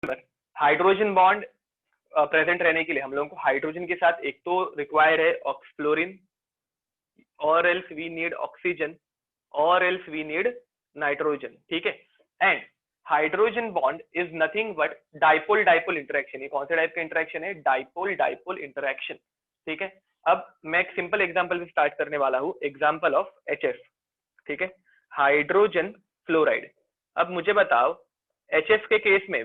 Hydrogen bond present रहने के लिए हम लोगों को हाइड्रोजन के साथ एक तो रिक्वायर है ऑक्सीफ्लोरीन, और एल्स वी नीड ऑक्सीजन, और एल्स वी नीड नाइट्रोजन, ठीक है। And hydrogen bond is nothing but dipole dipole interaction. ये कौन से टाइप का इंटरेक्शन है? डाइपोल डाइपोल इंटरेक्शन, ठीक है। अब मैं एक सिंपल एग्जांपल से स्टार्ट करने वाला हूँ, एग्जांपल ऑफ HF, ठीक है, हाइड्रोजन फ्लोराइड। अब मुझे बताओ HF के केस में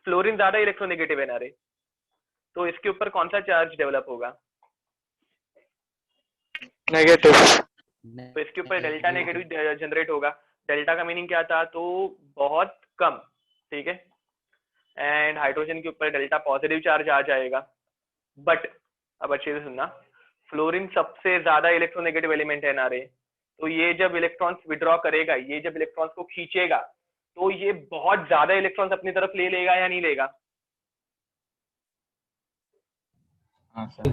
फ्लोरीन ज्यादा इलेक्ट्रोनेगेटिव है ना रे, तो इसके ऊपर कौन सा चार्ज डेवलप होगा? नेगेटिव। तो इसके ऊपर डेल्टा नेगेटिव जनरेट होगा। डेल्टा का मीनिंग क्या था? तो बहुत कम, ठीक है। एंड हाइड्रोजन के ऊपर डेल्टा पॉजिटिव चार्ज आ जाएगा। बट अब अच्छे से सुनना, फ्लोरीन सबसे ज्यादा इलेक्ट्रोनेगेटिव एलिमेंट है ना रे, तो ये जब इलेक्ट्रॉन्स विड्रॉ करेगा, ये जब इलेक्ट्रॉन्स को खींचेगा, तो ये बहुत ज्यादा इलेक्ट्रॉन्स अपनी तरफ ले लेगा या नहीं लेगा? हाँ सर।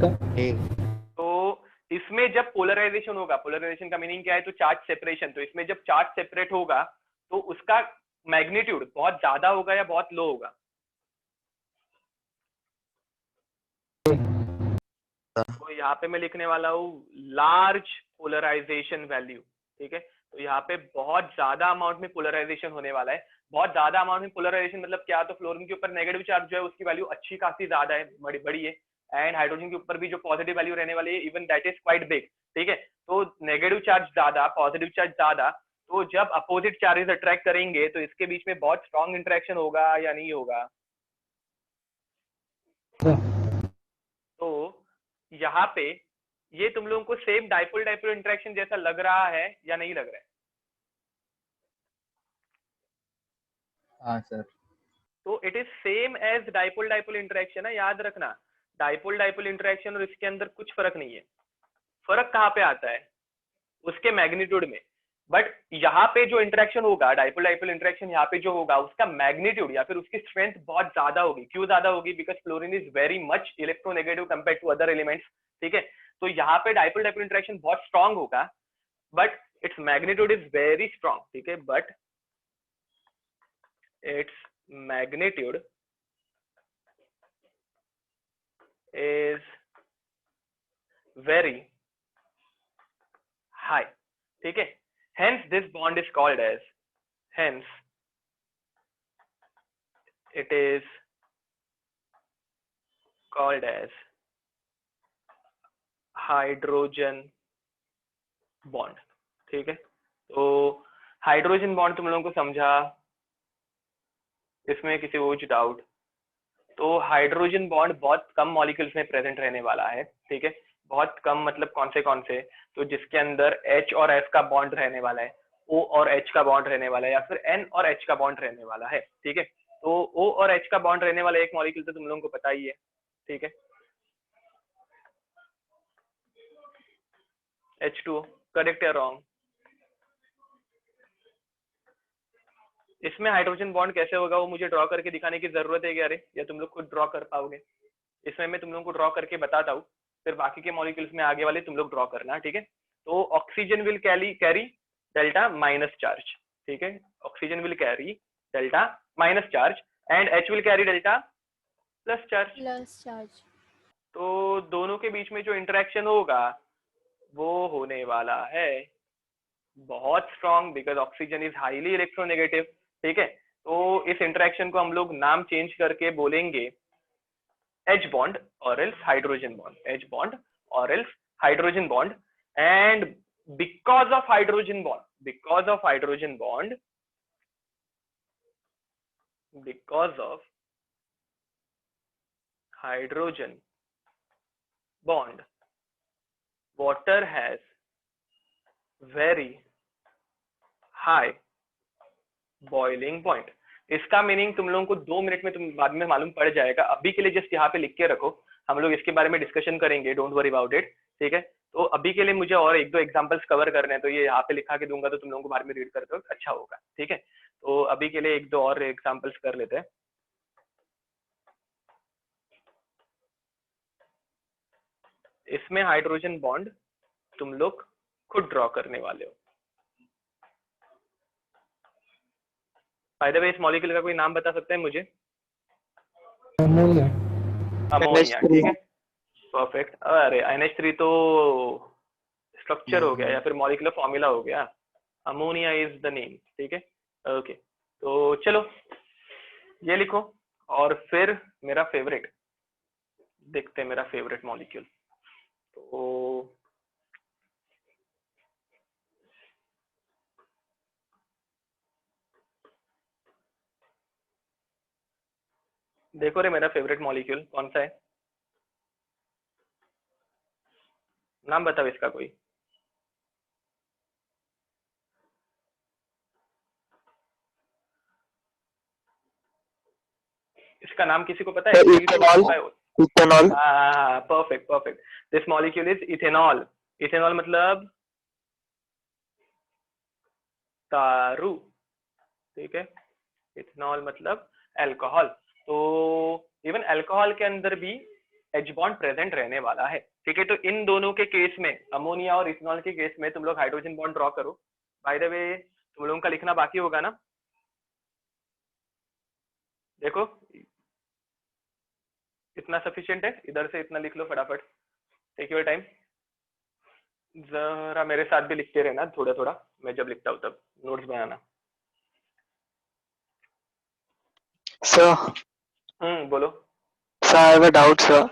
तो इसमें जब पोलराइजेशन होगा, पोलराइजेशन का मीनिंग क्या है? तो चार्ज सेपरेशन। तो इसमें जब चार्ज सेपरेट होगा तो उसका मैग्नीट्यूड बहुत ज्यादा होगा या बहुत लो होगा? तो यहाँ पे मैं लिखने वाला हूँ लार्ज पोलराइजेशन वैल्यू, ठीक है। तो यहाँ पे बहुत ज्यादा अमाउंट में पोलराइजेशन होने वाला है। बहुत ज्यादा अमाउंट में पोलराइजेशन मतलब क्या? तो फ्लोरीन के ऊपर नेगेटिव चार्ज जो है उसकी वैल्यू अच्छी खासी ज्यादा है, बड़ी है। एंड हाइड्रोजन के ऊपर भी जो पॉजिटिव वैल्यू रहने वाली है, even that is quite big, ठीक है। तो नेगेटिव चार्ज ज्यादा, पॉजिटिव चार्ज ज्यादा, तो जब अपोजिट चार्जेस अट्रैक्ट करेंगे तो इसके बीच में बहुत स्ट्रॉन्ग इंटरेक्शन होगा या नहीं होगा? तो यहाँ पे ये तुम लोगों को सेम डाइपोल डाइपोल इंटरेक्शन जैसा लग रहा है या नहीं लग रहा है? हाँ सर। तो it is same as dipole dipole interaction है, याद रखना। डाइपोल डाइपोल इंटरेक्शन और इसके अंदर कुछ फर्क नहीं है। फर्क कहाँ पे आता है? उसके मैग्नीट्यूड में। बट यहाँ पे जो इंटरेक्शन होगा, डाइपोल डाइपोल इंटरेक्शन यहाँ पे जो होगा, उसका मैग्नीट्यूड या फिर उसकी स्ट्रेंथ बहुत ज्यादा होगी। क्यों ज्यादा होगी? Because fluorine is very much electronegative compare to other elements, ठीक है। तो यहाँ पे डाइपोल डाइपोल इंटरेक्शन बहुत स्ट्रांग होगा, but its magnitude is very strong, ठीक है। But its magnitude is very high, ठीक है। hence this bond is called as, hence it is called as hydrogen bond, ठीक है। तो हाइड्रोजन बॉन्ड तुम लोगों को समझा? इसमें किसी को कुछ डाउट? तो हाइड्रोजन बॉन्ड बहुत कम मॉलिक्यूल्स में प्रेजेंट रहने वाला है, ठीक है। बहुत कम मतलब कौन से? तो जिसके अंदर H और F का बॉन्ड रहने वाला है, O और H का बॉन्ड रहने वाला है, या फिर N और H का बॉन्ड रहने वाला है, ठीक है। तो O और H का बॉन्ड रहने वाला एक मॉलिक्यूल तो तुम लोगों को पता ही है, ठीक है, H2O। करेक्ट या रॉन्ग? इसमें हाइड्रोजन बॉन्ड कैसे होगा वो मुझे ड्रॉ करके दिखाने की जरूरत है क्या रे, या तुम लोग खुद ड्रॉ कर पाओगे? इसमें मैं तुम लोगों को ड्रॉ करके बताता हूँ, फिर बाकी के मॉलिक्यूल्स में आगे वाले तुम लोग ड्रॉ करना, ठीक है। तो oxygen will carry delta minus charge, ठीक है। Oxygen will carry delta minus charge and H will carry delta plus charge. तो दोनों के बीच में जो इंटरेक्शन होगा वो होने वाला है बहुत strong, because oxygen is highly electronegative, ठीक है। तो इस इंटरेक्शन को हम लोग नाम चेंज करके बोलेंगे H bond or else hydrogen bond, H bond or else hydrogen bond. And because of hydrogen bond, because of hydrogen bond, because of hydrogen bond, water has very high boiling point. इसका meaning तुम लोगों को 2 minute में तुम बाद में मालूम पड़ जाएगा। अभी के लिए जस्ट यहाँ पे लिख के रखो, हम लोग इसके बारे में डिस्कशन करेंगे, डोंट वरी अबाउट इट, ठीक है। तो अभी के लिए मुझे और 1-2 एग्जांपल्स कवर करने हैं, तो ये यहाँ पे लिखा के दूंगा तो तुम लोगों को बाद में रीड करते हो अच्छा होगा, ठीक है। तो अभी के लिए 1-2 और एग्जांपल्स कर लेते हैं। इसमें हाइड्रोजन बॉन्ड तुम लोग खुद ड्रॉ करने वाले हो। बाय द वे, इस मॉलिक्यूल का कोई नाम बता सकते हैं मुझे? अमोनिया। अमोनिया, ठीक है, NH3। परफेक्ट। अरे NH3 तो स्ट्रक्चर हो गया या फिर मॉलिक्यूलर फॉर्मूला हो गया, अमोनिया इज द नेम, ठीक है। ओके, तो चलो ये लिखो, और फिर मेरा फेवरेट, देखते हैं मेरा फेवरेट मॉलिक्यूल। तो देखो रे, मेरा फेवरेट मॉलिक्यूल कौन सा है, नाम बताओ इसका कोई। इसका नाम किसी को पता है, free to ethanol. Reply. Ethanol. हाँ, perfect perfect, this molecule is ethanol. Ethanol मतलब दारू, ठीक है, इथेनॉल मतलब अल्कोहल। तो इवन अल्कोहल के अंदर भी एच बॉन्ड प्रेजेंट रहने वाला है, ठीक है। तो इन दोनों के केस में, अमोनिया और इथेनॉल के केस में, तुम लोग हाइड्रोजन बॉन्ड ड्रॉ करो। बाय द वे, तुम लोगों का लिखना बाकी होगा ना, देखो इतना सफिशिएंट है, इधर से इतना लिख लो फटाफट, टेक योर टाइम। जरा मेरे साथ भी लिखते रहना थोड़ा थोड़ा, मैं जब लिखता हूँ तब नोट्स बनाना। सर, बोलो। Sir I have a doubt sir.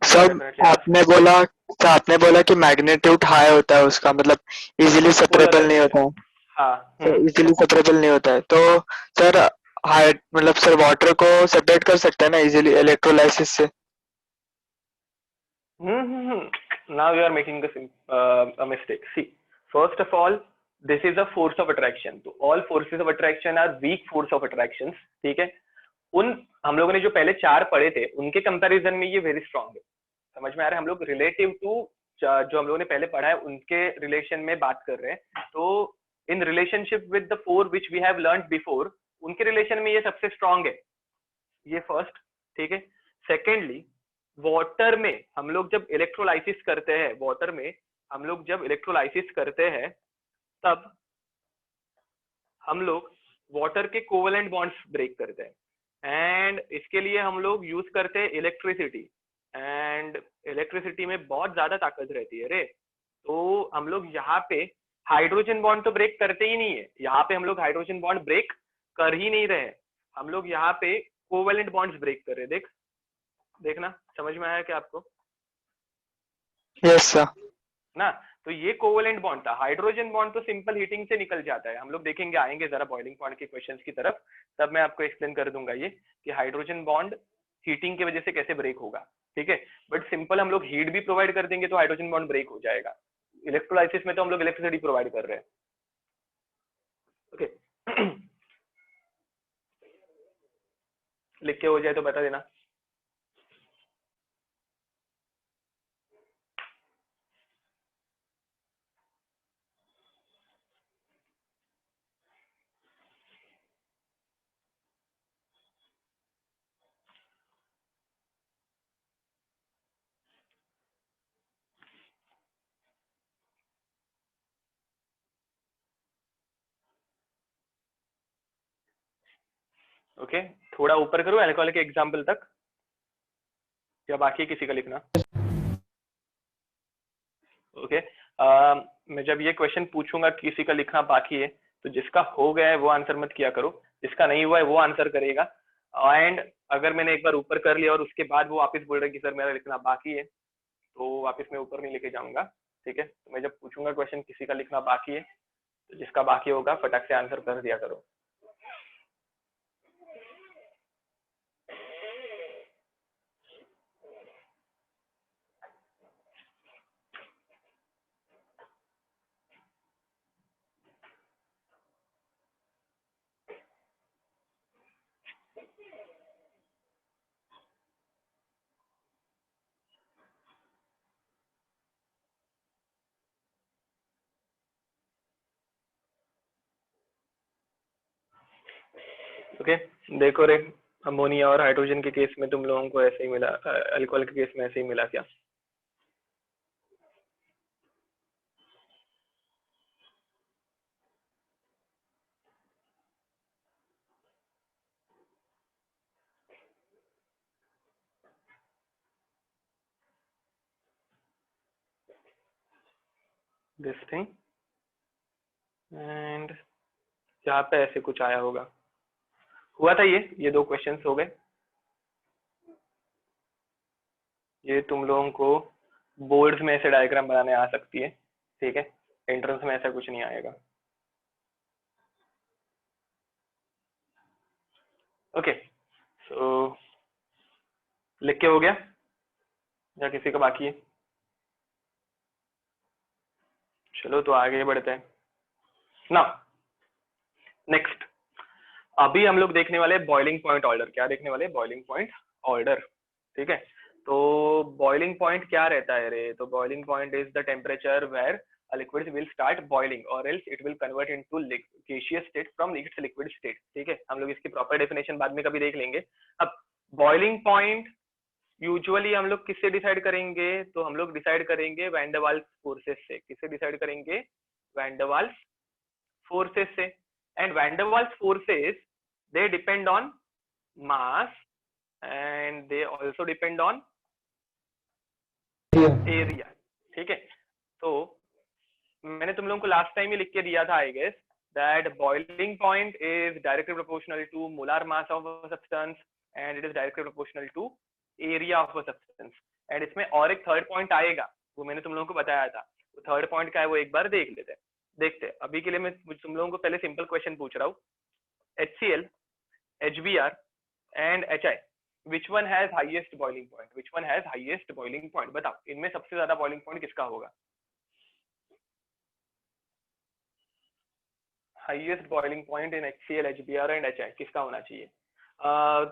Sure, sir definitely ask. आपने बोला कि मैग्नीट्यूड हाई होता है उसका, मतलब इजीली पूरा सेपरेबल नहीं डेफिनेशन, होता है। हाँ। सर इजीली सेपरेबल नहीं होता है तो सर हाई मतलब सर वाटर को सेपरेट कर सकते हैं ना इजीली इलेक्ट्रोलाइसिस से? Now you are making a mistake. See, first of all, this is a force of attraction. तो all forces of attraction are weak force of attractions, ठीक है। उन हम लोगों ने जो पहले चार पढ़े थे उनके कंपैरिजन में ये वेरी स्ट्रांग है, समझ में आ रहा है। हम लोग रिलेटिव टू जो हम लोगों ने पहले पढ़ा है उनके रिलेशन में बात कर रहे हैं। तो in relationship with the force which we have learned before, उनके रिलेशन में ये सबसे स्ट्रांग है, ये फर्स्ट, ठीक है। सेकेंडली, वाटर में हम लोग जब इलेक्ट्रोलाइसिस करते हैं, वाटर में हम लोग जब इलेक्ट्रोलाइसिस करते हैं, तब हम लोग वाटर के कोवेलेंट बॉन्ड्स ब्रेक करते हैं, एंड इसके लिए हम लोग यूज करते हैं इलेक्ट्रिसिटी, एंड इलेक्ट्रिसिटी में बहुत ज्यादा ताकत रहती है रे। तो हम लोग यहाँ पे हाइड्रोजन बॉन्ड तो ब्रेक करते ही नहीं है, यहाँ पे हम लोग हाइड्रोजन बॉन्ड ब्रेक कर ही नहीं रहे, हम लोग यहाँ पे कोवेलेंट बॉन्ड्स ब्रेक कर रहे हैं। देखना समझ में आया क्या आपको? Yes sir. ना, तो ये कोवेलेंट बॉन्ड था। हाइड्रोजन बॉन्ड तो सिंपल हीटिंग से निकल जाता है, हम लोग देखेंगे, आएंगे जरा बॉइलिंग पॉइंट के क्वेश्चंस की तरफ, तब मैं आपको एक्सप्लेन कर दूंगा ये कि हाइड्रोजन बॉन्ड हीटिंग की वजह से कैसे ब्रेक होगा, ठीक है। बट सिंपल हम लोग हीट भी प्रोवाइड कर देंगे तो हाइड्रोजन बॉन्ड ब्रेक हो जाएगा। इलेक्ट्रोलाइसिस में तो हम लोग इलेक्ट्रिसिटी प्रोवाइड कर रहे हैं, ओके। लिख के हो जाए तो बता देना। ओके, थोड़ा ऊपर करो अल्कोहल के एग्जाम्पल तक, या बाकी किसी का लिखना। ओके, मैं जब ये क्वेश्चन पूछूंगा किसी का लिखना बाकी है, तो जिसका हो गया है वो आंसर मत किया करो, जिसका नहीं हुआ है वो आंसर करेगा। एंड अगर मैंने एक बार ऊपर कर लिया और उसके बाद वो वापस बोल रहा है कि सर मेरा लिखना बाकी है, तो वापस मैं ऊपर नहीं लेके जाऊंगा, ठीक है। तो मैं जब पूछूंगा क्वेश्चन किसी का लिखना बाकी है, तो जिसका बाकी होगा फटक से आंसर कर दिया करो। ओके, देखो रे, अमोनिया और हाइड्रोजन के केस में तुम लोगों को ऐसे ही मिला, अल्कोहल के केस में ऐसे ही मिला क्या? दिस थिंग, एंड यहाँ पे ऐसे कुछ आया होगा। हुआ था ये 2 क्वेश्चंस हो गए। ये तुम लोगों को बोर्ड्स में ऐसे डायग्राम बनाने आ सकती है, ठीक है, एंट्रेंस में ऐसा कुछ नहीं आएगा। ओके, सो लिख के हो गया या किसी का बाकी है? चलो तो आगे बढ़ते हैं ना। नेक्स्ट, अभी हम लोग देखने वाले बॉइलिंग पॉइंट ऑर्डर। क्या देखने वाले? बॉइलिंग पॉइंट ऑर्डर, ठीक है। तो बॉइलिंग पॉइंट क्या रहता है रे? तो boiling point is the temperature where a liquid will start boiling or else it will convert into gaseous state from its liquid state, ठीक है। हम लोग इसकी प्रॉपर डेफिनेशन बाद में कभी देख लेंगे। अब बॉइलिंग पॉइंट यूजुअली हम लोग किससे डिसाइड करेंगे? तो हम लोग डिसाइड करेंगे वैन डर वाल्स फोर्सेस से। किससे डिसाइड करेंगे? वैन डर वाल्स फोर्सेस से। And van der Waals forces, they depend on mass and they also depend on area, ठीक है। तो मैंने तुम लोगों को लास्ट टाइम ही लिख के दिया था, I guess, that boiling point is directly proportional to molar mass of a substance and it is directly proportional to area of a substance। and इसमें और एक थर्ड पॉइंट आएगा, वो मैंने तुम लोगों को बताया था। वो थर्ड पॉइंट क्या है वो एक बार देख लेते हैं। देखते हैं, अभी के लिए मैं तुम लोगों को पहले सिंपल क्वेश्चन पूछ रहा हूँ। HCl, HBr and HI, which one has highest boiling point? which one has highest boiling point? बताओ, इनमें सबसे ज्यादा बॉइलिंग पॉइंट किसका होगा? Highest boiling point in HCl, HBr and HI किसका होना चाहिए?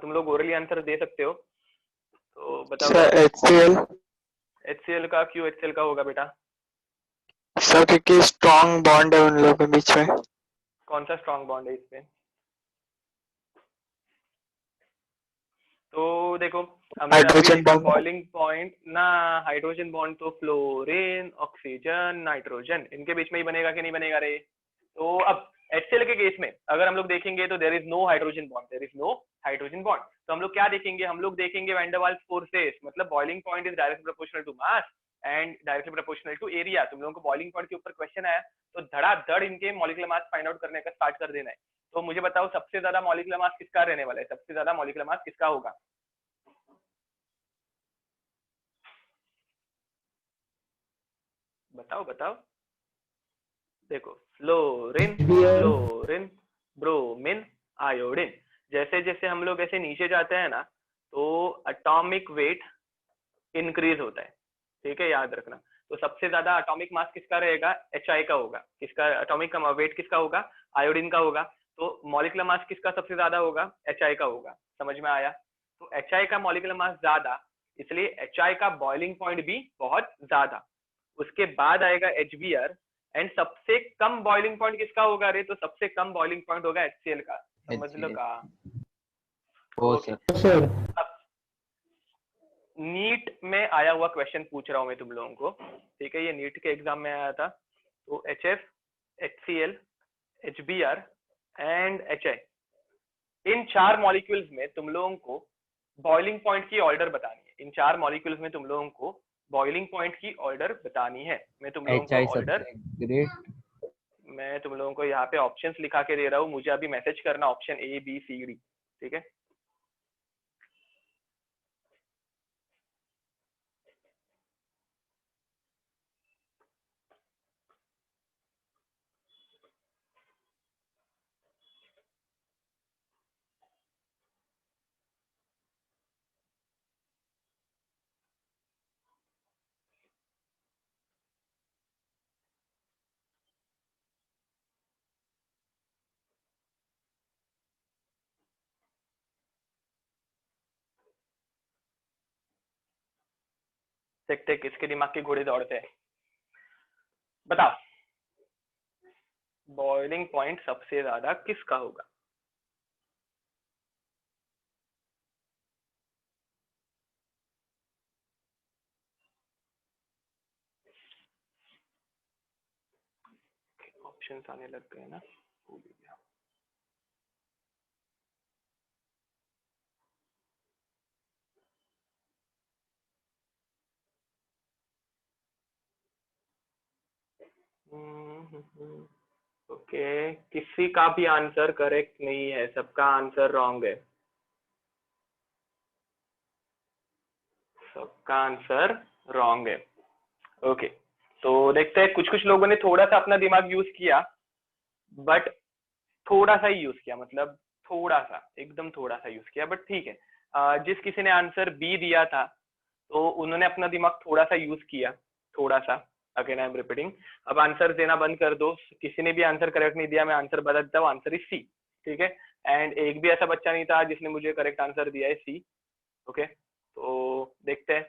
तुम लोग ओरली आंसर दे सकते हो, तो बताओ। Sir HCl। HCl का? क्यों HCl का होगा बेटा? सर क्योंकि स्ट्रॉन्ग बॉन्ड है उन लोगों के बीच में। कौन सा स्ट्रॉन्ग बॉन्ड है इसमें? तो देखो, हमने अभी हाइड्रोजन लिखा बॉन्ड। बॉइलिंग पॉइंट ना। हाइड्रोजन बॉन्ड तो फ्लोरीन, ऑक्सीजन, नाइट्रोजन, इनके बीच में ही बनेगा कि नहीं बनेगा रे? तो अब HCl के केस में अगर हम लोग देखेंगे तो there is no hydrogen bond, there is no hydrogen bond. तो हम लोग क्या देखेंगे? हम लोग देखेंगे वैन डर वाल्स फोर्सेस, मतलब boiling point is directly proportional to mass and directly proportional to area. तुम लोगों को बॉइलिंग पॉइंट के ऊपर क्वेश्चन आया तो धड़ाधड़ इनके मॉलिक्यूलर मास फाइंड आउट करने का स्टार्ट कर देना है। तो मुझे बताओ सबसे ज्यादा मॉलिक्यूलर मास किसका रहने वाला है? सबसे ज्यादा मॉलिक्यूलर मास किसका होगा? बताओ बताओ। देखो, फ्लोरीन, फ्लोरीन, ब्रोमीन, आयोडीन। जैसे जैसे हम लोग ऐसे नीचे जाते हैं ना, तो एटॉमिक वेट इंक्रीज होता है, ठीक है, याद रखना। तो सबसे ज्यादा एटॉमिक मास किसका रहेगा? HI का होगा। किसका एटॉमिक वेट किसका होगा? आयोडीन का होगा। तो मॉलिक्यूलर मास किसका सबसे ज्यादा होगा? HI का होगा। समझ में आया? तो HI का मॉलिक्यूलर मास ज्यादा, इसलिए HI का बॉइलिंग पॉइंट भी बहुत ज्यादा। उसके बाद आएगा HBr एंड सबसे कम बॉइलिंग पॉइंट किसका होगा रे? तो सबसे कम बॉइलिंग पॉइंट होगा HCl का। समझ लो HCl। का? ओ ओके। सर। अब नीट में आया हुआ क्वेश्चन पूछ रहा हूं मैं तुम लोगों को, ठीक है, ये नीट के एग्जाम में आया था। तो HF, HCl, HBr and HI, in 4 molecules में तुम लोगों को बॉइलिंग पॉइंट की ऑर्डर बतानी है। इन 4 मॉलिक्यूल्स में तुम लोगों को बॉइलिंग पॉइंट की ऑर्डर बतानी है। मैं तुम लोगों HI को ऑर्डर, सबसे ग्रेट। मैं तुम लोगों को यहाँ पे ऑप्शंस लिखा के दे रहा हूँ, मुझे अभी मैसेज करना ऑप्शन ABCD, ठीक है। देखते किसके दिमाग के घोड़े दौड़ते हैं। बताओ, बॉइलिंग पॉइंट सबसे ज्यादा किसका होगा? ऑप्शंस आने लग गए ना, भूल गया। ओके, किसी का भी आंसर करेक्ट नहीं है, सबका आंसर रॉन्ग है, सबका आंसर रॉन्ग है। ओके, तो देखते हैं, कुछ कुछ लोगों ने थोड़ा सा अपना दिमाग यूज किया, बट थोड़ा सा ही यूज किया, मतलब थोड़ा सा, एकदम थोड़ा सा यूज किया, बट ठीक है। जिस किसी ने आंसर बी दिया था, तो उन्होंने अपना दिमाग थोड़ा सा यूज किया, थोड़ा सा। अगेन आई एम रिपीटिंग, अब आंसर देना बंद कर दो, किसी ने भी आंसर करेक्ट नहीं दिया, मैं आंसर बता देता हूँ, आंसर इज सी, ठीक है। एंड एक भी ऐसा बच्चा नहीं था जिसने मुझे करेक्ट आंसर दिया है सी। ओके, तो देखते हैं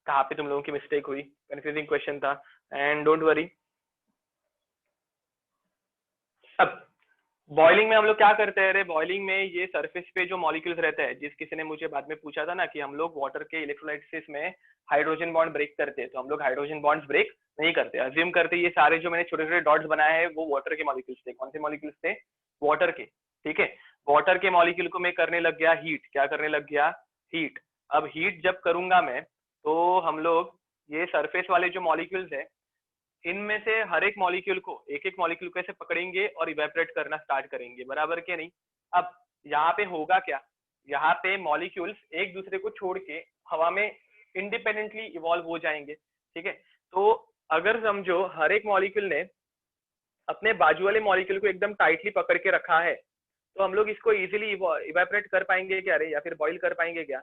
कहाँ पे तुम लोगों की मिस्टेक हुई, कंफ्यूजिंग क्वेश्चन था, एंड डोंट वरी। अब बॉइलिंग में हम लोग क्या करते हैं रे, बॉइलिंग में ये सरफेस पे जो मॉलिक्यूल्स रहते हैं, जिस किसी ने मुझे बाद में पूछा था ना कि हम लोग वाटर के इलेक्ट्रोलाइसिस में हाइड्रोजन बॉन्ड ब्रेक करते हैं, तो हम लोग हाइड्रोजन बॉन्ड्स ब्रेक नहीं करते, अज्यूम करते ये सारे जो मैंने छोटे छोटे डॉट्स बनाए हैं वो वाटर के मॉलिक्यूल्स थे। कौन से मॉलिक्यूल्स थे? वाटर के, ठीक है। वाटर के मॉलिक्यूल को मैं करने लग गया हीट, क्या करने लग गया? हीट। अब हीट जब करूंगा मैं, तो हम लोग ये सरफेस वाले जो मॉलिक्यूल्स है, इनमें से हर एक मॉलिक्यूल को, एक एक मॉलिक्यूल को ऐसे पकड़ेंगे और इवेपोरेट करना स्टार्ट करेंगे, बराबर के नहीं। अब यहाँ पे होगा क्या, यहाँ पे मॉलिक्यूल्स एक दूसरे को छोड़ के हवा में इंडिपेंडेंटली इवॉल्व हो जाएंगे, ठीक है। तो अगर समझो हर एक मॉलिक्यूल ने अपने बाजू वाले मॉलिक्यूल को एकदम टाइटली पकड़ के रखा है, तो हम लोग इसको इजिली इवेपोरेट कर पाएंगे क्या रे, या फिर बॉइल कर पाएंगे क्या?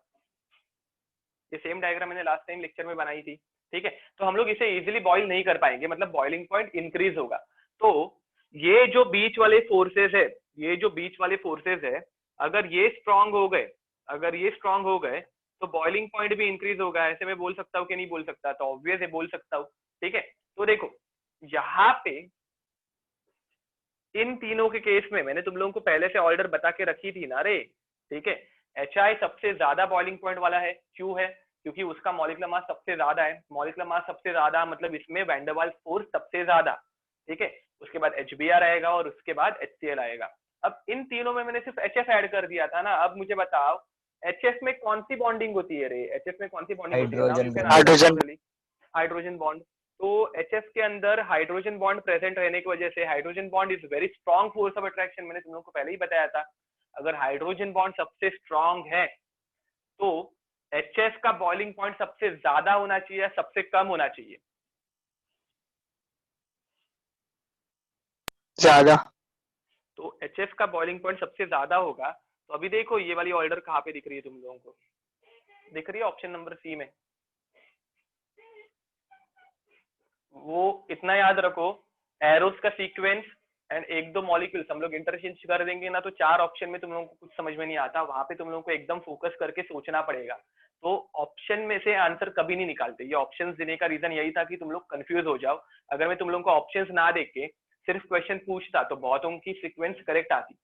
ये सेम डायग्राम मैंने लास्ट टाइम लेक्चर में बनाई थी, ठीक है। तो हम लोग इसे इजीली बॉइल नहीं कर पाएंगे, मतलब बॉइलिंग पॉइंट इंक्रीज होगा। तो ये जो बीच वाले फोर्सेस है, ये जो बीच वाले फोर्सेस है, अगर ये स्ट्रांग हो गए, अगर ये स्ट्रांग हो गए, तो बॉइलिंग पॉइंट भी इंक्रीज होगा। ऐसे मैं बोल सकता हूँ कि नहीं बोल सकता? तो ऑब्वियस है, बोल सकता हूँ, ठीक है। तो देखो यहाँ पे इन तीनों के केस में मैंने तुम लोगों को पहले से ऑर्डर बता के रखी थी ना रे, ठीक है। HI सबसे ज्यादा बॉइलिंग पॉइंट वाला है, क्यों है? क्योंकि उसका मॉलिक्यूलर मास सबसे ज्यादा है, मॉलिक्यूलर मास सबसे ज्यादा मतलब इसमें वैन डर वाल्स फोर्स सबसे ज्यादा, ठीक है। उसके बाद HBr आएगा और उसके बाद HCl आएगा। अब इन तीनों में मैंने सिर्फ HF ऐड कर दिया था ना, अब मुझे बताओ HF में कौन सी बॉन्डिंग होती है रे, HF में कौन सी बॉन्डिंग होती है? Now you can answer. Hydrogen bond. तो HF के अंदर हाइड्रोजन बॉन्ड प्रेजेंट रहने की वजह से hydrogen bond is very strong force of attraction, मैंने तुम लोगों को पहले ही बताया था। अगर हाइड्रोजन बॉन्ड सबसे स्ट्रॉन्ग है, तो HF का बॉइलिंग पॉइंट सबसे ज्यादा होना चाहिए या सबसे कम होना चाहिए? ज्यादा। तो HF का बॉइलिंग पॉइंट सबसे ज्यादा होगा। तो अभी देखो ये वाली ऑर्डर कहाँ पे दिख रही है तुम लोगों को? दिख रही है ऑप्शन नंबर सी में। वो इतना याद रखो, एरोस का सीक्वेंस एंड एक दो मॉलिक्यूल्स हम लोग इंटरचेंज कर देंगे ना, तो चार ऑप्शन में तुम लोगों को कुछ समझ में नहीं आता, वहां पे तुम लोगों को एकदम फोकस करके सोचना पड़ेगा। तो ऑप्शन में से आंसर कभी नहीं निकालते, ये ऑप्शंस देने का रीजन यही था कि तुम लोग कंफ्यूज हो जाओ। अगर मैं तुम लोगों को ऑप्शंस ना देख के सिर्फ क्वेश्चन पूछता, तो बहुतों की सीक्वेंस करेक्ट आती।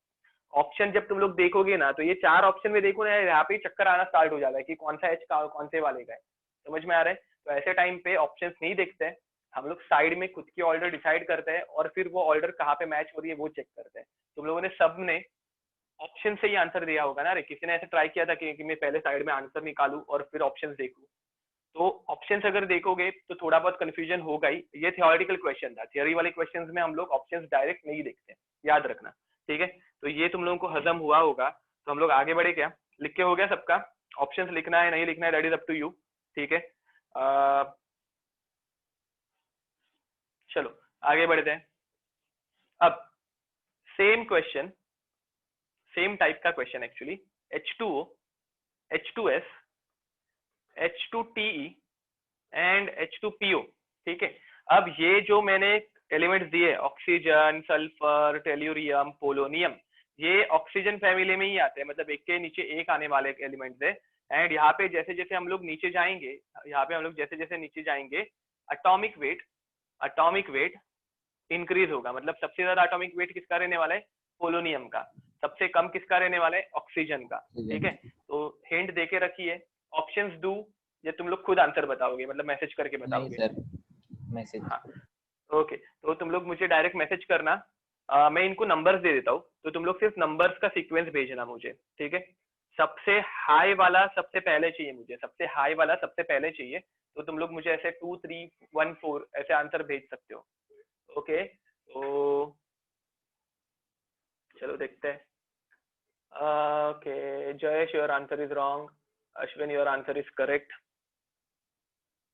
ऑप्शन जब तुम लोग देखोगे ना, तो ये चार ऑप्शन में देखो ना, यहाँ पे चक्कर आना स्टार्ट हो जाता है कि कौन सा एच का कौन से वाले का है। समझ में आ रहा है? तो ऐसे टाइम पे ऑप्शंस नहीं देखते हैं, हम लोग साइड में खुद की ऑर्डर डिसाइड करते हैं और फिर वो ऑर्डर कहाँ पे मैच हो रही है वो चेक करते हैं। तुम लोगों ने सब ने ऑप्शन से ही आंसर दिया होगा ना रे, किसी ने ऐसे ट्राई किया था कि मैं पहले साइड में आंसर निकालूं और फिर ऑप्शंस देखूं? तो ऑप्शंस अगर देखोगे तो थोड़ा बहुत कंफ्यूजन होगा ही। ये थियोरेटिकल क्वेश्चन था, थियोरी वाले क्वेश्चंस में हम लोग ऑप्शंस डायरेक्ट नहीं देखते, याद रखना, ठीक है। तो ये तुम लोगों को हजम हुआ होगा, तो हम लोग आगे बढ़े क्या? लिख के हो गया सबका? ऑप्शंस लिखना है नहीं लिखना है, that is up to you, ठीक है। चलो आगे बढ़ते हैं। अब सेम क्वेश्चन, सेम टाइप का question actually, H2O, H2S, H2TE and H2PO, ठीक है। अब ये जो मैंने एलिमेंट्स दिए, ऑक्सीजन, सल्फर, टेल्यूरियम, पोलोनियम, ये ऑक्सीजन फैमिली में ही आते हैं, मतलब एक के नीचे एक आने वाले एलिमेंट्स है। एंड यहाँ पे जैसे जैसे हम लोग नीचे जाएंगे, यहाँ पे हम लोग जैसे जैसे नीचे जाएंगे, अटोमिक वेट इंक्रीज होगा। मतलब सबसे ज्यादा एटॉमिक वेट किसका रहने वाला है? पोलोनियम का। सबसे कम किसका रहने वाला है? ऑक्सीजन का, ठीक है। तो हिंट देके रखिए, ऑप्शंस दो या तुम लोग खुद आंसर बताओगे, मतलब मैसेज करके बताओगे? नहीं सर, मैसेज। हाँ, ओके। तो तुम लोग मुझे डायरेक्ट मैसेज करना, मैं इनको नंबर्स दे देता हूँ, तो तुम लोग सिर्फ नंबर्स का सीक्वेंस भेजना मुझे, ठीक है। सबसे हाई वाला सबसे पहले चाहिए मुझे, सबसे हाई वाला सबसे पहले चाहिए। तो तुम लोग मुझे ऐसे 2 3 1 4 ऐसे आंसर भेज सकते हो, ओके तो चलो देखते हैं. Okay, Jayesh, your answer is wrong. Ashwin, your answer is correct.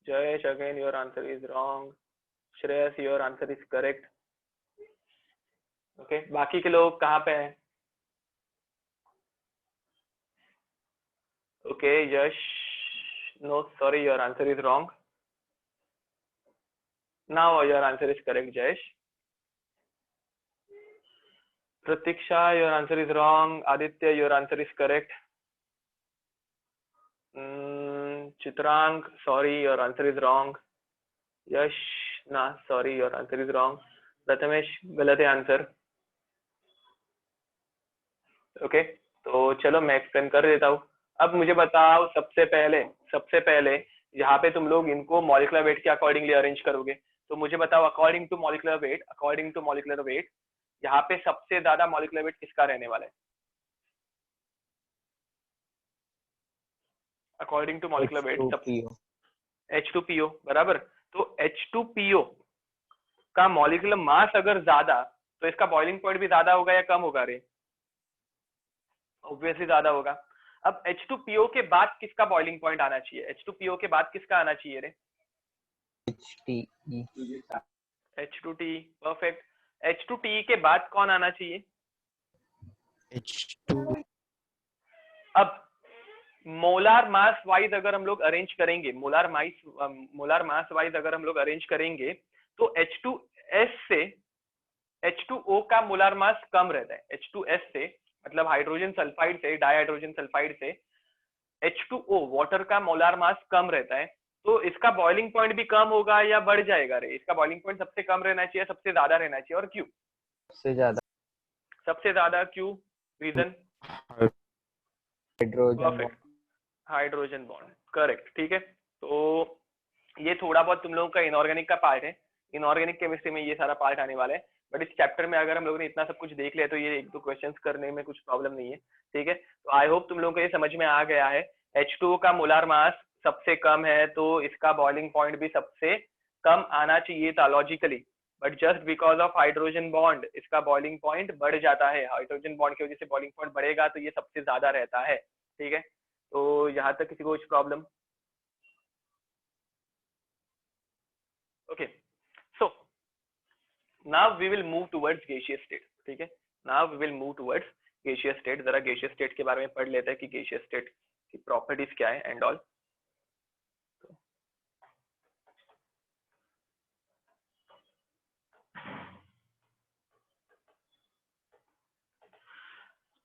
Jayesh, again, your answer is wrong. Shreyas, your answer is correct. Okay, बाकी के लोग कहाँ पे हैं? Okay, Yash, no, sorry, your answer is wrong. Now your answer is correct, Jayesh. Pratiksha, your answer is wrong. Aditya, your answer is correct. Chitrang, sorry, your answer is wrong. Yash, nah, sorry, your answer is wrong. Prathamesh, गलत है answer. Okay तो चलो मैं explain कर देता हूँ. अब मुझे बताओ सबसे पहले यहाँ पे तुम लोग इनको मॉलिक्यूलर वेट के अकॉर्डिंगली अरेंज करोगे. तो मुझे बताओ अकॉर्डिंग टू मॉलिक्यूलर वेट यहाँ पे सबसे ज्यादा मॉलिक्यूलर वेट किसका रहने वाला है? According to molecular weight H2PO बराबर. तो H2PO का मॉलिक्यूलर मास अगर ज्यादा तो इसका बॉइलिंग पॉइंट भी ज्यादा होगा या कम होगा रे? ऑब्वियसली ज्यादा होगा. अब H2PO के बाद किसका बॉइलिंग पॉइंट आना चाहिए? H2PO के बाद किसका आना चाहिए रे? H2T. परफेक्ट. H2T के बाद कौन आना चाहिए? H2 अब मोलार मास वाइज अगर हम लोग अरेंज करेंगे, मोलार मास वाइज अगर हम लोग अरेंज करेंगे तो H2S से H2O का मोलार मास कम रहता है. H2S से मतलब हाइड्रोजन सल्फाइड से, डाइहाइड्रोजन सल्फाइड से H2O वाटर का मोलार मास कम रहता है. तो इसका बॉइलिंग पॉइंट भी कम होगा या बढ़ जाएगा रे? इसका बॉइलिंग पॉइंट सबसे कम रहना चाहिए, सबसे ज्यादा रहना चाहिए, और क्यों? सबसे ज्यादा क्यों? रीजन? Hydrogen bond. करेक्ट. ठीक है. तो ये थोड़ा बहुत तुम लोगों का इनऑर्गेनिक का पार्ट है. इनऑर्गेनिक केमिस्ट्री में ये सारा पार्ट आने वाला है. बट इस चैप्टर में अगर हम लोगों ने इतना सब कुछ देख लिया तो ये एक दो क्वेश्चंस करने में कुछ प्रॉब्लम नहीं है. ठीक है. तो आई होप तुम लोगों को ये समझ में आ गया है. H2O का मोलार मास सबसे कम है तो इसका बॉइलिंग पॉइंट भी सबसे कम आना चाहिए था logically. But just because of hydrogen bond इसका बॉइलिंग पॉइंट बढ़ जाता है. हाइड्रोजन बॉन्ड की वजह से बॉइलिंग पॉइंट बढ़ेगा तो ये सबसे ज्यादा रहता है. ठीक है. तो यहाँ तक किसी को कुछ problem? Okay. So now we will move towards gaseous state. ठीक है. Now we will move towards gaseous state. जरा गैसियस स्टेट के बारे में पढ़ लेते हैं कि गैसियस स्टेट की प्रॉपर्टीज क्या है एंड ऑल.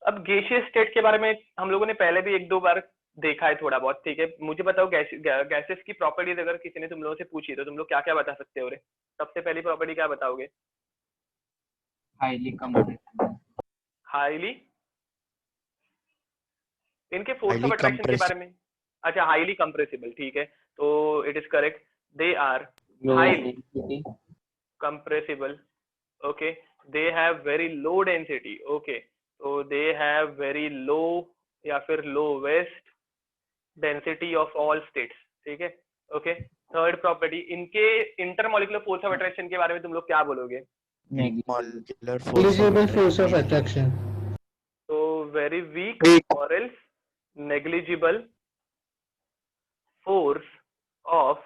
अब गैसियस स्टेट के बारे में हम लोगों ने पहले भी एक दो बार देखा है थोड़ा बहुत. ठीक है. मुझे बताओ गैसेस की प्रॉपर्टीज अगर किसी ने तुम लोगों से पूछी तो तुम लोग क्या क्या बता सकते हो रे? सबसे पहली प्रॉपर्टी क्या बताओगे? हाईली इनके फोर्स ऑफ अट्रैक्शन के बारे में. अच्छा, हाईली कंप्रेसिबल. ठीक है. तो it is correct. They are highly compressible. Okay. They have very low density. Okay. तो दे हैव वेरी लो या फिर lowest density of all states. ठीक है. ओके. थर्ड प्रॉपर्टी, इनके इंटरमॉलिक्यूलर फोर्स ऑफ अट्रैक्शन के बारे में तुम लोग क्या बोलोगे? negligible force of attraction. तो वेरी वीक और else negligible force of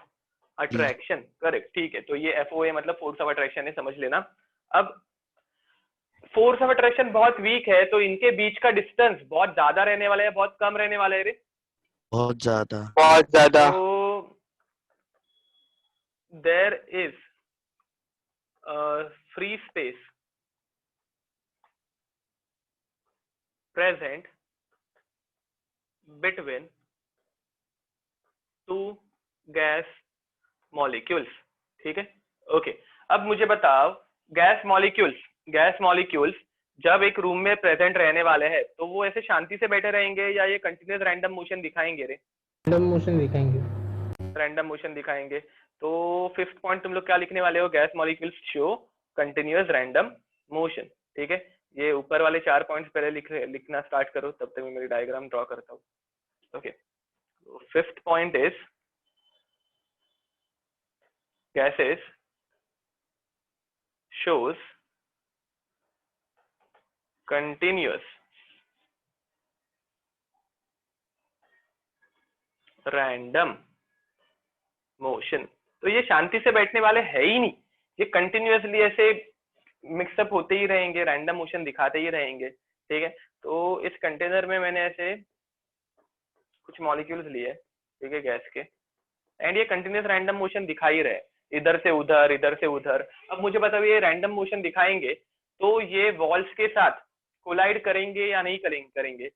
attraction. Correct. ठीक है. तो ये FOA मतलब फोर्स ऑफ अट्रैक्शन है, समझ लेना. अब फोर्स ऑफ अट्रैक्शन बहुत वीक है तो इनके बीच का डिस्टेंस बहुत ज्यादा रहने वाला है, बहुत कम रहने वाला है रे? बहुत ज्यादा. तो there is free space present between two gas molecules. ठीक है. ओके. अब मुझे बताओ गैस मॉलिक्यूल्स जब एक रूम में प्रेजेंट रहने वाले हैं तो वो ऐसे शांति से बैठे रहेंगे या ये कंटिन्यूस रैंडम मोशन दिखाएंगे रे? रैंडम मोशन दिखाएंगे. तो फिफ्थ पॉइंट तुम लोग क्या लिखने वाले हो? Gas molecules show continuous random motion. ठीक है. ये ऊपर वाले 4 पॉइंट्स पहले लिखना स्टार्ट करो, तब तक मैं मेरी डायग्राम ड्रॉ करता हूँ. Okay. Fifth point is gases shows continuous random motion। तो ये शांति से बैठने वाले है ही नहीं, ये कंटिन्यूअसली ऐसे मिक्सअप होते ही रहेंगे, रैंडम मोशन दिखाते ही रहेंगे। ठीक है, तो इस कंटेनर में मैंने ऐसे कुछ मॉलिक्यूल्स लिए, ठीक है, गैस के, एंड ये कंटिन्यूअस रैंडम मोशन दिखा ही रहे, इधर से उधर इधर से उधर। अब मुझे बताओ ये रैंडम मोशन दिखाएंगे तो ये वॉल्स के साथ कोलाइड करेंगे या नहीं करेंगे?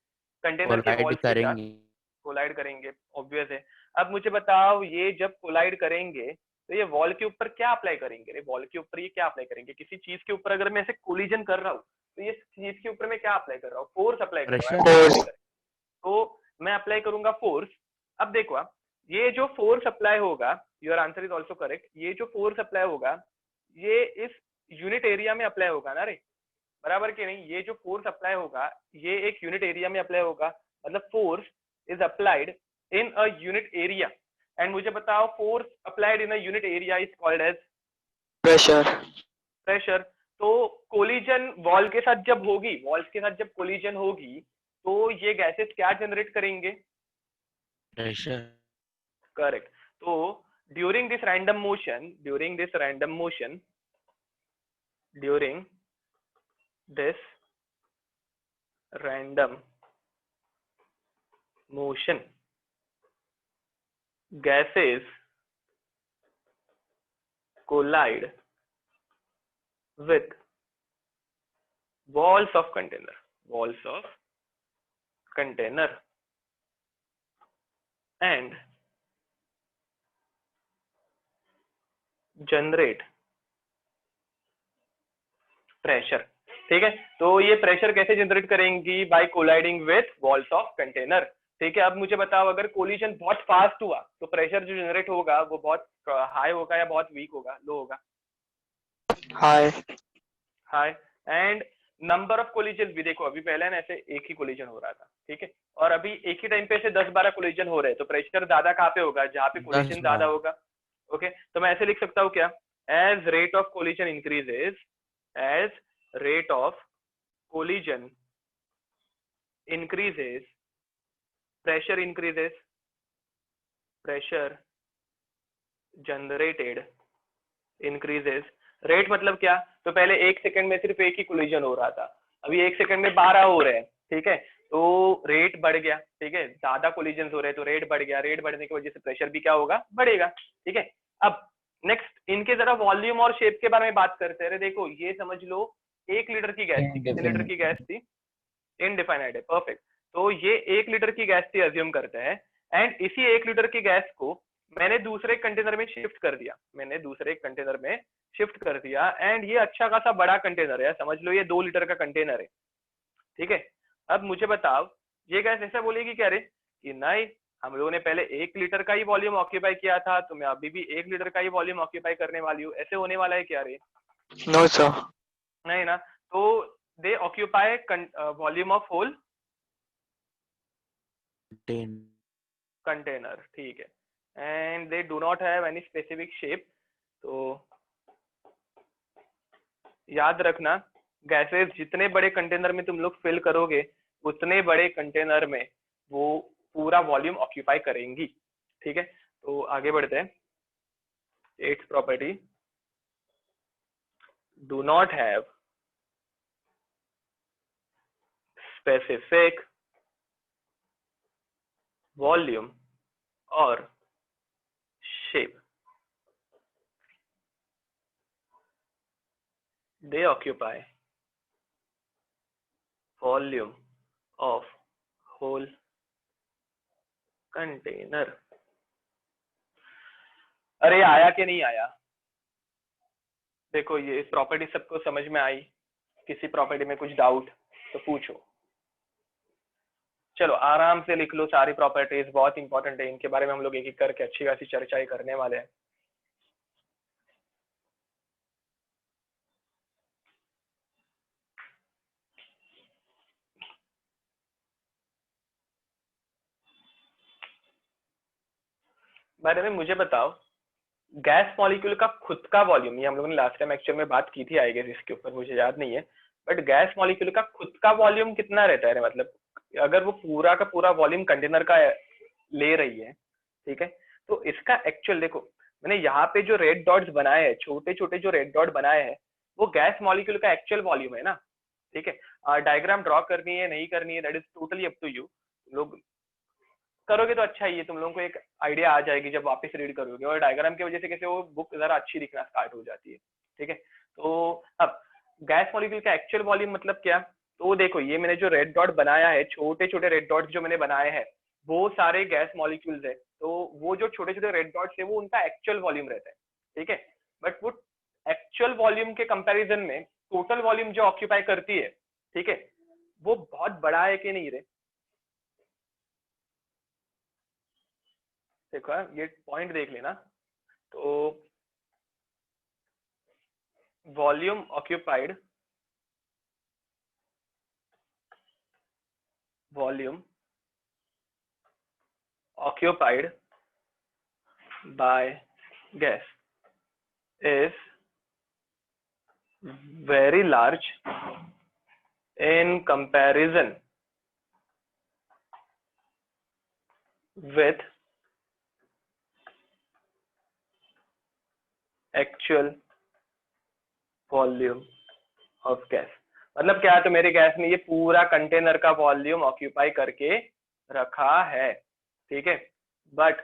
कंटेनर के कोलाइड वॉल्स के साथ करेंगे। कोलाइड करेंगे, ऑब्वियस है। अब मुझे बताओ ये जब कोलाइड करेंगे तो ये वॉल के ऊपर क्या अप्लाई करेंगे? वॉल के ऊपर ये क्या अप्लाई करेंगे? किसी चीज के ऊपर अगर मैं ऐसे कोलिजन कर रहा हूँ तो ये चीज के ऊपर मैं क्या अप्लाई कर रहा हूँ? फोर्स अप्लाई कर रहा हूँ। Force. तो मैं अप्लाई करूंगा फोर्स। अब देखो आप, ये जो फोर्स अप्लाई होगा, your answer is also correct, ये जो फोर्स अप्लाई होगा ये इस यूनिट एरिया में अप्लाई होगा ना रे, बराबर कि नहीं? ये जो फोर्स अप्लाई होगा ये एक यूनिट एरिया में अप्लाई होगा, मतलब force is applied in a unit area. And मुझे बताओ force applied in a unit area is called as Pressure. Pressure. तो कोलिजन वॉल के साथ जब होगी, वॉल्स के साथ जब कोलिजन होगी तो ये गैसेस क्या जनरेट करेंगे? प्रेशर। करेक्ट। तो during this random motion, during this random motion, during this random motion, gases collide with walls of container, walls of container, and generate pressure. ठीक है, तो ये प्रेशर कैसे जनरेट करेंगी? By colliding with walls of container. ठीक है, अब मुझे बताओ अगर कोलिजन बहुत फास्ट हुआ तो प्रेशर जो जनरेट होगा वो बहुत हाई होगा या बहुत वीक होगा, लो होगा? High. High. And number of collision भी देखो, अभी पहले ना ऐसे एक ही कोलिजन हो रहा था, ठीक है, और अभी एक ही टाइम पे ऐसे 10-12 कोलिजन हो रहे हैं, तो प्रेशर ज्यादा कहाँ पे होगा? जहाँ पे कोलिजन ज्यादा होगा। ओके, तो मैं ऐसे लिख सकता हूँ क्या? As rate of collision increases, as rate of collision increases, pressure increases, pressure generated increases। Rate मतलब क्या? तो पहले एक सेकंड में सिर्फ एक ही कोलिजन हो रहा था, अभी एक सेकंड में 12 हो रहे हैं, ठीक है, तो रेट बढ़ गया। ठीक है, ज्यादा कोलिजन हो रहे हैं तो रेट बढ़ गया, रेट बढ़ने की वजह से प्रेशर भी क्या होगा? बढ़ेगा। ठीक है, अब नेक्स्ट इनके जरा वॉल्यूम और शेप के बारे में बात करते हैं। देखो ये समझ लो 1 लीटर की गैस थी, कितने लीटर की गैस थी? इनडिफाइनाइट है, परफेक्ट। तो ये 1 लीटर की गैस थी अज्यूम करते हैं, एंड इसी 1 लीटर की गैस को मैंने दूसरे कंटेनर में शिफ्ट कर दिया, मैंने दूसरे कंटेनर में शिफ्ट कर दिया, एंड ये अच्छा खासा बड़ा कंटेनर है, समझ लो ये 2 लीटर का कंटेनर है। ठीक है, अब मुझे बताओ ये गैस ऐसा बोलेगी क्या रे कि नहीं, हम लोगों ने पहले 1 लीटर का ही वॉल्यूम ऑक्यूपाई किया था, तो मैं अभी भी 1 लीटर का ही वॉल्यूम ऑक्यूपाई करने वाली हूँ, ऐसे होने वाला है क्या रे? No, sir. नहीं ना। तो they occupy volume of whole container, ठीक है, and they do not have any specific shape. तो याद रखना, गैसेस जितने बड़े कंटेनर में तुम लोग फिल करोगे उतने बड़े कंटेनर में वो पूरा वॉल्यूम ऑक्यूपाई करेंगी। ठीक है, तो आगे बढ़ते हैं। Eighth property, do not have specific volume और shape, they occupy volume of whole container। अरे आया कि नहीं आया? देखो ये प्रॉपर्टी सबको समझ में आई? किसी प्रॉपर्टी में कुछ डाउट तो पूछो। चलो आराम से लिख लो, सारी प्रॉपर्टीज बहुत इंपॉर्टेंट है, इनके बारे में हम लोग एक एक करके अच्छी खासी चर्चाएं करने वाले हैं। बारे में मुझे बताओ, गैस मॉलिक्यूल का खुद का वॉल्यूम, ये हम लोगों ने लास्ट टाइम एक्चुअल में बात की थी आई गेस, इसके ऊपर मुझे याद नहीं है, बट गैस मॉलिक्यूल का खुद का वॉल्यूम कितना रहता है, मतलब अगर वो पूरा का पूरा वॉल्यूम कंटेनर का ले रही है, ठीक है, तो इसका एक्चुअल देखो, मैंने यहाँ पे जो रेड डॉट्स बनाए हैं, छोटे छोटे जो रेड डॉट बनाए हैं, वो गैस मॉलिक्यूल का एक्चुअल वॉल्यूम है ना, ठीक है। डायग्राम ड्रॉ करनी है नहीं करनी है that is totally up to you, लोग करोगे तो अच्छा ही है, तुम लोगों को एक आइडिया आ जाएगी जब वापस रीड करोगे, और डायग्राम की वजह से कैसे वो बुक जरा अच्छी दिखना स्टार्ट हो जाती है, ठीक है। तो अब गैस मॉलिक्यूल का एक्चुअल वॉल्यूम मतलब क्या, तो देखो ये मैंने जो रेड डॉट बनाया है, छोटे छोटे रेड डॉट्स जो मैंने बनाए हैं, वो सारे गैस मॉलिक्यूल्स है, तो वो जो छोटे छोटे रेड डॉट्स है वो उनका एक्चुअल वॉल्यूम रहता है, ठीक है। बट वो एक्चुअल वॉल्यूम के कंपैरिजन में टोटल वॉल्यूम जो ऑक्यूपाई करती है, ठीक है, वो बहुत बड़ा है कि नहीं रे, देखो ये पॉइंट देख लेना। तो volume occupied, volume occupied by gas is very large in comparison with actual volume of gas। मतलब क्या, तो मेरे गैस ने ये पूरा कंटेनर का वॉल्यूम ऑक्यूपाई करके रखा है, ठीक है, बट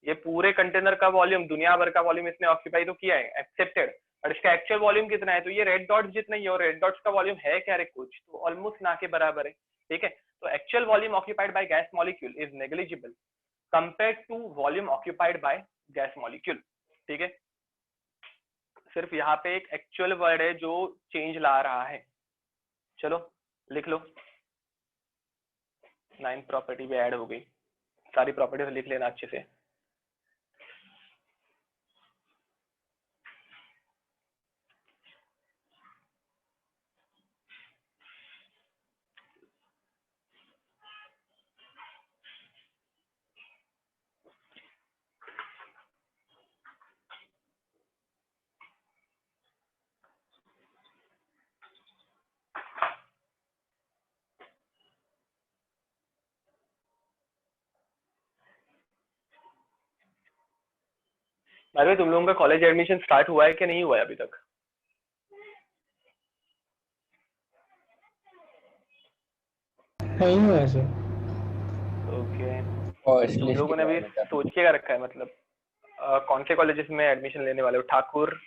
ये पूरे कंटेनर का वॉल्यूम, दुनिया भर का वॉल्यूम इसने ऑक्यूपाई तो किया है, एक्सेप्टेड, और इसका एक्चुअल वॉल्यूम कितना है, तो ये रेड डॉट्स जितना ही है, और रेड डॉट्स का वॉल्यूम है क्या रे कुछ, तो ऑलमोस्ट ना के बराबर है, ठीक है। तो actual volume occupied by gas molecule is negligible compared to volume occupied by gas molecule, ठीक है। सिर्फ यहाँ पे एक एक्चुअल वर्ड है जो चेंज ला रहा है, चलो लिख लो, 9 प्रॉपर्टी भी ऐड हो गई, सारी प्रॉपर्टीज लिख लेना अच्छे से। अरे तुम लोगों का कॉलेज एडमिशन स्टार्ट हुआ है कि नहीं हुआ है अभी तक? नहीं हुआ सर। ओके, और तुम लिस्ट लोगों ने अभी सोच के क्या रखा है, मतलब कौन से कॉलेजेस में एडमिशन लेने वाले हो, ठाकुर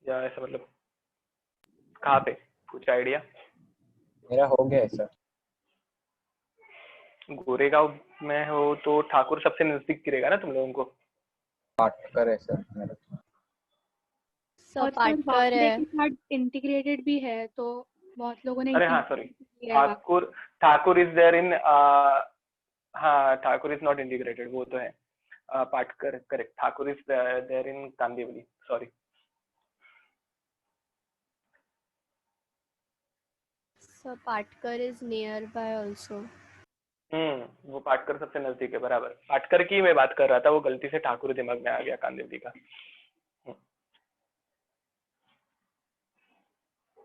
या ऐसा, मतलब कहाँ पे, कुछ आइडिया? मेरा हो गया है सर। गोरेगांव में हो तो ठाकुर सबसे नजदीक गिरेगा ना तुम लोगों को। पाटकर है सर मेरा। और सर पाटकर बाकी है। के साथ इंटीग्रेटेड भी है, तो बहुत लोगों ने अरे हाँ integrated सॉरी, किया है Thakur, Thakur is there in, हाँ ठाकुर इज नॉट इंटीग्रेटेड, वो तो है। Patkar correct, Thakur is there in Kandivali, sorry. So Patkar is nearby also. वो पाटकर सबसे नजदीक है, बराबर, पाटकर की मैं बात कर रहा था, वो गलती से ठाकुर दिमाग में आ गया कांदिवली का।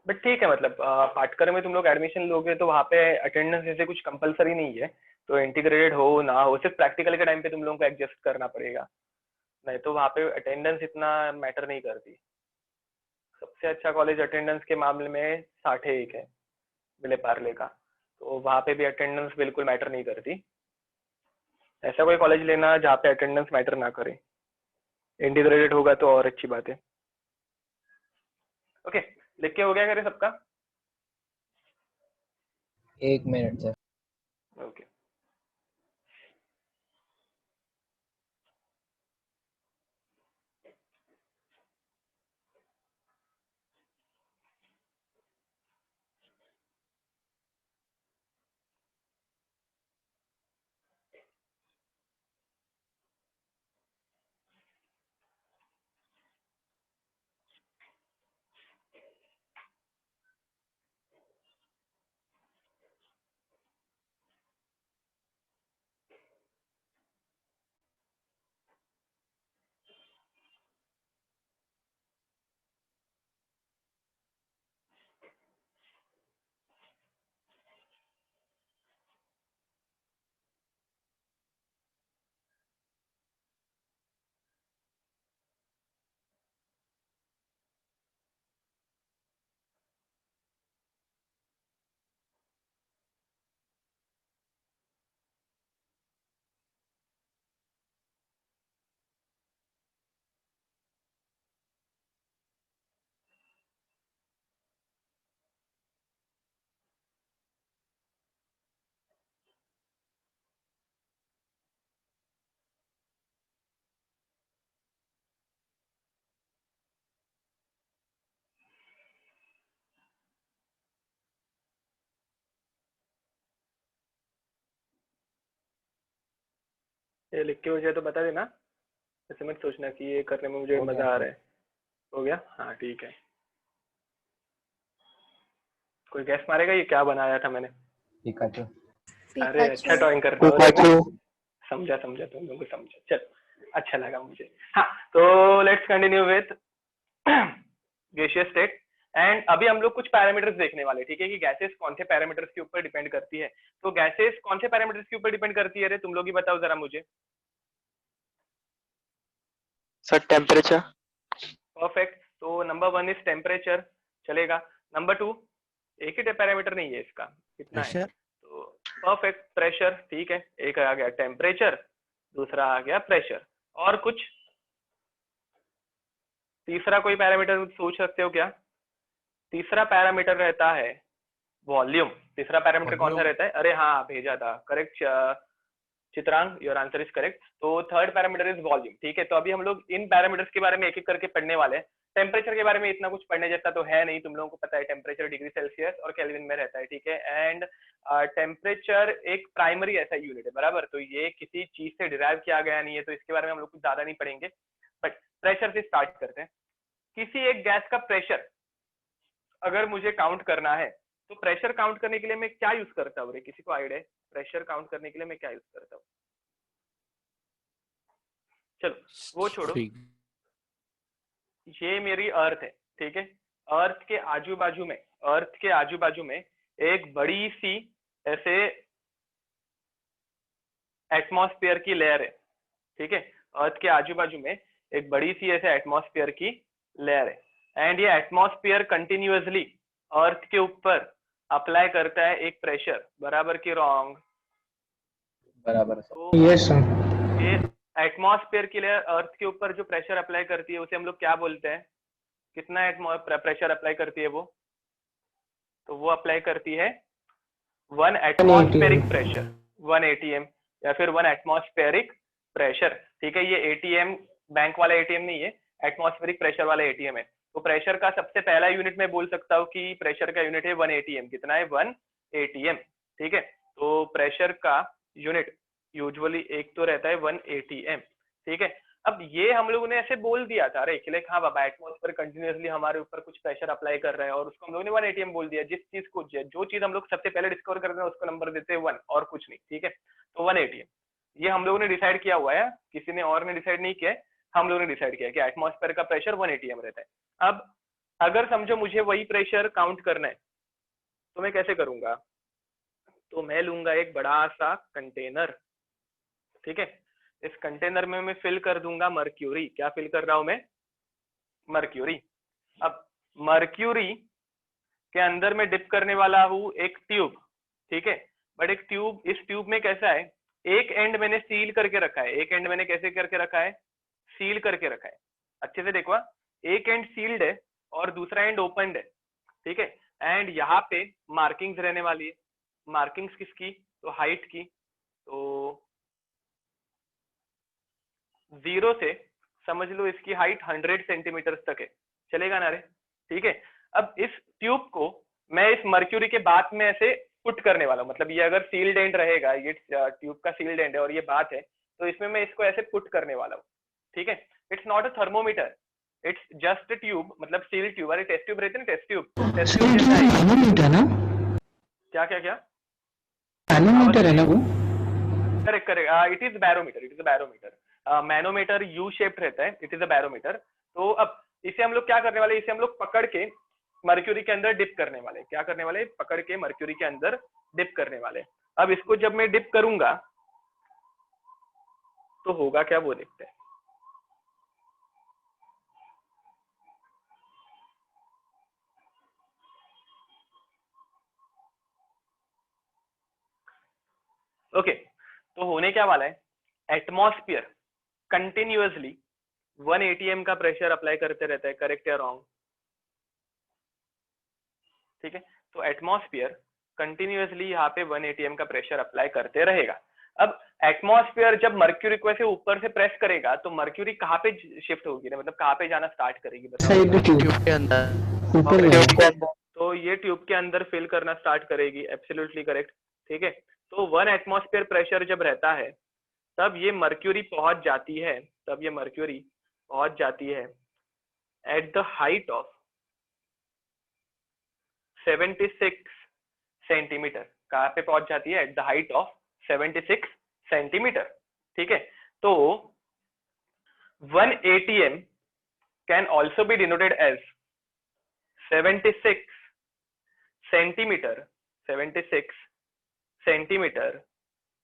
बट ठीक है, मतलब पाटकर में तुम लोग एडमिशन लोगे तो वहाँ पे अटेंडेंस जैसे कुछ कंपलसरी नहीं है, तो इंटीग्रेटेड हो ना हो, सिर्फ प्रैक्टिकल के टाइम पे तुम लोगों को एडजस्ट करना पड़ेगा, नहीं तो वहाँ पे अटेंडेंस इतना मैटर नहीं करती। सबसे अच्छा कॉलेज अटेंडेंस के मामले में 61 है, विले पार्ले का, तो वहाँ पे भी अटेंडेंस बिल्कुल मैटर नहीं करती। ऐसा कोई कॉलेज लेना जहाँ पे अटेंडेंस मैटर ना करे, इंटीग्रेटेड होगा तो और अच्छी बात है। ओके, लिख के हो गया करे सबका? 1 मिनट सर। ओके, ये लिख के हो जाए तो बता देना, ऐसे मत सोचना कि ये करने में मुझे हो गया मजा आ सर। रहा है। हो गया, हाँ ठीक है। कोई गैस मारेगा ये क्या बनाया था मैंने? पिकाचू। अरे अच्छा पिकाचू। ड्राइंग करता हो। पिकाचू। समझा समझा, तुम लोगों को समझा, चल अच्छा लगा मुझे। हाँ तो let's continue with gaseous state. And अभी हम लोग कुछ पैरामीटर्स देखने वाले, ठीक है, कि गैसेस कौन से पैरामीटर्स के ऊपर डिपेंड करती है। तो गैसेस कौन से पैरामीटर्स के ऊपर डिपेंड करती है रे, तुम लोग ही बताओ जरा मुझे। Sir temperature. परफेक्ट, तो नंबर 1 इज टेम्परेचर, चलेगा। नंबर 2 एक ही पैरामीटर नहीं है इसका, कितना है, प्रेशर। तो परफेक्ट, प्रेशर, ठीक है, एक आ गया टेम्परेचर, दूसरा आ गया प्रेशर, और कुछ तीसरा कोई पैरामीटर सोच सकते हो क्या? तीसरा पैरामीटर रहता है वॉल्यूम। तीसरा पैरामीटर कौन सा Volume। रहता है? अरे हाँ भेजा था, correct Chitrang, your answer is correct. तो थर्ड पैरामीटर इज वॉल्यूम, ठीक है। तो अभी हम लोग इन पैरामीटर्स के बारे में एक एक करके पढ़ने वाले हैं। टेम्परेचर के बारे में इतना कुछ पढ़ने जैसा तो है नहीं, तुम लोगों को पता है टेम्परेचर डिग्री सेल्सियस और केल्विन में रहता है, ठीक है। एंड टेम्परेचर एक प्राइमरी ऐसा यूनिट है, बराबर, तो ये किसी चीज से डिराइव किया गया नहीं है, तो इसके बारे में हम लोग कुछ ज्यादा नहीं पढ़ेंगे। बट प्रेशर से स्टार्ट करते हैं। किसी एक गैस का प्रेशर अगर मुझे काउंट करना है, तो प्रेशर काउंट करने के लिए मैं क्या यूज करता हूँ रे? किसी को आइडिया है प्रेशर काउंट करने के लिए मैं क्या यूज करता हूँ? चलो वो छोड़ो, ये मेरी अर्थ है, ठीक है। अर्थ के आजू बाजू में एक बड़ी सी ऐसे एटमॉस्फेयर की लेयर है, ठीक है। अर्थ के आजू बाजू में एक बड़ी सी ऐसे एटमॉस्फेयर की लेयर है, एंड ये एटमॉस्फेयर कंटिन्यूअसली अर्थ के ऊपर अप्लाई करता है एक प्रेशर, बराबर की रॉन्ग? बराबर सर। तो यस सर। ये एटमॉस्फेयर की लेयर अर्थ के ऊपर जो प्रेशर अप्लाई करती है उसे हम लोग क्या बोलते हैं? कितना प्रेशर अप्लाई करती है वो? तो वो अप्लाई करती है 1 एटमॉस्फेरिक प्रेशर, 1 एटीएम, या फिर 1 एटमॉस्फेरिक प्रेशर, ठीक है। ये एटीएम बैंक वाला एटीएम नहीं है, एटमॉस्फेरिक प्रेशर वाला एटीएम है। तो प्रेशर का सबसे पहला यूनिट मैं बोल सकता हूँ कि प्रेशर का यूनिट है 1 एटीएम। कितना है? 1 एटीएम, ठीक है। तो प्रेशर का यूनिट यूजुअली एक तो रहता है 1 एटीएम, ठीक है। अब ये हम लोगों ने ऐसे बोल दिया था, अरे कि हाँ बाबा एटमॉस्फेयर कंटिन्यूअसली हमारे ऊपर कुछ प्रेशर अप्लाई कर रहा है, और उसको हम लोगों ने 1 एटीएम बोल दिया। जिस चीज को, जो चीज हम लोग सबसे पहले डिस्कवर करते हैं उसको नंबर देते हैं 1, और कुछ नहीं, ठीक है। तो 1 एटीएम ये हम लोगों ने डिसाइड किया हुआ है, किसी ने और ने डिसाइड नहीं किया है, हम लोगों ने डिसाइड किया कि एटमॉस्फेयर का प्रेशर 1 एटीएम रहता है। अब अगर समझो मुझे वही प्रेशर काउंट करना है, तो मैं कैसे करूंगा? तो मैं लूंगा एक बड़ा सा कंटेनर, ठीक है। इस कंटेनर में मैं फिल कर दूंगा मर्क्यूरी। क्या फिल कर रहा हूं मैं? मर्क्यूरी। अब मर्क्यूरी के अंदर मैं डिप करने वाला हूं एक ट्यूब, ठीक है। बट एक ट्यूब, इस ट्यूब में कैसा है, एक एंड मैंने सील करके रखा है। एक एंड मैंने कैसे करके रखा है? सील करके रखा है। अच्छे से देखो, एक एंड सील्ड है और दूसरा एंड ओपनड है, ठीक है। एंड यहाँ पे मार्किंग्स रहने वाली है। मार्किंग्स किसकी? तो हाइट की। तो 0 से समझ लो इसकी हाइट 100 सेंटीमीटर तक है, चलेगा ना रे? ठीक है। अब इस ट्यूब को मैं इस मर्क्यूरी के बात में ऐसे पुट करने वाला हूँ, मतलब ये अगर सील्ड एंड रहेगा, ये ट्यूब का सील्ड एंड है और ये बात है, तो इसमें मैं इसको ऐसे पुट करने वाला हूँ, ठीक है। It's not a thermometer, it's just tube, मतलब सील्ड ट्यूब। अरे टेस्ट ट्यूब रहते ना, टेस्ट ट्यूब, टेस्ट ट्यूब जैसा है। बैरोमीटर ना? क्या क्या क्या? बैरोमीटर है ना वो? Correct correct, it is barometer, it is a barometer. Manometer U shaped रहता है, इट इज अ बैरोमीटर। तो अब इसे हम लोग क्या करने वाले, इसे हम लोग पकड़ के मर्क्यूरी के अंदर डिप करने वाले। क्या करने वाले? पकड़ के मर्क्यूरी के अंदर डिप करने वाले। अब इसको जब मैं डिप करूंगा तो होगा क्या, वो देखते हैं। ओके, तो होने क्या वाला है, एटमॉस्फेयर कंटिन्यूअसली 1 एटीएम का प्रेशर अप्लाई करते रहता है, करेक्ट या रॉन्ग? ठीक है, तो एटमॉस्फेयर कंटिन्यूअसली यहाँ पे 1 एटीएम का प्रेशर अप्लाई करते रहेगा। अब एटमॉस्फेयर जब मर्क्यूरी को ऐसे ऊपर से प्रेस करेगा तो मर्क्यूरी कहाँ पे शिफ्ट होगी, मतलब कहाँ पे जाना स्टार्ट करेगी, बताओ। साइड ट्यूब ट्यूब के अंदर। ऊपर ट्यूब जाएगा। के अंदर। तो ये ट्यूब के अंदर फिल करना स्टार्ट करेगी, एब्सोल्युटली करेक्ट। ठीक है, तो 1 एटमॉस्फेयर प्रेशर जब रहता है तब ये मर्क्यूरी पहुंच जाती है, तब ये मर्क्यूरी पहुंच जाती है at the height of 76 centimetre. कहाँ पे पहुंच जाती है? At the height of 76 centimetre. ठीक है, तो 1 ATM can also be denoted as 76 centimetre, 76 centimetre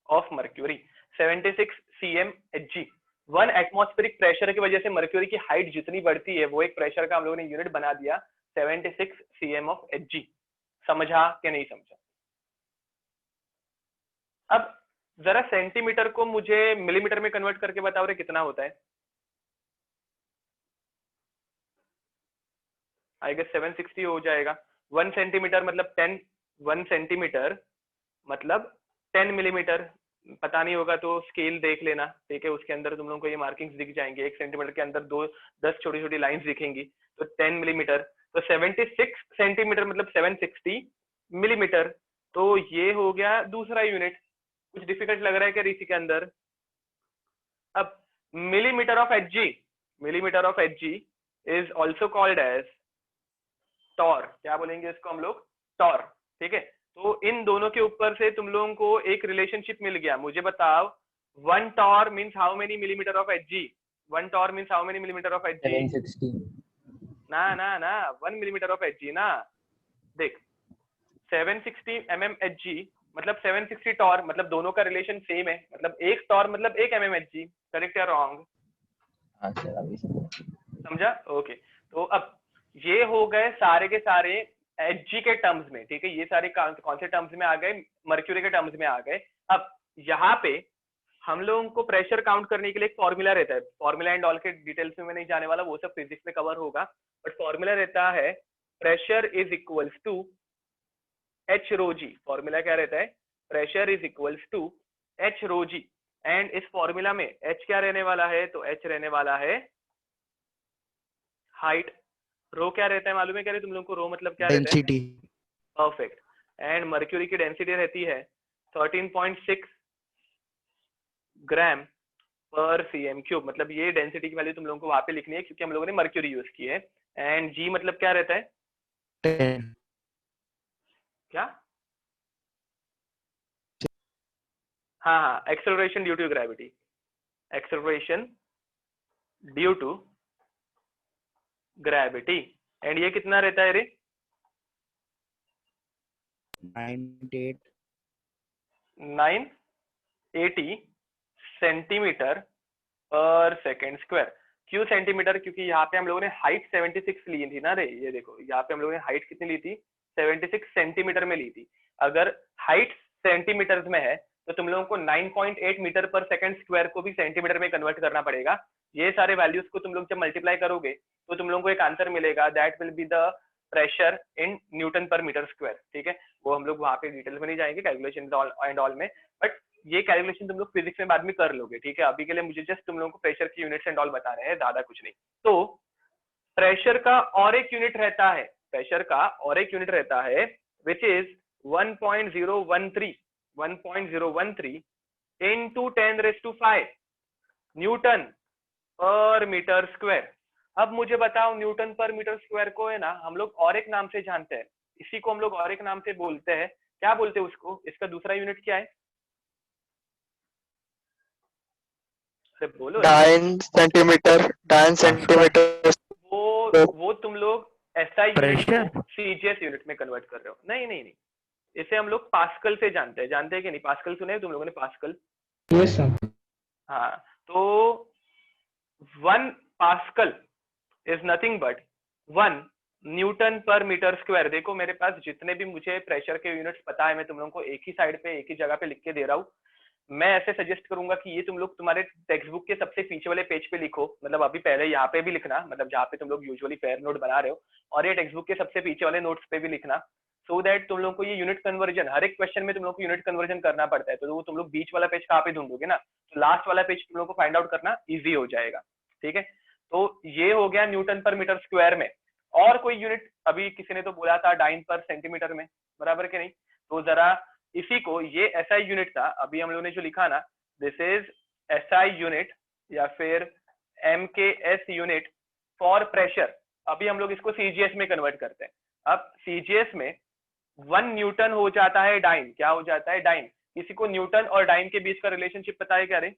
of mercury, 76 cm/Hg। 1 atmospheric pressure की वजह से मर्क्यूरी की हाइट जितनी बढ़ती है वो एक प्रेशर का हम लोगों ने यूनिट बना दिया 76 cm/Hg। समझा कि नहीं समझा? अब जरा सेंटीमीटर को मुझे मिलीमीटर में कन्वर्ट करके बताओ रे, कितना होता है? आई गेस 760 हो जाएगा। 1 सेंटीमीटर मतलब 10, 1 सेंटीमीटर मतलब 10 मिलीमीटर। पता नहीं होगा तो स्केल देख लेना, ठीक है, उसके अंदर तुम लोगों को ये मार्किंग्स दिख जाएंगे। 1 सेंटीमीटर के अंदर 10 छोटी छोटी लाइंस दिखेंगी, तो 10 मिलीमीटर। तो 76 सेंटीमीटर मतलब 760 मिलीमीटर। तो ये हो गया दूसरा यूनिट। कुछ डिफिकल्ट लग रहा है क्या इसी के अंदर? अब millimetre of Hg, millimetre of Hg is also called as torr. क्या बोलेंगे इसको हम लोग? टॉर। ठीक है, तो इन दोनों के ऊपर से तुम लोगों को एक रिलेशनशिप मिल गया। मुझे बताओ 1 torr means how many millimetre of Hg? 1 torr means how many millimetre of Hg? 760। ना ना ना, 1 मिलीमीटर ऑफ Hg ना। देख 760 mmHg मतलब 760 टॉर, मतलब दोनों का रिलेशन सेम है, मतलब 1 टॉर मतलब 1 mmHg। करेक्ट या रॉन्ग? हाँ सर, अभी समझा? ओके, तो अब ये हो गए सारे के सारे Hg के टर्म्स में। ठीक है, ये सारे कौन से टर्म्स में आ गए? मर्क्यूरी के टर्म्स में आ गए। अब यहाँ पे हम लोगों को प्रेशर काउंट करने के लिए एक फॉर्मूला रहता है। फॉर्मूला एंड ऑल के डिटेल्स में मैं नहीं जाने वाला, वो सब फिजिक्स में कवर होगा। बट फॉर्मूला रहता है pressure is equals to H rho g। Formula क्या रहता है? Pressure is equals to H rho g। And इस फॉर्मूला में H क्या रहने वाला है? तो H रहने वाला है हाइट। रो क्या रहता है मालूम है? क्या तुम लोगों को रो मतलब क्या रहता है? डेंसिटी। परफेक्ट। एंड मर्क्यूरी की डेंसिटी रहती है 13.6 ग्राम पर cm3। मतलब ये डेंसिटी की वैल्यू तुम लोगों को वहां पे लिखनी है क्योंकि हम लोगों ने मर्क्यूरी यूज की है। एंड जी मतलब क्या रहता है? 10। क्या? हाँ हाँ, acceleration due to gravity, acceleration due to gravity. And ये कितना रहता है रे? 980 सेंटीमीटर पर सेकेंड स्क्वायर। क्यों सेंटीमीटर? क्योंकि यहाँ पे हम लोगों ने हाइट 76 ली थी ना रे। ये देखो यहाँ पे हम लोगों ने हाइट कितनी ली थी? 76 सेंटीमीटर में ली थी। अगर हाइट सेंटीमीटर में है तो तुम लोगों को 9.8 मीटर पर सेकेंड स्क्वायर को भी सेंटीमीटर में कन्वर्ट करना पड़ेगा। ये सारे वैल्यूज को तुम लोग जब मल्टीप्लाई करोगे तो तुम लोगों को एक आंसर मिलेगा, that will be the pressure in newton पर मीटर स्क्वायर। ठीक है, वो हम लोग वहां पे डिटेल्स में नहीं जाएंगे कैलकुलेशन एंड ऑल में, बट ये कैलकुलेशन तुम लोग फिजिक्स में बाद में कर लोगे। ठीक है, अभी के लिए मुझे जस्ट तुम लोगों को प्रेशर की यूनिट्स एंड ऑल बता रहे हैं, ज्यादा कुछ नहीं। तो प्रेशर का और एक यूनिट रहता है, प्रेशर का और एक यूनिट रहता है विच इज 1.013 into 10⁵ न्यूटन पर मीटर स्क्वायर। अब मुझे बताओ न्यूटन पर मीटर स्क्वायर को है ना हम लोग और एक नाम से जानते हैं, इसी को हम लोग और एक नाम से बोलते हैं। क्या बोलते हैं उसको? इसका दूसरा यूनिट क्या है? अरे बोलो। Dyne centimetre. वो तुम लोग SI यूनिट को CGS यूनिट में कन्वर्ट कर रहे हो। नहीं नहीं नहीं, इसे हम लोग पास्कल से जानते हैं। जानते हैं कि नहीं? पास्कल सुने तुम लोगों ने? पास्कल। Yes sir. हाँ, तो 1 pascal is nothing but 1 Newton पर मीटर स्क्वायर। देखो मेरे पास जितने भी मुझे प्रेशर के यूनिट्स पता है मैं तुम लोगों को एक ही साइड पे एक ही जगह पे लिख के दे रहा हूँ। मैं ऐसे सजेस्ट करूंगा कि ये तुम लोग तुम्हारे टेक्स्ट बुक के सबसे पीछे वाले पेज पे लिखो, मतलब अभी पहले यहाँ पे भी लिखना, मतलब जहाँ पे तुम लोग यूजुअली फेयर नोट बना रहे हो, और ये टेक्स्ट बुक के सबसे पीछे वाले नोट्स पे भी लिखना, सो दैट तुम लोग को ये यूनिट कन्वर्जन, हर एक क्वेश्चन में तुम लोग को यूनिट कन्वर्जन करना पड़ता है, तो वो तुम लोग बीच वाला पेज कहाँ पे ढूंढोगे ना, तो लास्ट वाला पेज तुम लोग को फाइंड आउट करना ईजी हो जाएगा। ठीक है, तो ये हो गया न्यूटन पर मीटर स्क्वायर में। और कोई यूनिट अभी किसी ने तो बोला था डाइन पर सेंटीमीटर में, बराबर के नहीं? तो जरा इसी को, ये ऐसा यूनिट था अभी हम लोगों ने जो लिखा ना, दिस इज SI यूनिट या फिर MKS यूनिट फॉर प्रेशर। अभी हम लोग इसको CGS में कन्वर्ट करते हैं। अब CGS में 1 न्यूटन हो जाता है डाइन। क्या हो जाता है? डाइन। किसी को न्यूटन और डाइन के बीच का रिलेशनशिप पता है क्या रे?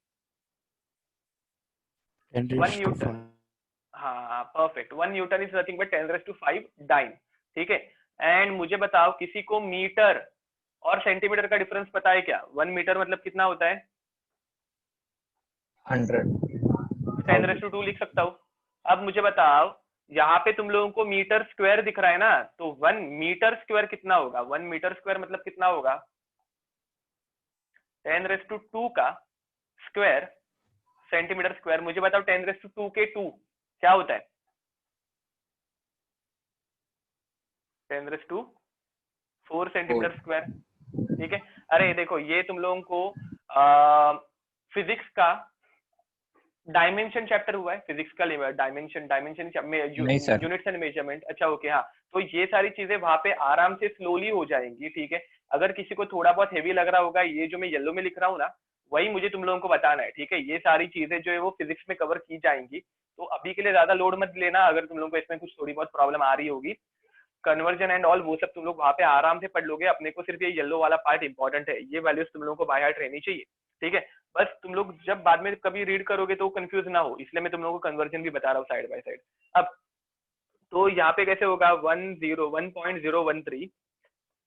1 न्यूटन, हाँ perfect, 1 newton is nothing but 10⁵ dyne. ठीक है। एंड मुझे बताओ किसी को मीटर और सेंटीमीटर का डिफरेंस पता है क्या? 1 मीटर मतलब कितना होता है? 100 10⁵ लिख सकता हूँ। अब मुझे बताओ यहाँ पे तुम लोगों को मीटर स्क्वायर दिख रहा है ना, तो 1 मीटर स्क्वायर कितना होगा? 1 मीटर स्क्वायर मतलब कितना होगा? 10⁵ का स्क्वायर सेंटीमीटर स्क्वायर। मुझे बताओ 10⁵ के 2 क्या होता है? 10⁴ सेंटीमीटर स्क्वायर। ठीक है। अरे देखो ये तुम लोगों को फिजिक्स का डायमेंशन चैप्टर हुआ है, फिजिक्स का डायमेंशन यूनिट्स एंड मेजरमेंट। अच्छा ओके, हाँ। तो ये सारी चीजें वहां पे आराम से स्लोली हो जाएंगी। ठीक है। अगर किसी को थोड़ा बहुत हेवी लग रहा होगा, ये जो मैं येलो में लिख रहा हूँ ना, वही मुझे तुम लोगों को बताना है। ठीक है। ये सारी चीजें जो है वो फिजिक्स में कवर की जाएंगी, तो अभी के लिए ज्यादा लोड मत लेना। अगर तुम लोगों को इसमें कुछ थोड़ी बहुत प्रॉब्लम आ रही होगी, कन्वर्जन एंड ऑल वो सब तुम लोग वहां पे आराम से पढ़ लोगे। अपने को सिर्फ ये येलो वाला पार्ट इंपॉर्टेंट है, ये वैल्यूज तुम लोगों को बाय हार्ट रहनी चाहिए। ठीक है। बस तुम लोग जब बाद में कभी रीड करोगे तो कंफ्यूज ना हो, इसलिए मैं तुम लोगों को कन्वर्जन भी बता रहा हूँ साइड बाय साइड। अब तो यहाँ पे कैसे होगा? 1.013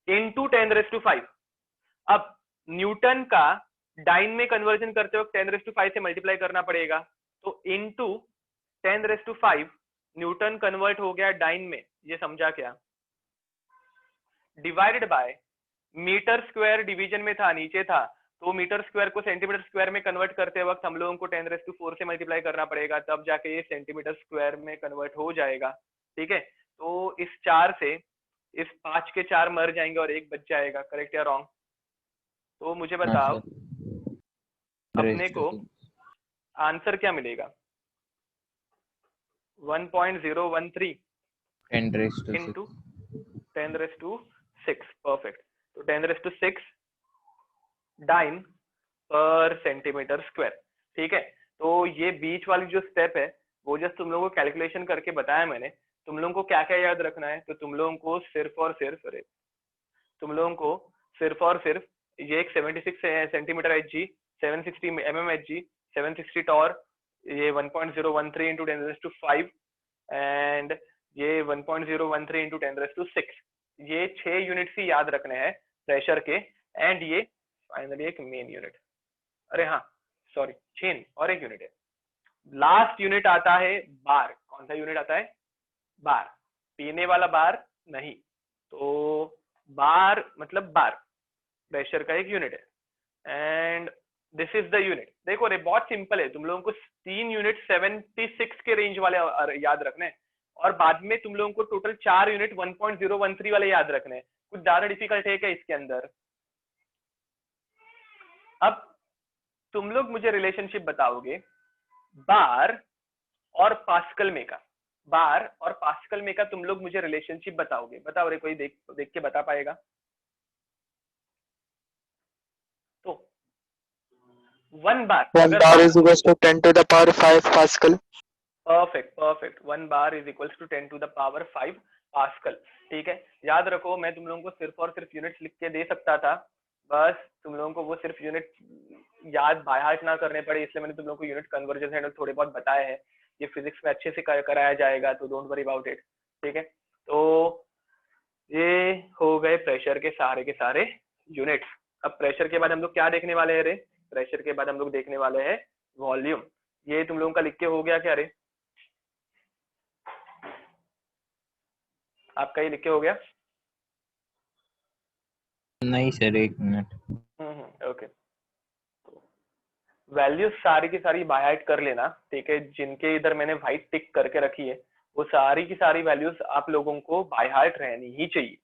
इंटू 10⁵। अब न्यूटन का डाइन में कन्वर्जन करते वक्त 10⁵ से मल्टीप्लाई करना पड़ेगा, तो इंटू 10⁵ न्यूटन कन्वर्ट हो गया डाइन में, ये समझा क्या? Divided by metre square, division में था, नीचे था, तो मीटर स्क्वायर को सेंटीमीटर स्क्वायर में कन्वर्ट करते वक्त हम लोगों को 10⁴ से मल्टीप्लाई करना पड़ेगा, तब जाके ये सेंटीमीटर स्क्वायर में कन्वर्ट हो जाएगा। ठीक है। तो इस 4 से इस 5 के 4 मर जाएंगे और 1 बच जाएगा। करेक्ट या रॉन्ग? तो मुझे बताओ अपने को आंसर क्या मिलेगा? 1.013 इंटू 10⁶। परफेक्ट। तो 10⁶ डाइन पर सेंटीमीटर स्क्वायर। ठीक है। तो ये बीच वाली जो स्टेप है वो जस्ट तुम लोगों को कैलकुलेशन करके बताया मैंने। तुम लोगों को क्या क्या याद रखना है? तो तुम लोगों को सिर्फ और सिर्फ ये एक 76 centimetre HG, 760 mm HG, 760 torr, ये 1.013 इंटू 10⁵ एंड ये 1.013 इंटू 10⁶। ये 6 यूनिट्स ही याद रखने हैं प्रेशर के। एंड ये फाइनली एक मेन यूनिट, अरे हाँ सॉरी, चेन और एक यूनिट है। लास्ट यूनिट आता है बार। कौन सा यूनिट आता है? बार। पीने वाला बार नहीं, तो बार मतलब बार प्रेशर का एक यूनिट है। And this is the unit. देखो रे बहुत सिंपल है, तुम लोगों को 3 यूनिट 76 के रेंज वाले याद रखने हैं, और बाद में तुम लोगों को टोटल 4 यूनिट 1.013 वाले याद रखने हैं। कुछ ज्यादा डिफिकल्ट है क्या इसके अंदर? अब तुम लोग मुझे रिलेशनशिप बताओगे बार और पास्कल में का। बार और पास्कल में का तुम लोग मुझे रिलेशनशिप बताओगे। बताओ रे, कोई देख के बता पाएगा? तो 1 बार 1 bar is equals to 10 to the power 5 Pascal. Perfect 1 bar is equals to 10 to the power 5 pascal. ठीक है। याद रखो मैं तुम लोगों को सिर्फ और सिर्फ यूनिट्स लिख के दे सकता था, बस तुम लोगों को वो सिर्फ यूनिट याद बाय हार्ट ना करने पड़े, इसलिए मैंने तुम लोगों को यूनिट कन्वर्जन है थोड़े बहुत बताए हैं। ये फिजिक्स में अच्छे से कराया जाएगा, तो डोंट वरी अबाउट इट। ठीक है। तो ये हो गए प्रेशर के सारे यूनिट्स। अब प्रेशर के बाद हम लोग क्या देखने वाले हैं रे? प्रेशर के बाद हम लोग देखने वाले हैं वॉल्यूम। ये तुम लोगों का लिख के हो गया क्या रे? आपका ये लिख के हो गया? नहीं सर, 1 मिनट। ओके। वैल्यूज सारी की सारी बाय हार्ट कर लेना। ठीक है। जिनके इधर मैंने व्हाइट टिक करके रखी है वो सारी की सारी वैल्यूज आप लोगों को बाय हार्ट रहनी ही चाहिए,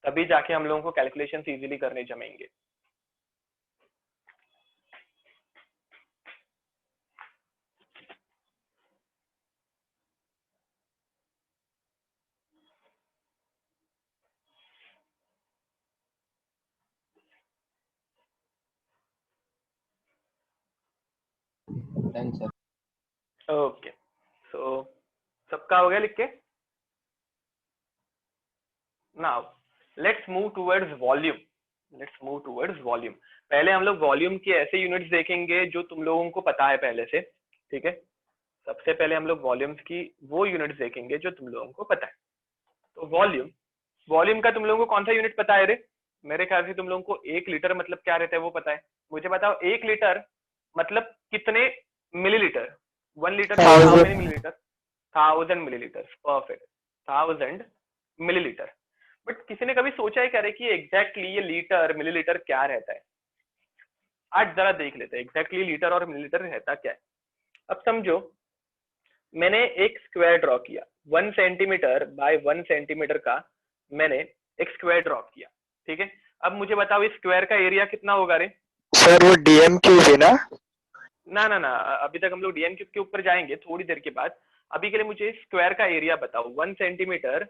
तभी जाके हम लोगों को कैलकुलेशन इजीली करने जमेंगे। Done sir. ओके, सो सबका हो गया लिख के। Now let's move towards volume. पहले हम लोग वॉल्यूम की ऐसे यूनिट्स देखेंगे जो तुम लोगों को पता है पहले से, ठीक है। सबसे पहले हम लोग वॉल्यूम्स की वो यूनिट्स देखेंगे जो तुम लोगों को पता है। तो वॉल्यूम का तुम लोगों को कौन सा यूनिट पता है रे? मेरे ख्याल से तुम लोगों को 1 लीटर मतलब क्या रहता है वो पता है। मुझे बताओ 1 लीटर मतलब कितने millilitre? 1 litre how many millilitre? 1000 millilitre. Perfect, 1000 millilitre. But किसी ने कभी सोचा है क्या रे कि एग्जैक्टली ये लीटर मिलीलीटर क्या रहता है? आज जरा देख लेते हैं एग्जैक्टली लीटर और मिलीलीटर रहता क्या है। अब समझो मैंने एक स्क्वायर ड्रॉ किया, 1 सेंटीमीटर बाय 1 सेंटीमीटर का मैंने एक स्क्वायर ड्रॉ किया, ठीक है। अब मुझे बताओ इस स्क्वायर का एरिया कितना होगा रे? सर वो डीएम क्यूब है ना? ना, अभी तक हम लोग डीएम क्यूब के ऊपर जाएंगे थोड़ी देर के बाद। अभी के लिए मुझे स्क्वायर का एरिया बताओ। 1 सेंटीमीटर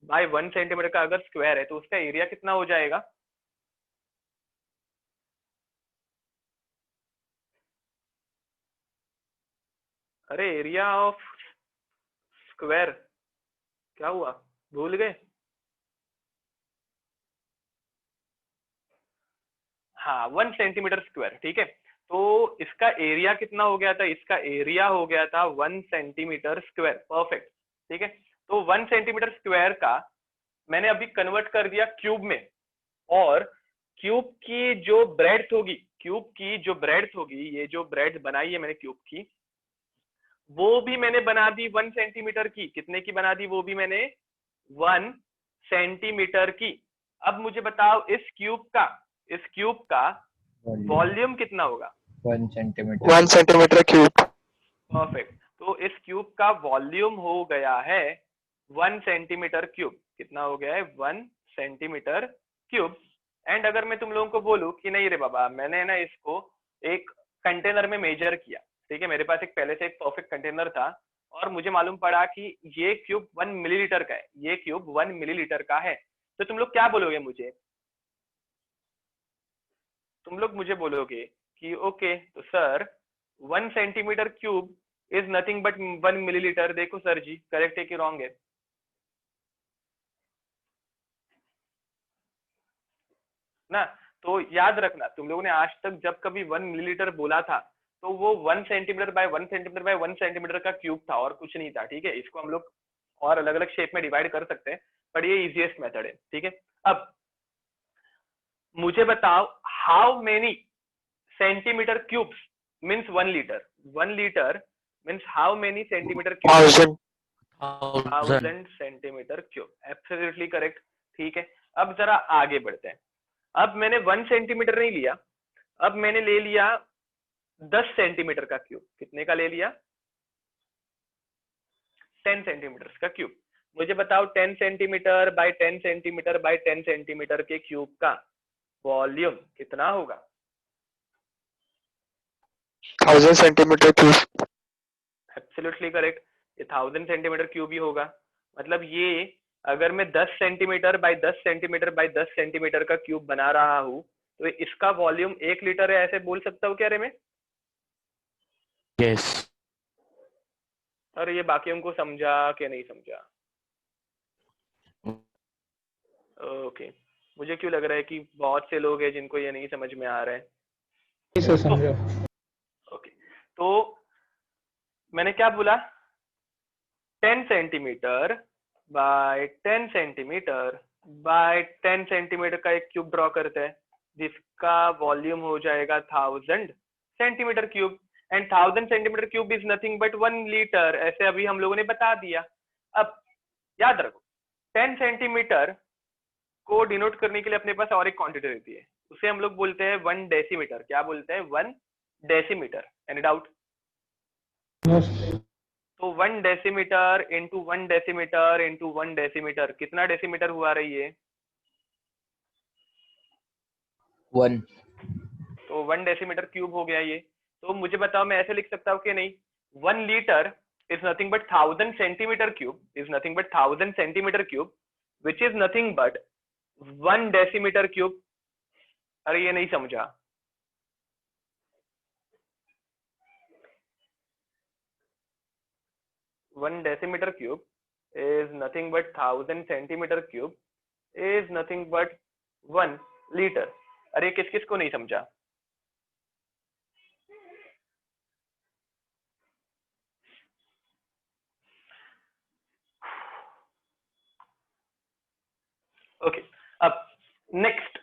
बाय 1 सेंटीमीटर का अगर स्क्वायर है तो उसका एरिया कितना हो जाएगा? अरे एरिया ऑफ स्क्वायर क्या हुआ, भूल गए? हाँ 1 सेंटीमीटर स्क्वायर, ठीक है। तो इसका एरिया कितना हो गया था? इसका एरिया हो गया था 1 सेंटीमीटर स्क्वायर। परफेक्ट, ठीक है। तो 1 सेंटीमीटर स्क्वायर का मैंने अभी कन्वर्ट कर दिया क्यूब में, और क्यूब की जो ब्रेड्थ होगी, ये जो ब्रेड्थ बनाई है मैंने क्यूब की, वो भी मैंने बना दी 1 सेंटीमीटर की। कितने की बना दी? वो भी मैंने 1 सेंटीमीटर की। अब मुझे बताओ इस क्यूब का वॉल्यूम कितना होगा? 1 सेंटीमीटर। 1 centimetre cube. परफेक्ट, तो इस क्यूब का वॉल्यूम हो गया है 1 सेंटीमीटर क्यूब। कितना हो गया है? 1 सेंटीमीटर क्यूब। एंड अगर मैं तुम लोगों को बोलूं कि नहीं रे बाबा, मैंने ना इसको एक कंटेनर में मेजर किया, ठीक है, मेरे पास एक पहले से एक परफेक्ट कंटेनर था और मुझे मालूम पड़ा कि ये क्यूब 1 मिलीलीटर का है, ये क्यूब 1 मिलीलीटर का है, तो तुम लोग क्या बोलोगे मुझे? तुम लोग मुझे बोलोगे कि ओके तो sir 1 centimetre cube is nothing but 1 millilitre. देखो सर जी करेक्ट है कि रॉन्ग है? ना, तो याद रखना तुम लोगों ने आज तक जब कभी 1 मिलीलीटर बोला था तो वो 1 centimetre bye 1 centimetre bye 1 centimetre का क्यूब था और कुछ नहीं था, ठीक है। इसको हम लोग और अलग अलग शेप में डिवाइड कर सकते हैं, पर ये इजीएस्ट मेथड है, ठीक है। अब मुझे बताओ how many centimetre cubes means 1 litre? 1 litre means how many centimetre cube? 1000 centimetre cube. Absolutely correct, ठीक है। अब जरा आगे बढ़ते हैं। अब मैंने 1 सेंटीमीटर नहीं लिया, अब मैंने ले लिया 10 सेंटीमीटर का क्यूब। कितने का ले लिया? 10 सेंटीमीटर का क्यूब। मुझे बताओ 10 centimetre bye 10 centimetre bye 10 centimetre के क्यूब का वॉल्यूम कितना होगा? 1000 सेंटीमीटर क्यूब। एब्सोल्युटली करेक्ट, ये 1000 सेंटीमीटर क्यूब ही होगा। मतलब ये अगर मैं 10 centimetre bye 10 centimetre bye 10 centimetre का क्यूब बना रहा हूं तो इसका वॉल्यूम 1 लीटर है, ऐसे बोल सकता हूँ क्या रे मैं? यस। और ये बाकियों को समझा कि नहीं समझा? ओके, मुझे क्यों लग रहा है कि बहुत से लोग हैं जिनको ये नहीं समझ में आ रहा है। सर समझो। ओके, तो मैंने क्या बोला? 10 centimetre bye 10 centimetre bye 10 centimetre का एक क्यूब ड्रॉ करते हैं जिसका वॉल्यूम हो जाएगा 1000 centimetre cube. And 1000 centimetre cube is nothing but 1 litre, ऐसे अभी हम लोगों ने बता दिया। अब याद रखो 10 सेंटीमीटर को डिनोट करने के लिए अपने पास और एक क्वांटिटी रहती है, उसे हम लोग बोलते हैं 1 डेसीमीटर। क्या बोलते हैं? 1 डेसीमीटर। Any doubt? तो 1 decimetre into 1 decimetre into 1 decimetre, कितना डेसीमीटर हुआ रही है? 1। तो 1 डेसीमीटर क्यूब हो गया ये। तो मुझे बताओ मैं ऐसे लिख सकता हूँ कि नहीं? 1 litre is nothing but 1000 centimetre cube, is nothing but 1000 centimetre cube which is nothing but 1 decimetre cube. अरे ये नहीं समझा? 1 decimetre cube is nothing but 1000 centimetre cube is nothing but 1 litre. अरे किस किस को नहीं समझा? ओके अब नेक्स्ट,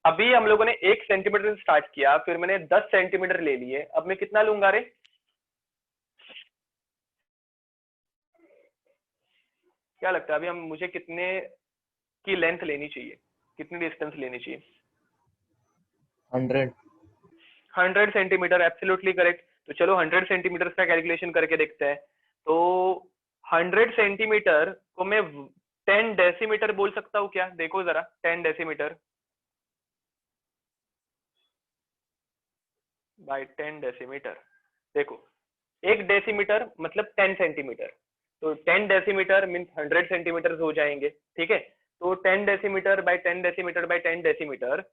अभी हम लोगों ने 1 सेंटीमीटर से स्टार्ट किया, फिर मैंने 10 सेंटीमीटर ले लिए, अब मैं कितना लूंगा रे? क्या लगता है अभी हम मुझे कितने की लेंथ लेनी चाहिए, कितनी डिस्टेंस लेनी चाहिए? 100 100 सेंटीमीटर, एब्सोल्युटली करेक्ट। तो चलो 100 सेंटीमीटर का कैलकुलेशन करके देखते हैं। तो 100 सेंटीमीटर को मैं 10 डेसीमीटर बोल सकता हूँ क्या? देखो जरा, 10 डेसीमीटर बाय 10 डेसीमीटर, देखो 1 डेसीमीटर मतलब 10 सेंटीमीटर, तो 10 डेसीमीटर मीन्स 100 सेंटीमीटर हो जाएंगे, ठीक है। तो 10 decimetre by 10 decimetre by 10 decimetre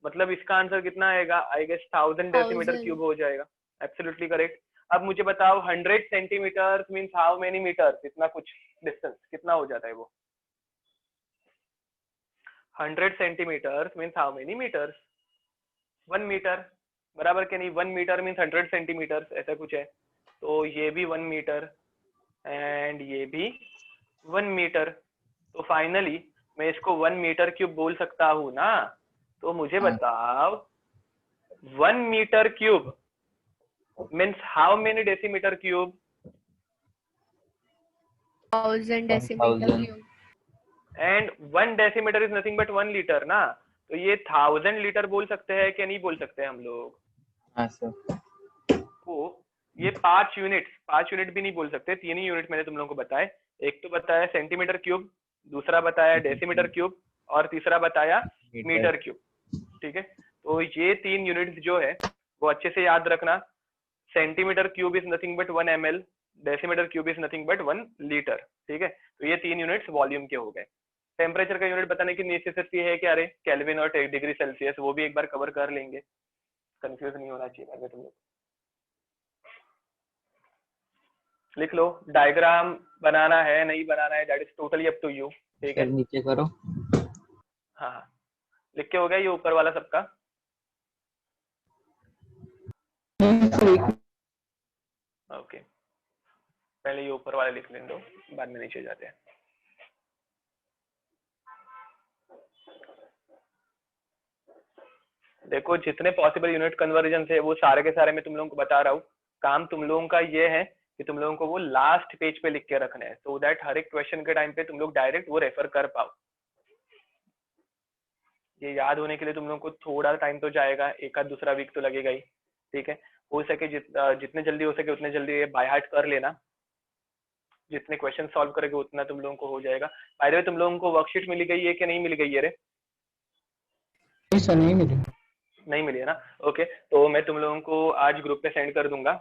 मतलब इसका आंसर कितना आएगा? आई गेस 1000 डेसीमीटर 1000 क्यूब हो जाएगा। Absolutely correct. अब मुझे बताओ 100 centimetre means how many metre, इतना कुछ डिस्टेंस कितना हो जाता है वो? 100 centimetre means how many metres? 1 metre, बराबर के नहीं? 1 मीटर मीन्स 100 सेंटीमीटर, ऐसा कुछ है। तो ये भी 1 मीटर एंड ये भी 1 मीटर। तो फाइनली मैं इसको 1 मीटर क्यूब बोल सकता हूँ ना? तो मुझे हाँ। बताओ 1 metre cube means how many decimetre cube? 1000 decimetre 1000 cube. And 1 decimetre is nothing but 1 litre ना, तो ये 1000 लीटर बोल सकते हैं कि नहीं बोल सकते हम लोग? हाँ सर। तो ये 5 यूनिट भी नहीं बोल सकते, 3 ही यूनिट मैंने तुम लोगों को बताए। एक तो बताया सेंटीमीटर क्यूब, दूसरा बताया डेसीमीटर क्यूब और तीसरा बताया मीटर क्यूब, ठीक है। तो ये 3 यूनिट्स जो है वो अच्छे से याद रखना। Centimetre cube is nothing but 1 ml, decimetre cube is nothing but 1 litre, ठीक है। तो ये 3 यूनिट्स वॉल्यूम के हो गए। टेम्परेचर का यूनिट बताने की नेसेसिटी है कि अरे केल्विन और डिग्री सेल्सियस, वो भी एक बार कवर कर लेंगे, कंफ्यूज नहीं होना चाहिए बाद तुम लोग। लिख लो, डायग्राम बनाना है नहीं बनाना है that is totally up to you, ठीक है। सर नीचे करो। हाँ हाँ, लिख के हो गया ये ऊपर वाला सबका? ओके, पहले ये ऊपर वाले लिख लेने दो, बाद में नीचे जाते हैं। देखो जितने पॉसिबल यूनिट कन्वर्जन है वो सारे के सारे मैं तुम लोगों को बता रहा हूँ। काम तुम लोगों का ये है कि तुम लोगों को वो लास्ट पेज पे लिख के रखना है, सो दैट हर एक क्वेश्चन के टाइम पे तुम लोग डायरेक्ट वो रेफर कर पाओ। ये याद होने के लिए तुम लोगों को थोड़ा टाइम तो जाएगा, एक आध दूसरा वीक तो लगेगा ही, ठीक है। हो सके जितने जल्दी हो सके उतने जल्दी ये बाय हार्ट कर लेना। जितने क्वेश्चन सॉल्व करोगे उतना तुम लोगों को हो जाएगा। बाय द वे तुम लोगों को वर्कशीट मिली गई है कि नहीं मिली गई है रे? नहीं सर, नहीं मिली। नहीं मिली है ना? ओके, तो मैं तुम लोगों को आज ग्रुप पे सेंड कर दूंगा।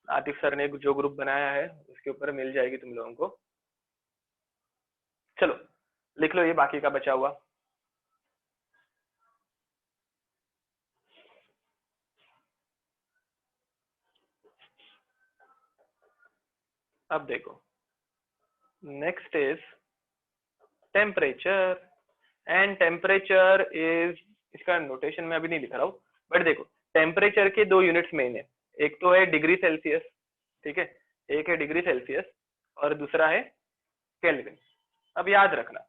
आतिफ सर ने जो ग्रुप बनाया है उसके ऊपर मिल जाएगी तुम लोगों को। चलो लिख लो ये बाकी का बचा हुआ। अब देखो, next is temperature and temperature is, इसका नोटेशन मैं अभी नहीं लिख रहा हूँ, बट देखो टेम्परेचर के 2 यूनिट्स मेन है। एक तो है डिग्री सेल्सियस, ठीक है, एक है डिग्री सेल्सियस और दूसरा है केल्विन। अब याद रखना,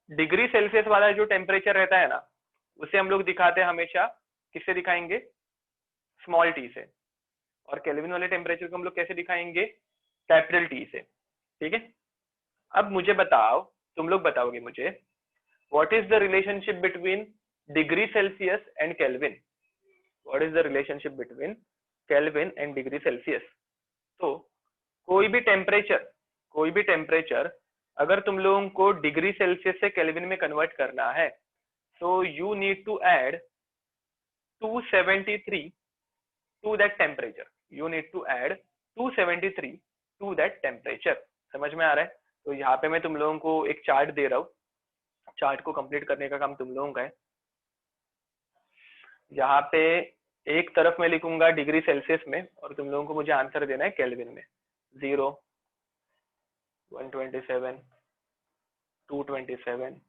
डिग्री सेल्सियस वाला जो टेम्परेचर रहता है ना, उसे हम लोग दिखाते हैं हमेशा, किससे दिखाएंगे? स्मॉल टी से। और केल्विन वाले टेम्परेचर को हम लोग कैसे दिखाएंगे? कैपिटल टी से, ठीक है। अब मुझे बताओ, तुम लोग बताओगे मुझे, what is the relationship between degree Celsius and kelvin? What is the relationship between kelvin and degree Celsius? तो कोई भी टेम्परेचर अगर तुम लोगों को डिग्री सेल्सियस से केल्विन में कन्वर्ट करना है, so you need to add 273 to that temperature. You need to add 273 to that temperature. समझ में आ रहा है? तो यहाँ पे मैं तुम लोगों को एक चार्ट दे रहा हूँ, चार्ट को कंप्लीट करने का काम तुम लोगों का है। यहाँ पे एक तरफ मैं लिखूंगा डिग्री सेल्सियस में और तुम लोगों को मुझे आंसर देना है केल्विन में। 0, 127, 227,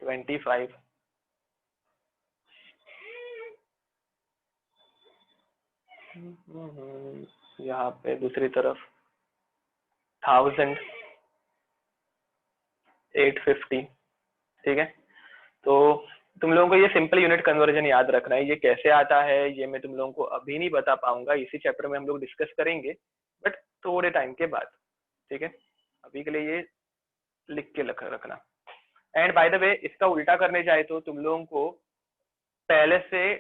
25, यहाँ पे दूसरी तरफ 1000, 850, ठीक है। तो तुम लोगों को ये सिंपल यूनिट कन्वर्जन याद रखना है। ये कैसे आता है ये मैं तुम लोगों को अभी नहीं बता पाऊंगा, इसी चैप्टर में हम लोग डिस्कस करेंगे, बट थोड़े टाइम के बाद, ठीक है। अभी के लिए ये लिख के रखना। एंड बाय द वे, इसका उल्टा करने जाए तो तुम लोगों को पहले से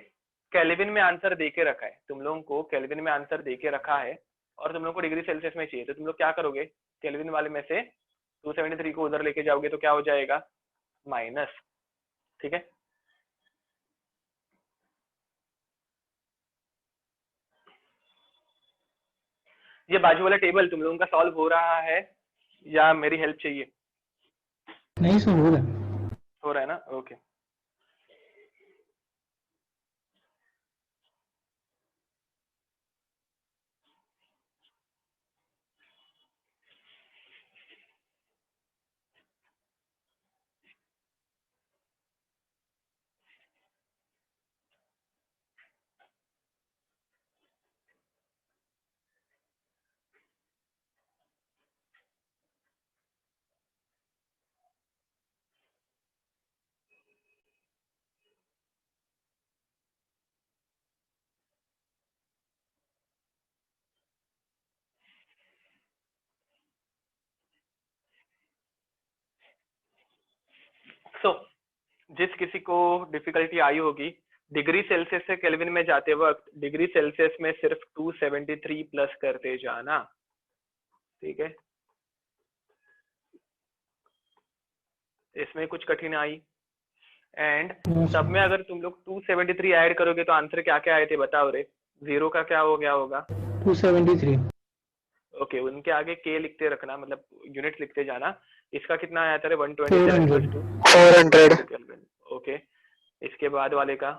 केल्विन में आंसर दे के रखा है, तुम लोगों को केल्विन में आंसर दे के रखा है, और तुम लोगों को डिग्री सेल्सियस में चाहिए, तो तुम लोग क्या करोगे, केल्विन वाले में से 273 को उधर लेके जाओगे तो क्या हो जाएगा, माइनस, ठीक है। ये बाजू वाला टेबल तुम लोगों का सॉल्व हो रहा है या मेरी हेल्प चाहिए? नहीं सर, हो रहा है। हो रहा है ना, ओके। सो जिस किसी को डिफिकल्टी आई होगी, डिग्री सेल्सियस से केल्विन में जाते वक्त डिग्री सेल्सियस में सिर्फ 273 प्लस करते जाना, ठीक है। इसमें कुछ कठिनाई, एंड सब में अगर तुम लोग 273 ऐड करोगे तो आंसर क्या क्या आए थे बताओ रे, 0 का क्या हो गया होगा, 273। ओके, उनके आगे के लिखते रखना, मतलब यूनिट लिखते जाना। इसका कितना आया था रे, 127 400, केल्विन, ओके। इसके बाद वाले का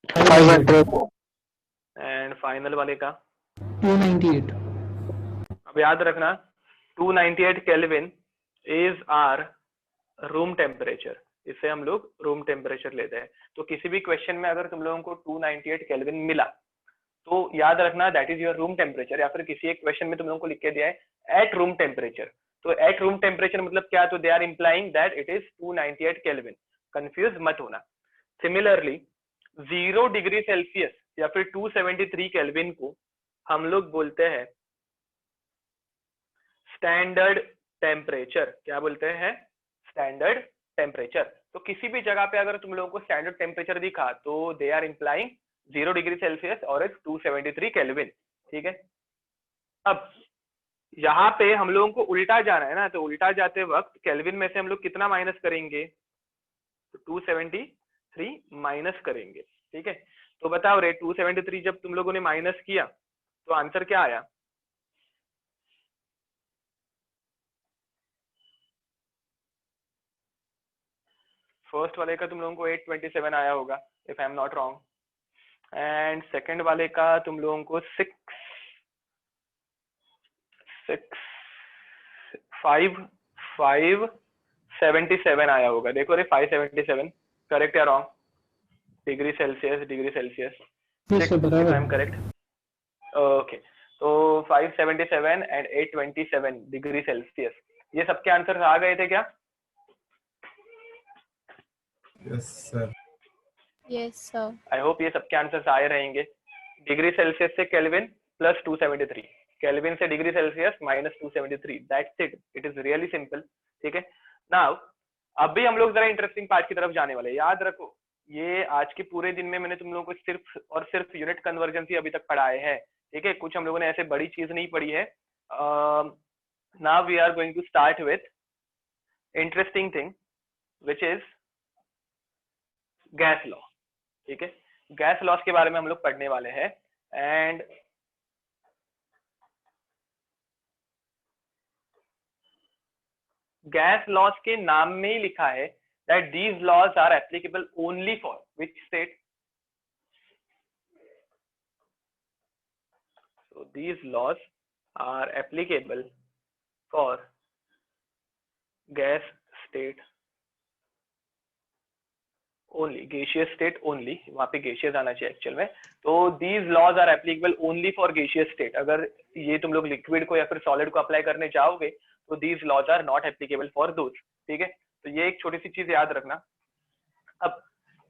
500, एंड फाइनल वाले का 298। अब याद रखना 298 kelvin is our room temperature, इसे हम लोग रूम टेम्परेचर लेते हैं। तो किसी भी क्वेश्चन में अगर तुम लोगों को 298 केल्विन मिला तो याद रखना that is your room temperature, या फिर किसी एक क्वेश्चन में तुम लोगों को लिख के दिया है एट रूम टेम्परेचर, तो एट रूम टेम्परेचर मतलब क्या, तो they are implying that it is 298 kelvin, confuse मत होना। सिमिलरली 0 डिग्री सेल्सियस या फिर 273 केल्विन को हम लोग बोलते हैं स्टैंडर्ड टेम्परेचर, क्या बोलते हैं, स्टैंडर्ड टेम्परेचर। तो किसी भी जगह पे अगर तुम लोगों को स्टैंडर्ड टेम्परेचर दिखा तो दे आर इंप्लाइंग 0 डिग्री सेल्सियस और 273 केल्विन, ठीक है। अब यहाँ पे हम लोगों को उल्टा जाना है ना, तो उल्टा जाते वक्त केल्विन में से हम लोग कितना माइनस करेंगे, तो 273 माइनस करेंगे, ठीक है। तो बताओ रे 273 जब तुम लोगों ने माइनस किया तो आंसर क्या आया, फर्स्ट वाले का तुम लोगों को 827 आया होगा if I am not wrong, and second वाले का तुम लोगों को 577 आया होगा। देखो रे 577 करेक्ट या wrong, degree Celsius I am correct, okay. तो 577 एंड 827 डिग्री सेल्सियस, ये सबके आंसर आ गए थे क्या? Yes sir. Yes, sir. I hope ये सबके आंसर्स आए रहेंगे। डिग्री सेल्सियस से केल्विन प्लस 273, केल्विन से degree Celsius minus 273, that's it, it is really simple, ठीक है। नाउ अभी हम लोग जरा इंटरेस्टिंग पार्ट की तरफ जाने वाले हैं। याद रखो ये आज के पूरे दिन में मैंने तुम लोगों को सिर्फ और सिर्फ यूनिट कन्वर्जन ही अभी तक पढ़ाए हैं, ठीक है। कुछ हम लोगों ने ऐसे बड़ी चीज नहीं पढ़ी है। Now we are going to start with interesting thing which is gas law, ठीक है। गैस लॉस के बारे में हम लोग पढ़ने वाले हैं, एंड गैस लॉस के नाम में ही लिखा है that these laws are applicable only for which state, so these laws are applicable for gas state only, gaseous state only, वहां पे gaseous आना चाहिए एक्चुअल में। तो these laws are applicable only for gaseous state। अगर ये तुम लोग लिक्विड को या फिर सॉलिड को अप्लाई करने जाओगे तो these laws are not applicable for those। ठीक है, तो ये एक छोटी सी चीज याद रखना। अब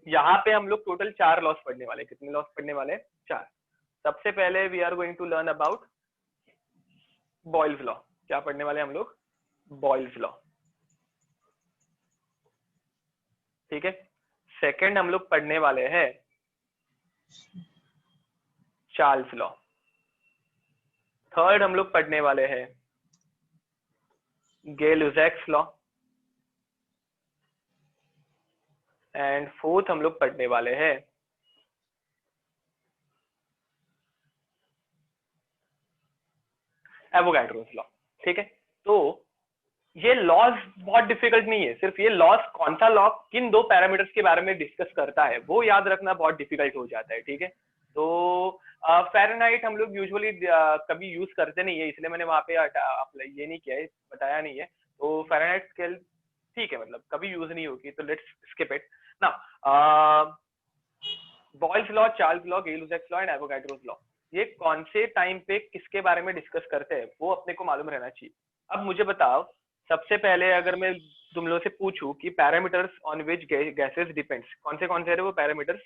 यहाँ पे हम लोग टोटल 4 लॉस पढ़ने वाले। कितने लॉस पढ़ने वाले? 4। सबसे पहले we are going to learn about Boyle's law. क्या पढ़ने वाले हम लोग? Boyle's law. ठीक है, सेकंड हम लोग पढ़ने वाले हैं चार्ल्स लॉ। थर्ड हम लोग पढ़ने वाले हैं गेल-लुसाक्स लॉ। एंड फोर्थ हम लोग पढ़ने वाले हैं एवोगाड्रोस लॉ। ठीक है, तो ये लॉज बहुत डिफिकल्ट नहीं है, सिर्फ ये लॉज कौन सा लॉ किन 2 पैरामीटर्स के बारे में डिस्कस करता है वो याद रखना बहुत डिफिकल्ट हो जाता है। ठीक है, तो फ़ारेनहाइट हम लोग यूजुअली कभी यूज करते नहीं है, इसलिए मैंने वहां पे ये नहीं किया है, बताया नहीं है। तो फ़ारेनहाइट स्केल ठीक है, मतलब कभी यूज नहीं होगी, तो let's skip it now. Boyle's law, Charles law, Gay Lussac's law and Avogadro's law, ये कौन से टाइम पे किसके बारे में डिस्कस करते हैं वो अपने को मालूम रहना चाहिए। अब मुझे बताओ, सबसे पहले अगर मैं तुम लोगों से पूछूं कि parameters on which gases depends, कौन से है वो पैरामीटर्स?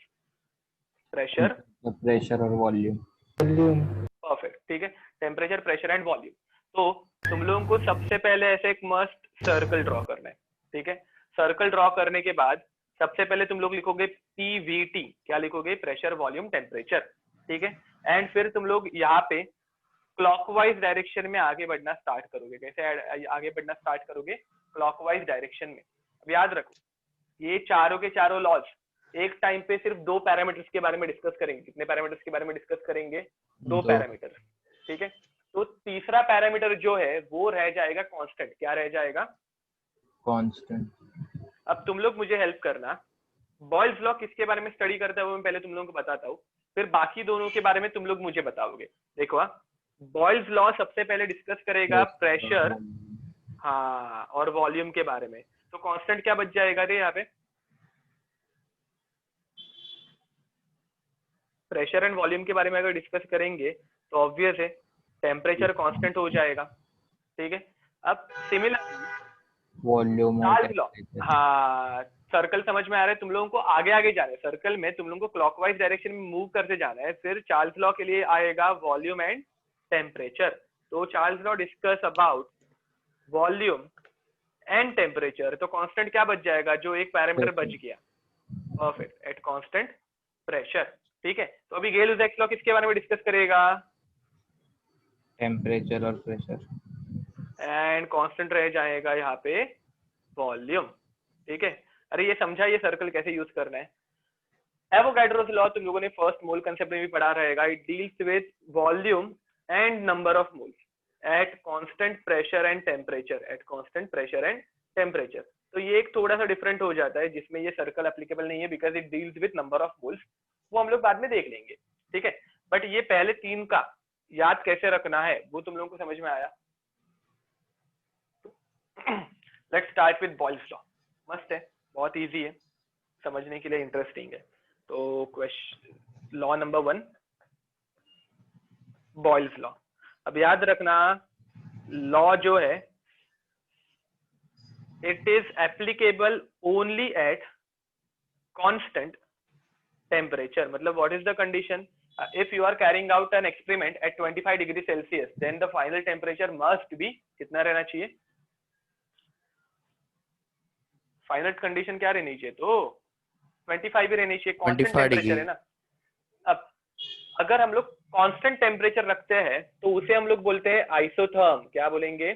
प्रेशर, प्रेशर और वॉल्यूम। परफेक्ट। ठीक है, टेम्परेचर, प्रेशर एंड वॉल्यूम। तो तुम लोगों को सबसे पहले ऐसे एक मस्त सर्कल ड्रॉ करना है। ठीक है, सर्कल ड्रॉ करने के बाद सबसे पहले तुम लोग लिखोगे PVT। क्या लिखोगे? Pressure, volume, temperature. ठीक है, एंड फिर तुम लोग यहाँ पे क्लॉकवाइज डायरेक्शन में आगे बढ़ना स्टार्ट करोगे। कैसे आगे बढ़ना स्टार्ट करोगे? क्लॉकवाइज डायरेक्शन में। अब याद रखो, ये चारों के चारों लॉज एक टाइम पे सिर्फ 2 पैरामीटर्स के बारे में डिस्कस करेंगे। कितने पैरामीटर्स के बारे में डिस्कस करेंगे? 2 पैरामीटर्स। ठीक है, तो तीसरा पैरामीटर जो है वो रह जाएगा कांस्टेंट। क्या रह जाएगा? कांस्टेंट। अब तुम लोग मुझे हेल्प करना, बॉयल्स लॉ किसके बारे में स्टडी करता है वो मैं पहले तुम लोगों को बताता हूँ, फिर बाकी दोनों के बारे में तुम लोग मुझे बताओगे। देखो, बॉयल्स लॉ सबसे पहले डिस्कस करेगा प्रेशर, हाँ, और वॉल्यूम के बारे में। तो कांस्टेंट क्या बच जाएगा रे यहाँ पे? प्रेशर एंड वॉल्यूम के बारे में अगर डिस्कस करेंगे तो ऑब्वियस है टेम्परेचर कांस्टेंट हो जाएगा। ठीक है, अब सिमिलर वॉल्यूम, हाँ, सर्कल समझ में आ रहा है तुम लोगों को? आगे आगे जाना है सर्कल में, तुम लोगों को क्लॉकवाइज डायरेक्शन में मूव करते जाना है। फिर चार्ल्स लॉ के लिए आएगा वॉल्यूम एंड टेम्परेचर। तो Charles law discuss about volume and temperature. तो कांस्टेंट क्या बच जाएगा? जो एक पैरामीटर बच गया, परफेक्ट, एट कांस्टेंट प्रेशर। ठीक है, तो अभी गेल-लुसाक्स लॉ किसके बारे में डिस्कस करेगा? टेम्परेचर और प्रेशर, एंड कांस्टेंट रह जाएगा यहाँ पे वॉल्यूम। ठीक है, अरे ये समझा ये सर्कल कैसे यूज करना है? एवोगाड्रोस लॉ तुम लोगों ने फर्स्ट मोल कंसेप्ट में भी पढ़ा रहेगा। It deals with volume and number of moles at constant pressure and temperature, at constant pressure and temperature. तो ये एक थोड़ा सा डिफरेंट हो जाता है, जिसमें ये सर्कल एप्लीकेबल नहीं है because it deals with number of moles. वो हम लोग बाद में देख लेंगे। ठीक है, बट ये पहले 3 का याद कैसे रखना है वो तुम लोगों को समझ में आया? Let's start with Boyle's law. मस्त है, बहुत इजी है, समझने के लिए इंटरेस्टिंग है। तो question law number 1, Boyle's law. अब याद रखना, लॉ जो है it is applicable only at constant temperature. मतलब what is the condition? if you are carrying out an experiment at 25 degree Celsius, then the final temperature must be कितना रहना चाहिए? Final condition क्या रहनी चाहिए? तो 25 ही रहनी चाहिए, कांस्टेंट टेम्परेचर है ना। अब अगर हम लोग कांस्टेंट टेम्परेचर रखते हैं तो उसे हम लोग बोलते हैं आइसोथर्म। क्या बोलेंगे?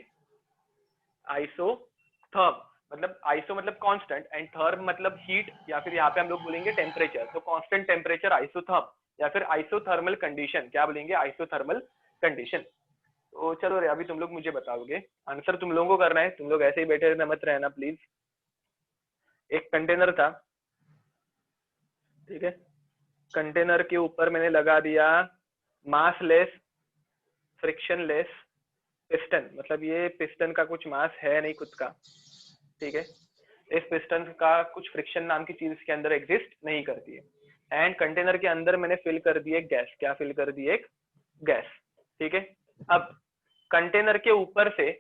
आइसोथर्म। मतलब आइसो मतलब कांस्टेंट एंड थर्म मतलब हीट, या फिर यहाँ पे हम लोग बोलेंगे टेम्परेचर। तो कांस्टेंट टेम्परेचर आइसोथर्म या फिर आइसोथर्मल कंडीशन। क्या बोलेंगे? Isothermal condition. तो चलो रे, अभी तुम लोग मुझे बताओगे, आंसर तुम लोगों को करना है, तुम लोग ऐसे ही बैठे रहना मत रहना प्लीज। एक कंटेनर था, ठीक है, कंटेनर के ऊपर मैंने लगा दिया मास लेस, फ्रिक्शन लेस पिस्टन, मतलब ये पिस्टन का कुछ मास है नहीं खुद का, ठीक है, इस पिस्टन का कुछ फ्रिक्शन नाम की चीज इसके अंदर एग्जिस्ट नहीं करती है, एंड कंटेनर के अंदर मैंने फिल कर दी एक गैस, क्या फिल कर दी, एक गैस, ठीक है। अब कंटेनर के ऊपर से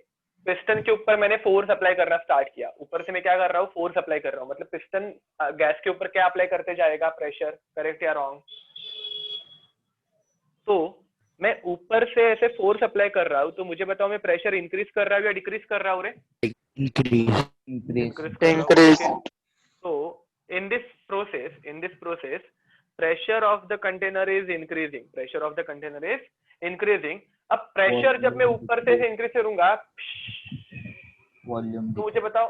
पिस्टन के ऊपर मैंने फोर्स अप्लाई करना स्टार्ट किया, ऊपर से मैं क्या कर रहा हूँ, फोर्स अप्लाई कर रहा हूँ, मतलब पिस्टन गैस के ऊपर क्या अप्लाई करते जाएगा, प्रेशर, करेक्ट या रॉन्ग। तो मैं ऊपर से ऐसे फोर्स अप्लाई कर रहा हूँ, तो मुझे बताओ मैं प्रेशर इंक्रीज कर रहा हूँ या डिक्रीज कर रहा हूँ रे? इंक्रीज। Increase. कर रहा हूँ, Increase. okay? So in this process, pressure of the container is increasing. Pressure of the container is increasing. अब प्रेशर जब मैं ऊपर से इंक्रीज करूंगा Volume. तो मुझे बताओ,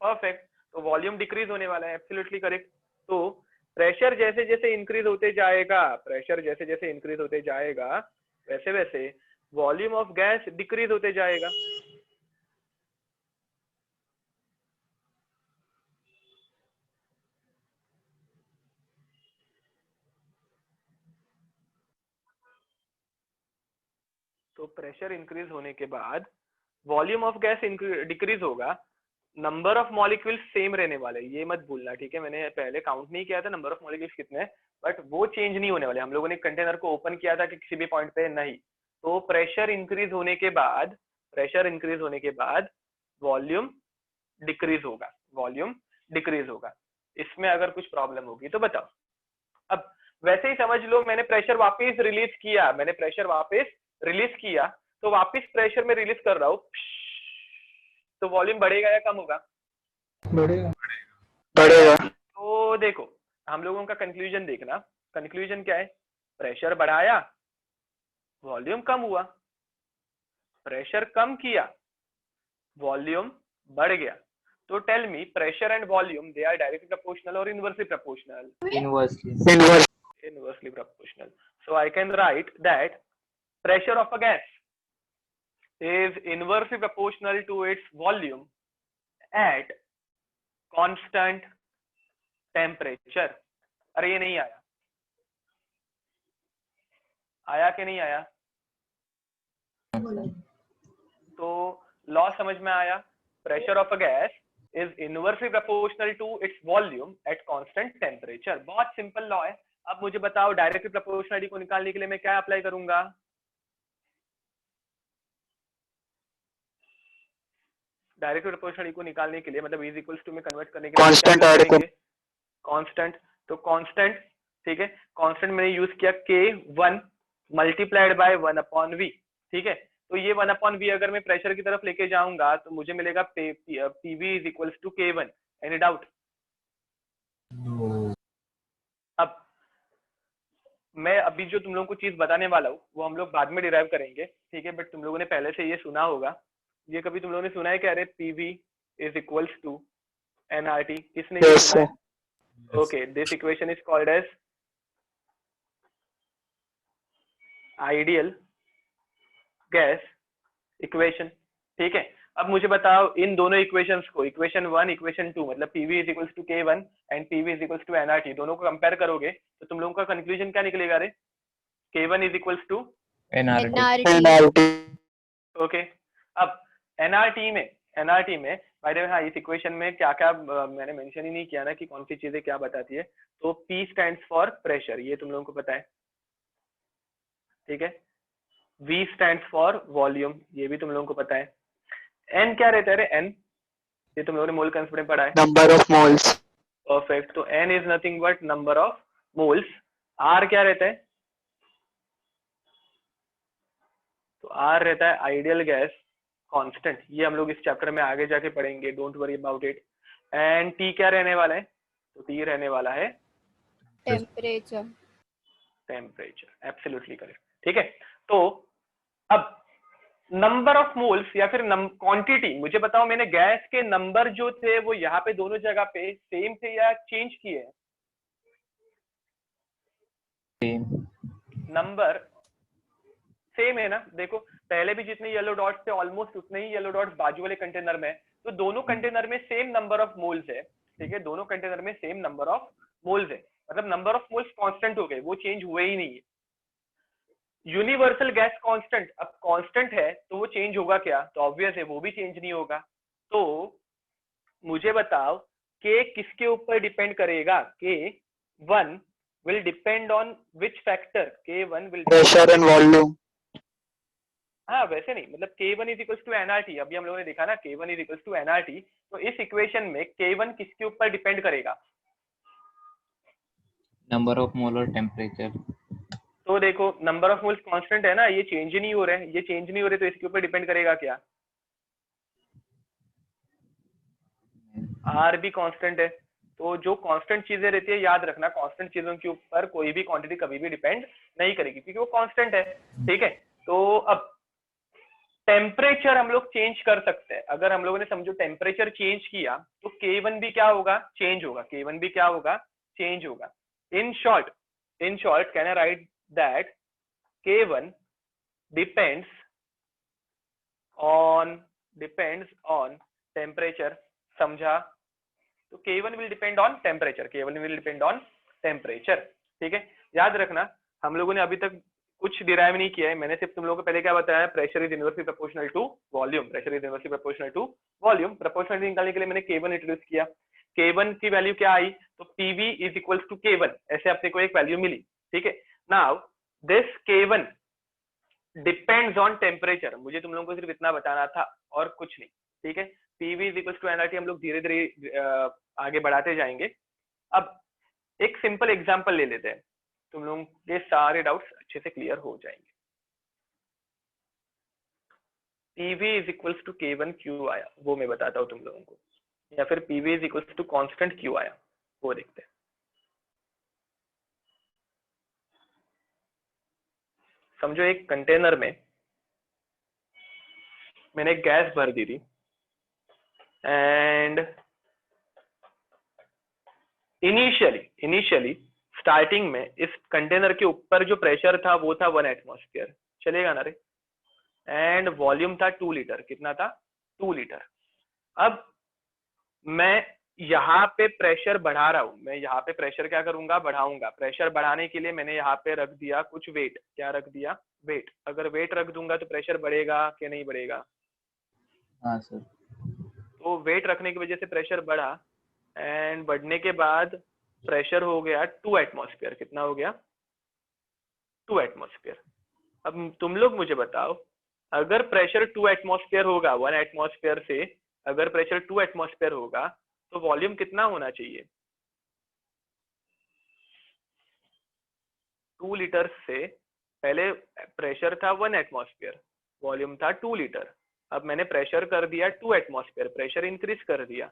परफेक्ट, तो वॉल्यूम डिक्रीज होने वाला है, एब्सोल्युटली करेक्ट। तो प्रेशर जैसे जैसे इंक्रीज होते जाएगा, प्रेशर जैसे जैसे इंक्रीज होते जाएगा, वैसे वैसे वॉल्यूम ऑफ गैस डिक्रीज होते जाएगा। तो प्रेशर इंक्रीज होने के बाद वॉल्यूम ऑफ गैस डिक्रीज होगा, नंबर ऑफ मॉलिक्यूल्स सेम रहने वाले, ये मत भूलना, ठीक है। मैंने पहले काउंट नहीं किया था नंबर ऑफ मॉलिक्यूल्स कितने, बट वो चेंज नहीं होने वाले। हम लोगों ने कंटेनर को ओपन किया था कि किसी भी पॉइंट पे नहीं, तो प्रेशर इंक्रीज होने के बाद वॉल्यूम डिक्रीज होगा, वॉल्यूम डिक्रीज होगा। इसमें अगर कुछ प्रॉब्लम होगी तो बताओ। अब वैसे ही समझ लो मैंने प्रेशर वापस रिलीज किया, तो वापस प्रेशर में रिलीज कर रहा हूँ, तो वॉल्यूम बढ़ेगा या कम होगा? बढ़ेगा। बढ़ेगा। तो देखो हम लोगों का कंक्लूजन देखना, कंक्लूजन क्या है, प्रेशर बढ़ाया वॉल्यूम कम हुआ, प्रेशर कम किया वॉल्यूम बढ़ गया। तो tell me, pressure and volume they are directly proportional और inversely proportional? Inversely. Inversely proportional. So I can write that pressure of a gas is inversely proportional to its volume at constant temperature. अरे ये नहीं आया, आया कि नहीं आया? तो लॉ समझ में आया, pressure of a gas is inversely proportional to its volume at constant temperature। बहुत सिंपल लॉ है। अब मुझे बताओ डायरेक्टली प्रोपोर्शनलिटी को निकालने के लिए मैं क्या अप्लाई करूंगा? डायरेक्टली प्रोपोर्शनलिटी को निकालने के लिए मतलब इज इक्वल्स टू में कन्वर्ट करने के लिए कांस्टेंट ऐड करेंगे, कांस्टेंट। तो कांस्टेंट, ठीक है, कांस्टेंट मैंने यूज किया K1 मल्टीप्लाइड बाय 1/V, ठीक है। तो ये 1/V अगर मैं प्रेशर की तरफ लेके जाऊंगा तो मुझे मिलेगा PV is equals to K1। Any doubt? No. अब मैं अभी जो तुम लोगों को चीज बताने वाला हूँ वो हम लोग बाद में डिराइव करेंगे, ठीक है, बट तुम लोगों ने पहले से ये सुना होगा। ये कभी तुम लोगों ने सुना है क्या? अरे PV is equals to nRT, किसने ये Yes, सुना है? Yes. Okay, this equation is called as ideal gas equation, ठीक है। अब मुझे बताओ इन दोनों इक्वेशंस को, इक्वेशन 1 इक्वेशन 2, मतलब PV is equals to K1 and PV is equals to nRT, दोनों को कंपेयर करोगे तो तुम लोगों का कंक्लूजन क्या निकलेगा? रे K1 is equals to NRT. NRT. Okay. अब एनआरटी में बाय द वे, हाँ, इस इक्वेशन में क्या क्या मैंने मेंशन ही नहीं किया ना कि कौन सी चीजें क्या बताती है। तो P स्टैंड्स फॉर प्रेशर, ये तुम लोगों को पता है, ठीक है। V स्टैंड्स फॉर वॉल्यूम, ये भी तुम लोगों को पता है। N क्या रहता है? रे N, ये तुम लोगों ने मोल कांस्टेंट में पढ़ा है, नंबर ऑफ मोल्स। परफेक्ट। तो N is nothing but number of moles. R क्या रहता है? तो R रहता है आइडियल गैस कांस्टेंट, ये हम लोग इस चैप्टर में आगे जाके पढ़ेंगे, don't worry about it. And T क्या रहने वाला है? तो T रहने वाला है Temperature. टेम्परेचर, एब्सोल्युटली करेक्ट, ठीक है। तो अब नंबर ऑफ मोल्स या फिर क्वांटिटी, मुझे बताओ मैंने गैस के नंबर जो थे वो यहाँ पे दोनों जगह पे सेम थे या चेंज किए? Same. नंबर सेम है ना। देखो पहले भी जितने येलो डॉट्स थे ऑलमोस्ट उतने ही येलो डॉट्स बाजू वाले कंटेनर में, तो दोनों कंटेनर में सेम नंबर ऑफ मोल्स है, ठीक है, दोनों कंटेनर में सेम नंबर ऑफ मोल्स है, मतलब नंबर ऑफ मोल्स कांस्टेंट हो गए, वो चेंज हुए ही नहीं है। यूनिवर्सल गैस कांस्टेंट, अब कांस्टेंट है तो वो चेंज होगा क्या? तो ऑब्वियस है वो भी चेंज नहीं होगा। तो मुझे बताओ के किसके ऊपर डिपेंड करेगा? K one will depend on which factor? K one will pressure and volume. हाँ वैसे नहीं, मतलब K1 is equals to NRT. अभी हम लोगों ने देखा ना K1 is equals to NRT. तो इस इक्वेशन में K1 किसके ऊपर डिपेंड करेगा? Number of molar temperature. तो देखो नंबर ऑफ मोल्स कांस्टेंट है ना, ये चेंज नहीं हो रहे हैं, ये चेंज नहीं हो रहे, तो इसके ऊपर डिपेंड करेगा क्या? आर भी कांस्टेंट है। तो जो कांस्टेंट चीजें रहती है, याद रखना कांस्टेंट चीजों के ऊपर कोई भी क्वांटिटी कभी भी डिपेंड नहीं करेगी, क्योंकि वो कांस्टेंट है। ठीक है, तो अब टेम्परेचर हम लोग चेंज कर सकते हैं। अगर हम लोगों ने समझो टेम्परेचर चेंज किया तो K1 भी क्या होगा? चेंज होगा। K1 भी क्या होगा? चेंज होगा। In short can I right that K1 depends on temperature। समझा? तो K1 will depend on temperature, K1 will depend on temperature। ठीक है, याद रखना हम लोगों ने अभी तक कुछ डिराइव नहीं किया है। मैंने सिर्फ तुम लोगों को पहले क्या बताया? Pressure is inversely proportional to volume, pressure is inversely proportional to volume. Proportionality निकालने के लिए मैंने K1 इंट्रोड्यूस किया। K1 की वैल्यू क्या आई? तो PV is equals to K1, ऐसे अपने को एक वैल्यू मिली। ठीक है, now this K1 depends on temperature. मुझे तुम लोगों को सिर्फ इतना बताना था और कुछ नहीं। ठीक है, PV is equals to NRT हम लोग धीरे धीरे आगे बढ़ाते जाएंगे। अब एक सिंपल एग्जांपल ले लेते हैं, तुम लोगों के सारे डाउट्स अच्छे से क्लियर हो जाएंगे। PV is equals to K1 क्यों आया वो मैं बताता हूँ तुम लोगों को, या फिर PV is equals to constant क्यों आया वो देखते हैं। समझो एक कंटेनर में मैंने गैस भर दी थी एंड इनिशियली स्टार्टिंग में इस कंटेनर के ऊपर जो प्रेशर था वो था 1 एटमॉस्फेयर, चलेगा ना रे? एंड वॉल्यूम था 2 लीटर। कितना था? 2 लीटर। अब मैं यहाँ पे प्रेशर बढ़ा रहा हूँ, मैं यहाँ पे प्रेशर क्या करूंगा? बढ़ाऊंगा। प्रेशर बढ़ाने के लिए मैंने यहाँ पे रख दिया कुछ वेट। क्या रख दिया? वेट। अगर वेट रख दूंगा तो प्रेशर बढ़ेगा कि नहीं बढ़ेगा? हाँ सर। तो वेट रखने की वजह से प्रेशर बढ़ा एंड बढ़ने के बाद प्रेशर हो गया 2 एटमॉस्फेयर। कितना हो गया? 2 एटमॉस्फेयर। अब तुम लोग मुझे बताओ, अगर प्रेशर 2 एटमॉस्फेयर होगा, 1 एटमॉस्फेयर से अगर प्रेशर 2 एटमॉस्फेयर होगा तो वॉल्यूम कितना होना चाहिए? 2 लीटर से पहले प्रेशर था 1 एटमॉस्फेयर, वॉल्यूम था 2 लीटर। अब मैंने प्रेशर कर दिया 2 एटमॉस्फेयर, प्रेशर इंक्रीज कर दिया,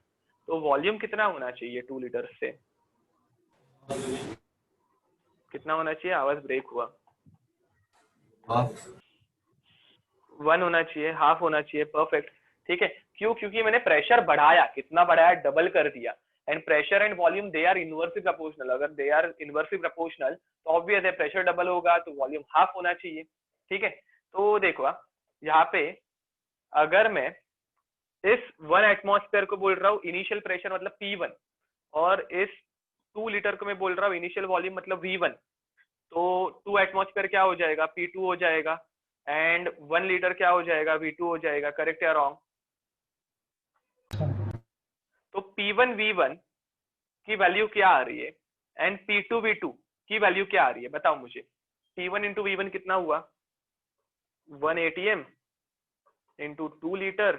तो वॉल्यूम कितना होना चाहिए 2 लीटर से? कितना होना चाहिए? आवाज ब्रेक हुआ। हाफ। 1 होना चाहिए, हाफ होना चाहिए। परफेक्ट। ठीक है, क्यों? क्योंकि मैंने प्रेशर बढ़ाया। कितना बढ़ाया? डबल कर दिया। And pressure and volume they are inversely proportional. अगर दे आर इनवर्सली प्रोपोर्शनल तो ऑब्वियस है प्रेशर डबल होगा तो वॉल्यूम हाफ होना चाहिए। ठीक है, तो देखो यहाँ पे अगर मैं इस 1 एटमॉस्फेयर को बोल रहा हूँ इनिशियल प्रेशर मतलब P1, और इस 2 लीटर को मैं बोल रहा हूँ इनिशियल वॉल्यूम मतलब V1, तो 2 एटमॉस्फेयर क्या हो जाएगा? P2 हो जाएगा एंड 1 लीटर क्या हो जाएगा? V2 हो जाएगा। करेक्ट या रॉन्ग? तो P1 V1 की वैल्यू क्या आ रही है एंड P2 V2 की वैल्यू क्या आ रही है? बताओ मुझे। P1 इंटू V1 कितना हुआ? 1 ATM इंटू 2 लीटर,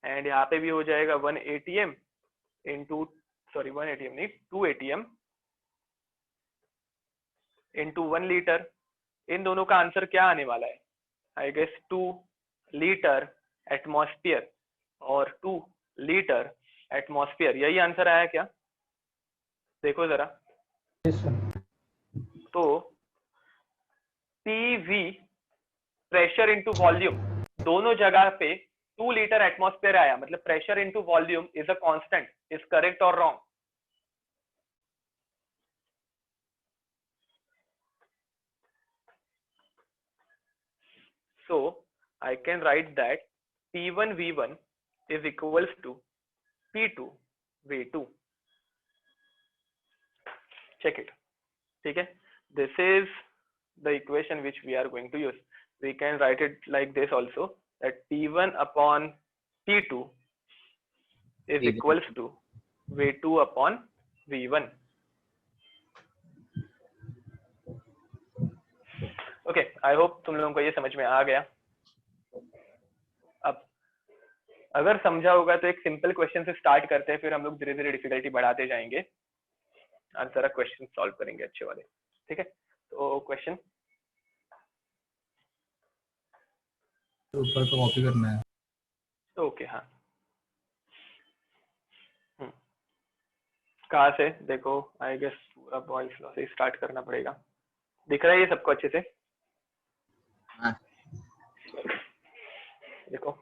एंड यहाँ पे भी हो जाएगा 1 ATM इंटू 1 ATM नहीं 2 ATM इंटू 1 लीटर। इन दोनों का आंसर क्या आने वाला है? आई गेस 2 लीटर एटमॉस्फेयर और 2 लीटर एटमॉस्फेयर, यही आंसर आया क्या? देखो जरा। Yes, sir. तो PV प्रेशर इंटू वॉल्यूम दोनों जगह पे 2 लीटर एटमॉस्फेयर आया, मतलब pressure into volume is a constant. Is correct और wrong? So I can write that P1 V1 is equals to P2 V2. Check it. ठीक है, this is the equation which we are going to use. We can write it like this also, that P1 upon P2 is V1 equals to V2 upon V1. Okay, I hope तुम लोगों को ये समझ में आ गया। अब अगर समझा होगा तो एक सिंपल क्वेश्चन से स्टार्ट करते हैं, फिर हम लोग धीरे धीरे डिफिकल्टी बढ़ाते जाएंगे और जरा क्वेश्चन सॉल्व करेंगे अच्छे वाले, ठीक है? तो क्वेश्चन ऊपर तो कॉपी करना है। ओके, हाँ। कहाँ से देखो, आई गेस पूरा बॉयज लॉ से स्टार्ट करना पड़ेगा। दिख रहा है ये सबको अच्छे से? हाँ। देखो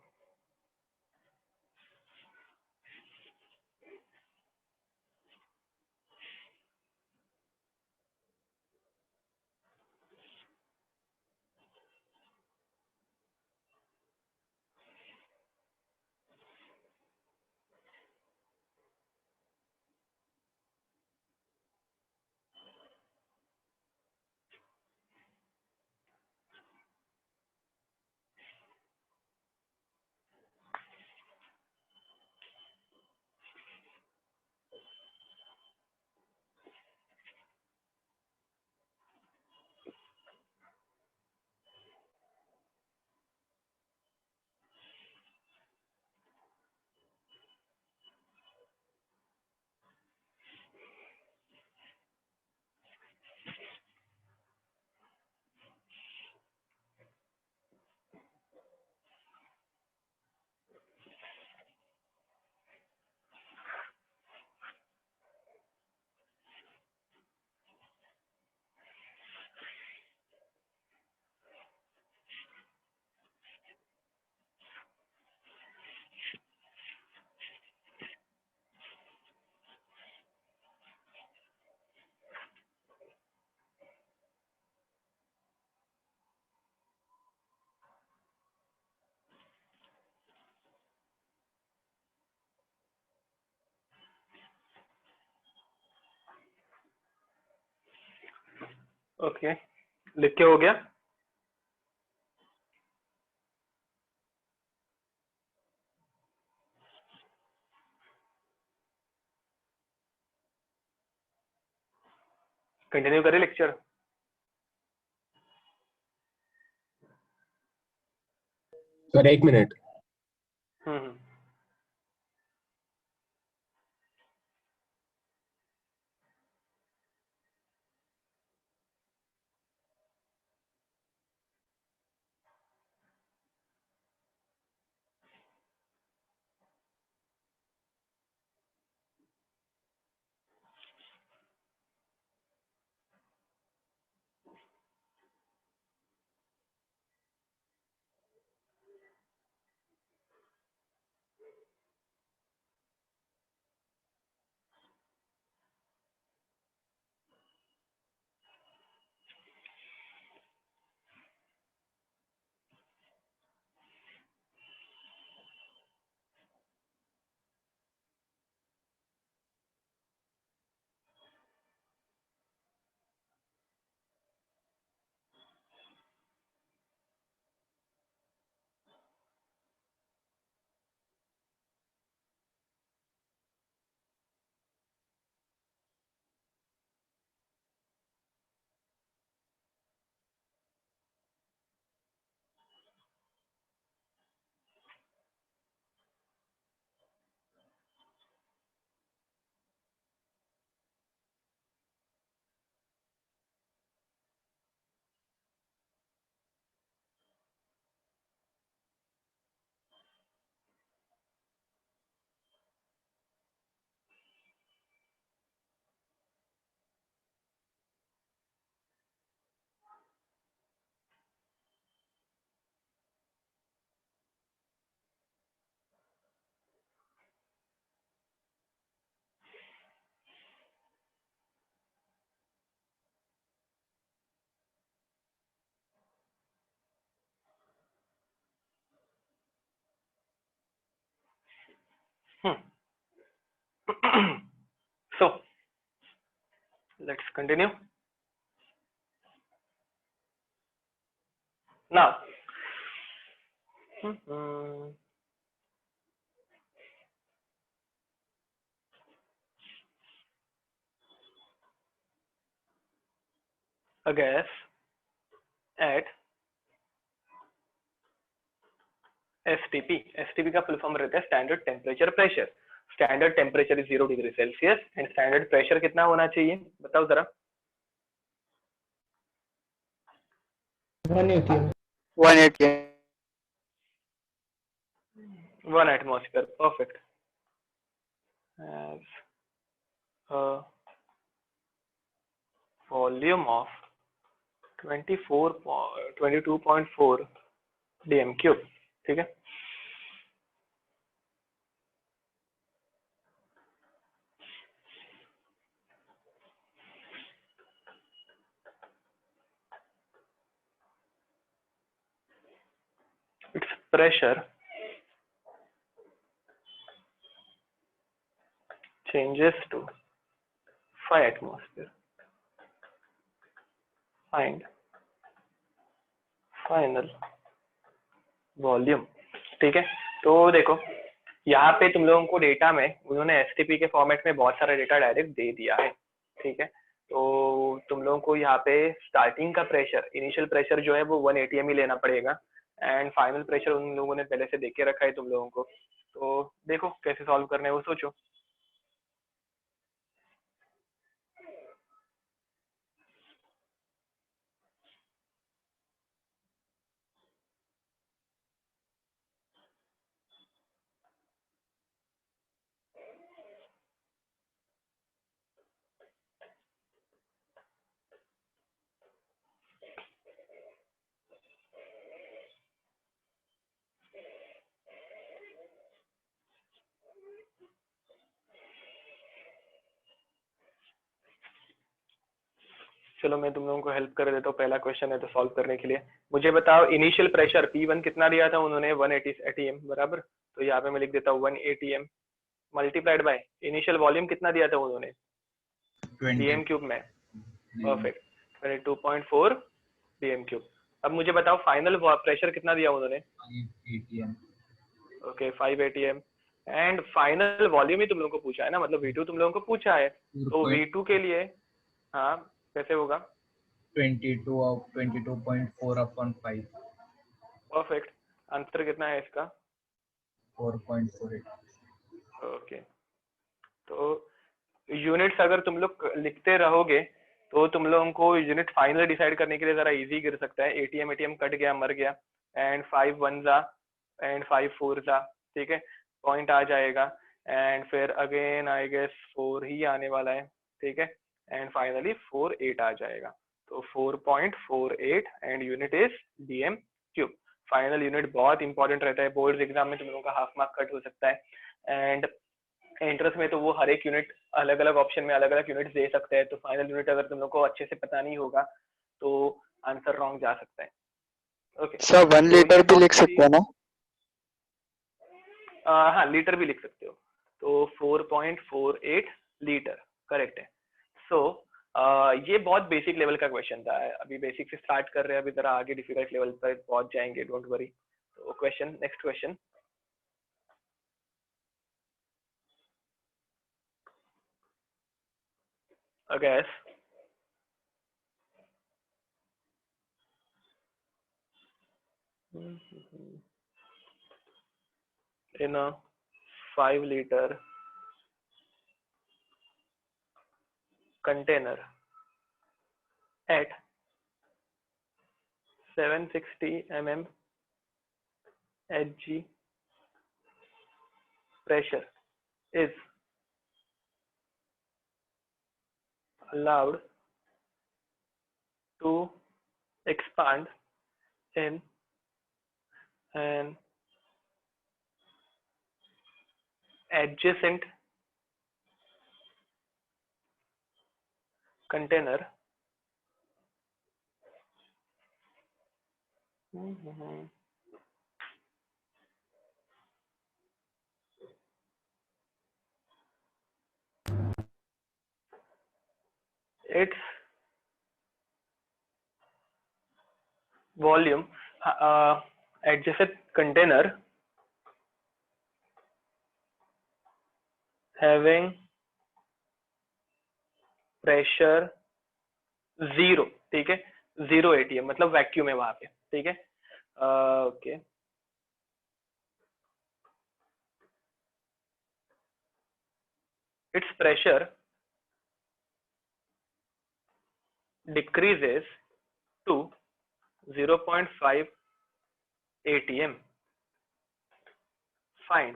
ओके, लिख के हो गया? कंटिन्यू करें lecture? Sir 1 minute. Hmm. So let's continue. Now, a gas at STP. STP का फुल फॉर्म रहता है standard temperature pressure. Standard temperature is 0 degree Celsius and standard pressure कितना होना चाहिए बताओ जरा. 180. 180. 1 atmosphere. Perfect. As a volume of 22.4 dm cube. ठीक है. Its pressure changes to 5 atmosphere. Find final volume. ठीक है. तो देखो यहाँ पे तुम लोगों को डेटा में उन्होंने एसटीपी के फॉर्मेट में बहुत सारा डेटा डायरेक्ट दे दिया है. ठीक है. तो तुम लोगों को यहाँ पे स्टार्टिंग का प्रेशर, इनिशियल प्रेशर जो है वो 1 atm ही लेना पड़ेगा एंड फाइनल प्रेशर उन लोगों ने पहले से दे के रखा है तुम लोगों को. तो देखो कैसे सॉल्व करना है वो सोचो. चलो मैं तुम लोगों को हेल्प कर देता हूँ. पहला क्वेश्चन है तो सॉल्व करने के लिए मुझे बताओ इनिशियल प्रेशर P1 कितना दिया था उन्होंने 180 atm बराबर. तो यहाँ पे मैं लिख देता हूँ 1 atm multiplied by initial volume कितना दिया था उन्होंने 20. dm क्यूब में. परफेक्ट. 22.4 dm cube. अब मुझे बताओ फाइनल प्रेशर कितना दिया उन्होंने. 5 atm. Okay 5 atm and final volume ही तुम लोगों को पूछा है ना, मतलब V2 तुम लोगों को पूछा है. तो V2 के लिए हाँ कैसे होगा 22.4/5. परफेक्ट. आंसर कितना है इसका 4.48. ओके. तो यूनिट्स अगर तुम लोग लिखते रहोगे तो तुम लोगों को यूनिट फाइनल डिसाइड करने के लिए जरा इजी गिर सकता है. एटीएम एटीएम कट गया मर गया एंड 5 1 जा एंड 5 4 जा. ठीक है. पॉइंट आ जाएगा एंड फिर अगेन आई गेस 4 ही आने वाला है. ठीक है. एंड फाइनली 4 8 आ जाएगा. तो 4.48 and unit is DM cube. Final unit बहुत इंपॉर्टेंट रहता है. बोर्ड एग्जाम में तुम लोगों का हाफ मार्क कट हो सकता है एंड एंट्रेंस में तो वो हर एक यूनिट अलग अलग ऑप्शन में अलग अलग यूनिट दे सकते हैं. तो फाइनल यूनिट अगर तुम लोग को अच्छे से पता नहीं होगा तो आंसर रॉन्ग जा सकता है. ओके. सर 1 लीटर भी लिख सकते हैं ना. हाँ लीटर भी लिख सकते हो. तो 4.48 लीटर करेक्ट है. सो ये बहुत बेसिक लेवल का क्वेश्चन था. अभी बेसिक से स्टार्ट कर रहे हैं, अभी जरा आगे डिफिकल्ट लेवल पर पहुंच जाएंगे. Don't worry. तो question next question. A gas in a 5-liter container at 760 mm Hg pressure is allowed to expand in an adjacent container its volume adjacent container having pressure 0, ठीक है, 0 ATM मतलब vacuum है वहां पे, ठीक है, okay. Its pressure decreases to 0.5 ATM. Find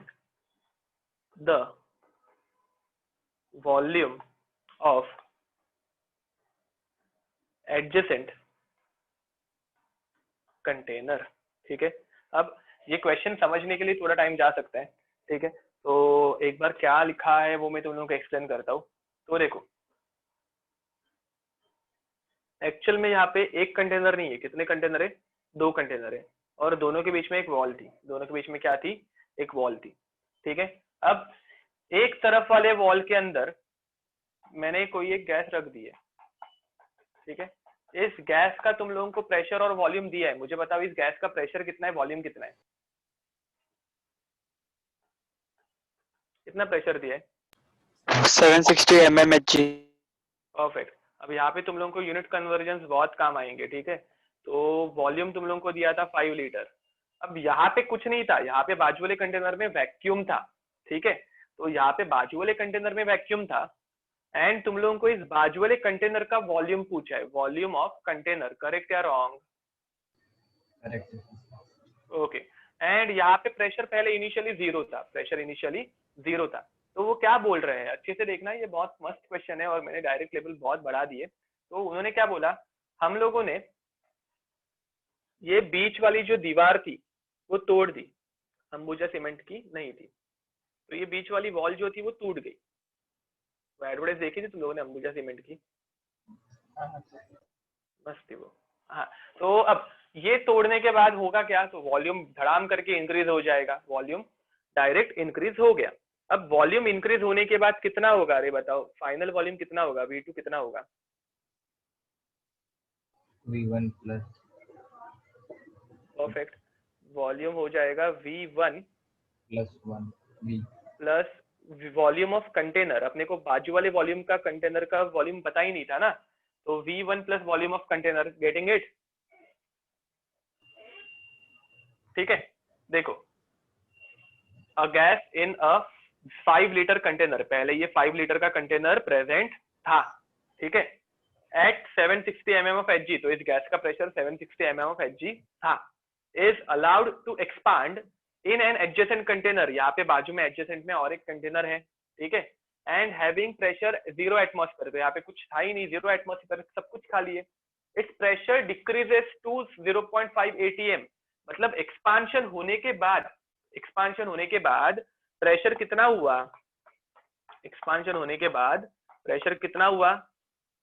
the volume of adjacent container, ठीक है। अब ये क्वेश्चन समझने के लिए थोड़ा टाइम जा सकता है, ठीक है, तो एक बार क्या लिखा है वो मैं तुम लोगों को एक्सप्लेन करता हूँ। तो देखो एक्चुअल में यहाँ पे एक कंटेनर नहीं है, कितने कंटेनर है, 2 कंटेनर है, और दोनों के बीच में एक वॉल थी, दोनों के बीच में क्या थी, एक वॉल थी, ठीक है। अब एक तरफ वाले वॉल के अंदर मैंने कोई एक गैस रख दी है, ठीक है। इस गैस का तुम लोगों को प्रेशर और वॉल्यूम दिया है, मुझे बताओ इस गैस का प्रेशर कितना है, वॉल्यूम कितना है, कितना प्रेशर दिया है, 760 mmHg। परफेक्ट। अब यहाँ पे तुम लोगों को यूनिट कन्वर्जन बहुत काम आएंगे, ठीक है। तो वॉल्यूम तुम लोगों को दिया था 5 लीटर। अब यहाँ पे कुछ नहीं था, यहाँ पे बाजू वाले कंटेनर में वैक्यूम था, ठीक है। तो यहाँ पे बाजू वाले कंटेनर में वैक्यूम था एंड तुम लोगों को इस बाजू वाले कंटेनर का वॉल्यूम पूछा है, वॉल्यूम ऑफ कंटेनर, करेक्ट या रॉन्ग, करेक्ट। ओके। एंड यहाँ पे प्रेशर पहले इनिशियली 0 था, प्रेशर इनिशियली 0 था। तो वो क्या बोल रहे हैं, अच्छे से देखना, ये बहुत मस्त क्वेश्चन है और मैंने डायरेक्ट लेवल बहुत बढ़ा दिए। तो उन्होंने क्या बोला, हम लोगों ने ये बीच वाली जो दीवार थी वो तोड़ दी, अंबुजा सीमेंट की नहीं थी, तो ये बीच वाली वॉल जो थी वो टूट गई। वो एडवर्टाइज देखी थी तुम लोगों ने अंबुजा सीमेंट की, मस्त थी वो, हाँ। तो अब ये तोड़ने के बाद होगा क्या, तो वॉल्यूम धड़ाम करके इंक्रीज हो जाएगा, वॉल्यूम डायरेक्ट इंक्रीज हो गया। अब वॉल्यूम इंक्रीज होने के बाद कितना होगा, अरे बताओ फाइनल वॉल्यूम कितना होगा, V2 कितना होगा, V1 प्लस, परफेक्ट, वॉल्यूम हो जाएगा V1 plus 1 V plus volume of container, अपने को बाजू वाले वॉल्यूम का कंटेनर का वॉल्यूम पता ही नहीं था ना, तो V1 plus volume of container, getting it, ठीक है। देखो a gas in a 5 litre container, पहले ये 5 लीटर का कंटेनर प्रेजेंट था, ठीक है, एट 760 mm ऑफ Hg, तो इस गैस का प्रेशर 760 mm ऑफ Hg था, is allowed to expand in an adjacent container, यहाँ पे बाजू में एडजेसेंट में और एक कंटेनर है, ठीक है, एंड हैविंग प्रेशर 0 एटमॉस्फेयर, तो यहाँ पे कुछ था ही नहीं, 0 एटमॉस्फेयर, सब कुछ खाली है। Its pressure decreases to 0.5 ATM, मतलब एक्सपांशन होने के बाद, एक्सपांशन होने के बाद प्रेशर कितना हुआ, एक्सपांशन होने के बाद प्रेशर कितना हुआ,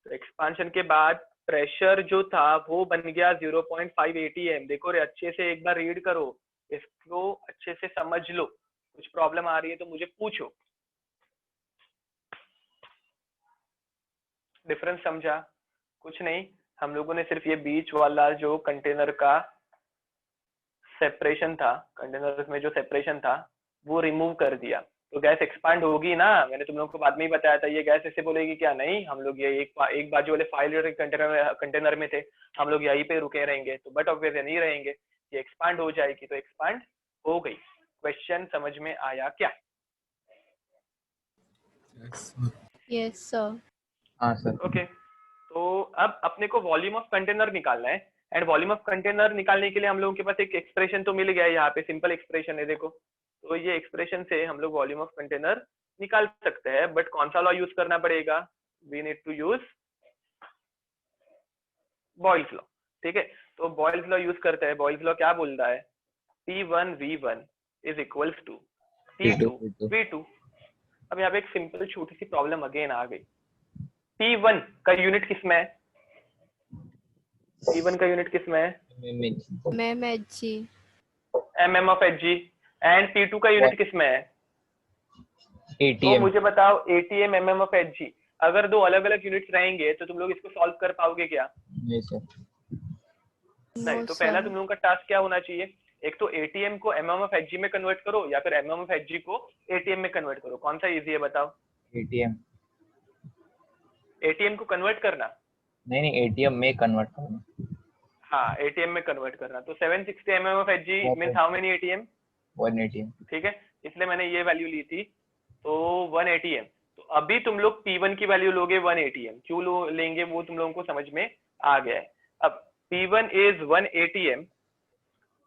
तो एक्सपांशन के बाद प्रेशर जो था वो बन गया 0.5 ATM। देखो रे अच्छे से एक बार रीड करो, इसको अच्छे से समझ लो, कुछ प्रॉब्लम आ रही है तो मुझे पूछो। डिफरेंस समझा, कुछ नहीं, हम लोगों ने सिर्फ ये बीच वाला जो कंटेनर का सेपरेशन था, कंटेनर में जो सेपरेशन था वो रिमूव कर दिया, तो गैस एक्सपांड होगी ना, मैंने तुम लोगों को बाद में ही बताया था, ये गैस ऐसे बोलेगी क्या, नहीं, हम लोग ये एक बाजू वाले 5 लीटर कंटेनर में थे, हम लोग यहीं पे रुके रहेंगे, तो बट ऑब्वियसली नहीं रहेंगे, ये एक्सपांड हो जाएगी, तो एक्सपांड हो गई। क्वेश्चन समझ में आया क्या, यस सर। हाँ सर। ओके। तो अब अपने को वॉल्यूम ऑफ कंटेनर निकालना है, एंड वॉल्यूम ऑफ कंटेनर निकालने के लिए हम लोगों के पास एक एक्सप्रेशन तो मिल गया है, यहाँ पे सिंपल एक्सप्रेशन है, देखो, तो ये एक्सप्रेशन से हम लोग वॉल्यूम ऑफ कंटेनर निकाल सकते हैं, बट कौन सा लॉ यूज करना पड़ेगा, we need to use Boyle's law, ठीक है। तो बॉयल्स लॉ यूज करते हैं, बॉयल्स लॉ क्या बोलता है, P1V1 is equals to P2V2। अब यहाँ पे एक सिंपल छोटी सी प्रॉब्लम अगेन आ गई, P1 का यूनिट किसमें है, P1 का यूनिट किसमें है, ma'am Hg, mm of Hg, and P2 का यूनिट किसमें है, तो ATM। मुझे बताओ ATM mm ऑफ Hg, अगर दो अलग अलग यूनिट्स रहेंगे तो तुम लोग इसको सॉल्व कर पाओगे क्या, नहीं सर। नहीं, No, तो पहला sir. तुम लोगों का टास्क क्या होना चाहिए, एक तो एटीएम को MMFHG में कन्वर्ट करो या फिर MMFHG को एटीएम में कन्वर्ट करो, कौन सा इजी है बताओ। ATM एटीएम को कन्वर्ट करना, नहीं ATM में कन्वर्ट करना। हाँ एटीएम में कन्वर्ट करना, तो 760 MMFHG means how many ATM, 1 ATM। ठीक है, इसलिए मैंने ये वैल्यू ली थी, तो 1 ATM। तो अभी तुम लोग P1 की वैल्यू लोगे 1 ATM, क्यों लेंगे वो तुम लोगों को समझ में आ गया है। अब P1 is 1 ATM,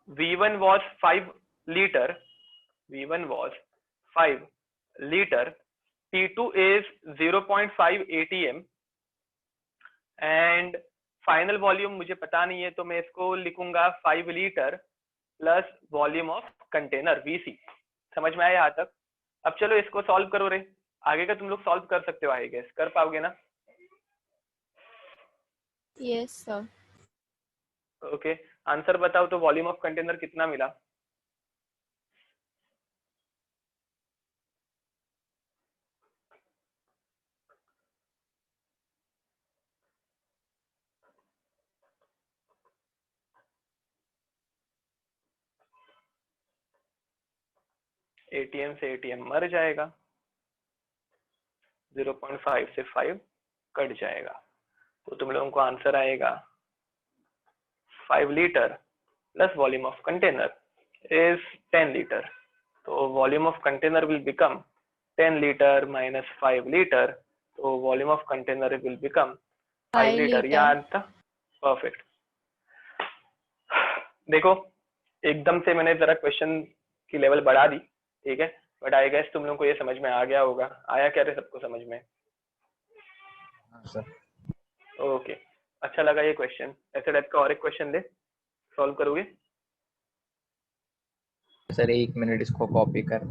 V1 was 5 liter, V1 was 5 liter, P2 is 0.5 ATM and final volume मुझे पता नहीं है, तो मैं इसको लिखूंगा 5 litre plus volume of container VC। समझ में आया यहाँ तक। अब चलो इसको सॉल्व करो रे, आगे का तुम लोग सॉल्व कर सकते हो, आई गेस कर पाओगे ना। Yes, sir. ओके, आंसर बताओ तो वॉल्यूम ऑफ कंटेनर कितना मिला। एटीएम से एटीएम मर जाएगा, 0.5 से 5 कट जाएगा, तो तुम लोगों को आंसर आएगा 5 litre plus volume of container is 10 litre, तो volume of container will become 10 litre minus 5 litre, तो volume of container will become 5 litre. याद था, परफेक्ट। देखो एकदम से मैंने जरा क्वेश्चन की लेवल बढ़ा दी, ठीक है, बट आई गेस तुम लोगों को ये समझ में आ गया होगा। आया क्या रे सबको समझ में? हाँ सर। ओके, अच्छा लगा ये क्वेश्चन। ऐसे टाइप का और एक क्वेश्चन दे, सॉल्व करोगे? सर 1 मिनट इसको कॉपी कर।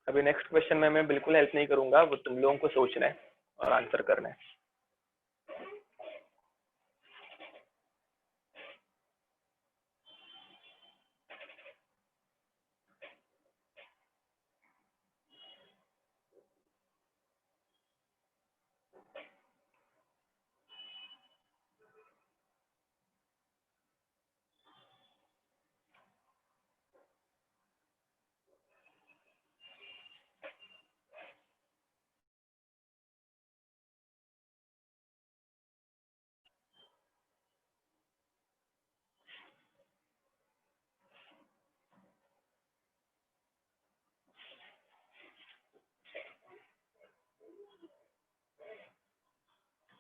अभी नेक्स्ट क्वेश्चन में मैं बिल्कुल हेल्प नहीं करूंगा, वो तुम लोगों को सोचना है और आंसर करना है।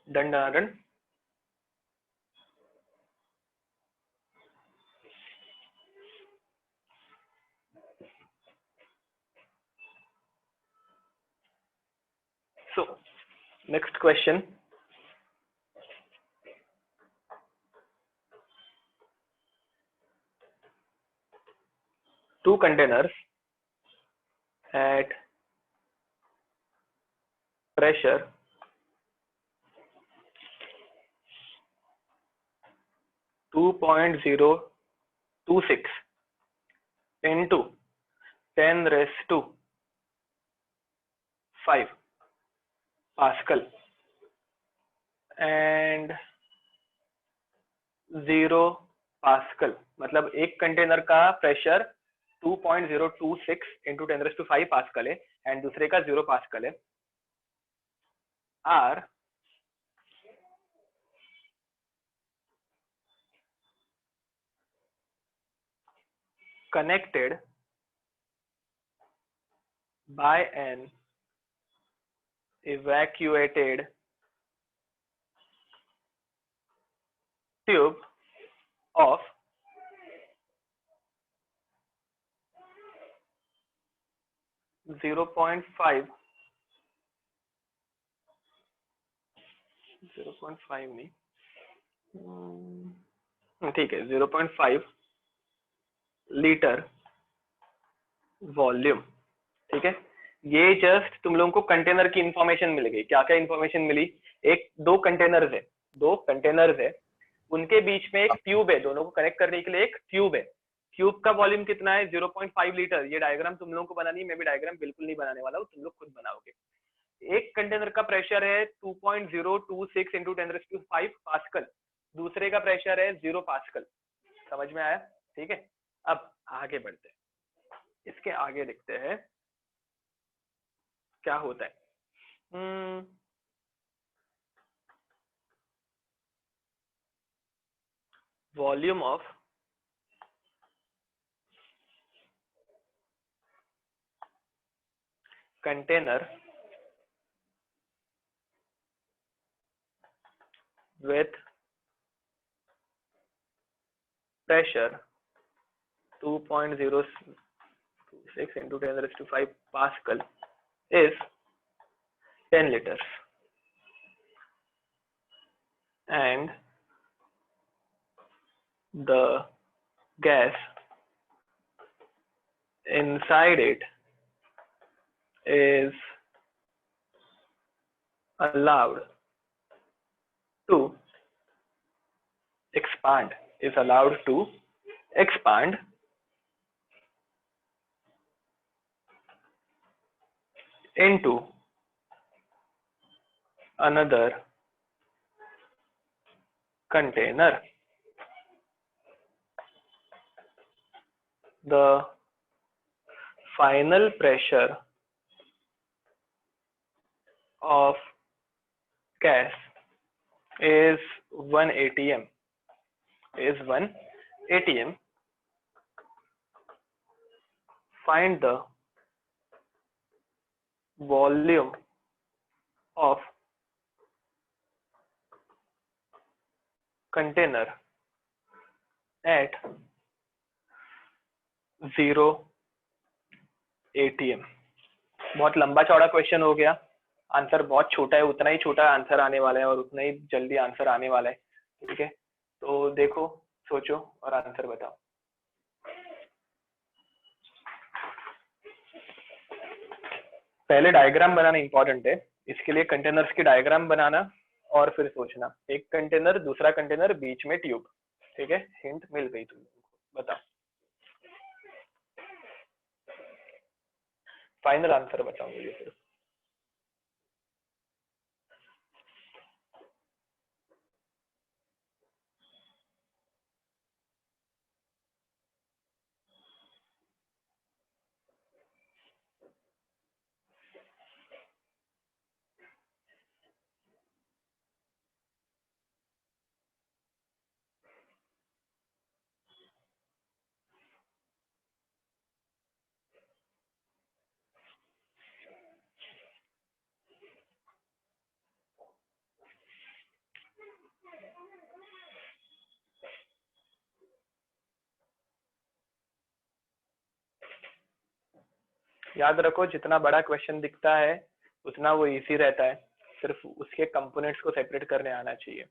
Done done done. So next question, two containers at pressure 2.026 into 10 raised to 5 Pascal and 0 Pascal, मतलब एक कंटेनर का pressure 2.026 into 10 raised to 5 pascal है एंड दूसरे का 0 पास्कल है, are connected by an evacuated tube of 0.5 नहीं, ठीक है, 0.5 लीटर वॉल्यूम। ठीक है, ये जस्ट तुम लोगों को कंटेनर की इंफॉर्मेशन मिल गई। क्या क्या इंफॉर्मेशन मिली? एक दो कंटेनर्स है, उनके बीच में एक ट्यूब है, दोनों को कनेक्ट करने के लिए एक ट्यूब है। ट्यूब का वॉल्यूम कितना है? 0.5 लीटर। ये डायग्राम तुम लोगों को बनानी है, मैं भी डायग्राम बिल्कुल नहीं बनाने वाला हूँ, तुम लोग खुद बनाओगे। एक कंटेनर का प्रेशर है 2.026 इंटू 10⁵ पास्कल, दूसरे का प्रेशर है 0 पास्कल। समझ में आया? ठीक है, अब आगे बढ़ते हैं, इसके आगे देखते हैं क्या होता है। Volume of container with pressure 2.026 into 10⁵ Pascal is 10 liters, and the gas inside it is allowed to expand, into another container. The final pressure of gas is 1 atm. Find the volume of container at 0 atm. बहुत लंबा चौड़ा question हो गया, answer बहुत छोटा है, उतना ही छोटा आंसर आने वाला है और उतना ही जल्दी आंसर आने वाला है। ठीक है, तो देखो, सोचो और आंसर बताओ। पहले डायग्राम बनाना इंपॉर्टेंट है, इसके लिए कंटेनर्स की डायग्राम बनाना और फिर सोचना। एक कंटेनर, दूसरा कंटेनर, बीच में ट्यूब। ठीक है, हिंट मिल गई तुम लोगों को, बताओ फाइनल आंसर बताओ मुझे फिर। याद रखो, जितना बड़ा क्वेश्चन दिखता है उतना वो इजी रहता है, सिर्फ उसके कंपोनेंट्स को सेपरेट करने आना चाहिए।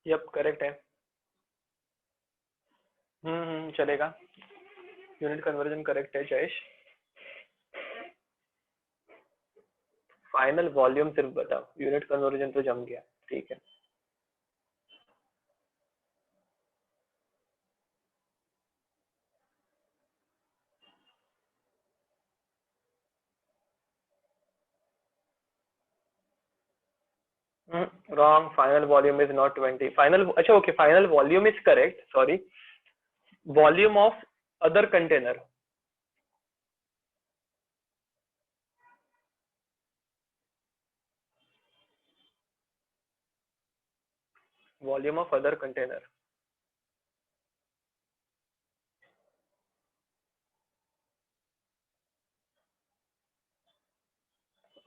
यप, करेक्ट है। चलेगा। यूनिट कन्वर्जन करेक्ट है जयेश। फाइनल वॉल्यूम सिर्फ बताओ, यूनिट कन्वर्जन तो जम गया। ठीक है, wrong. Final volume is not 20. Final, अच्छा, okay, final volume is correct. Sorry, volume of other container. Volume of other container.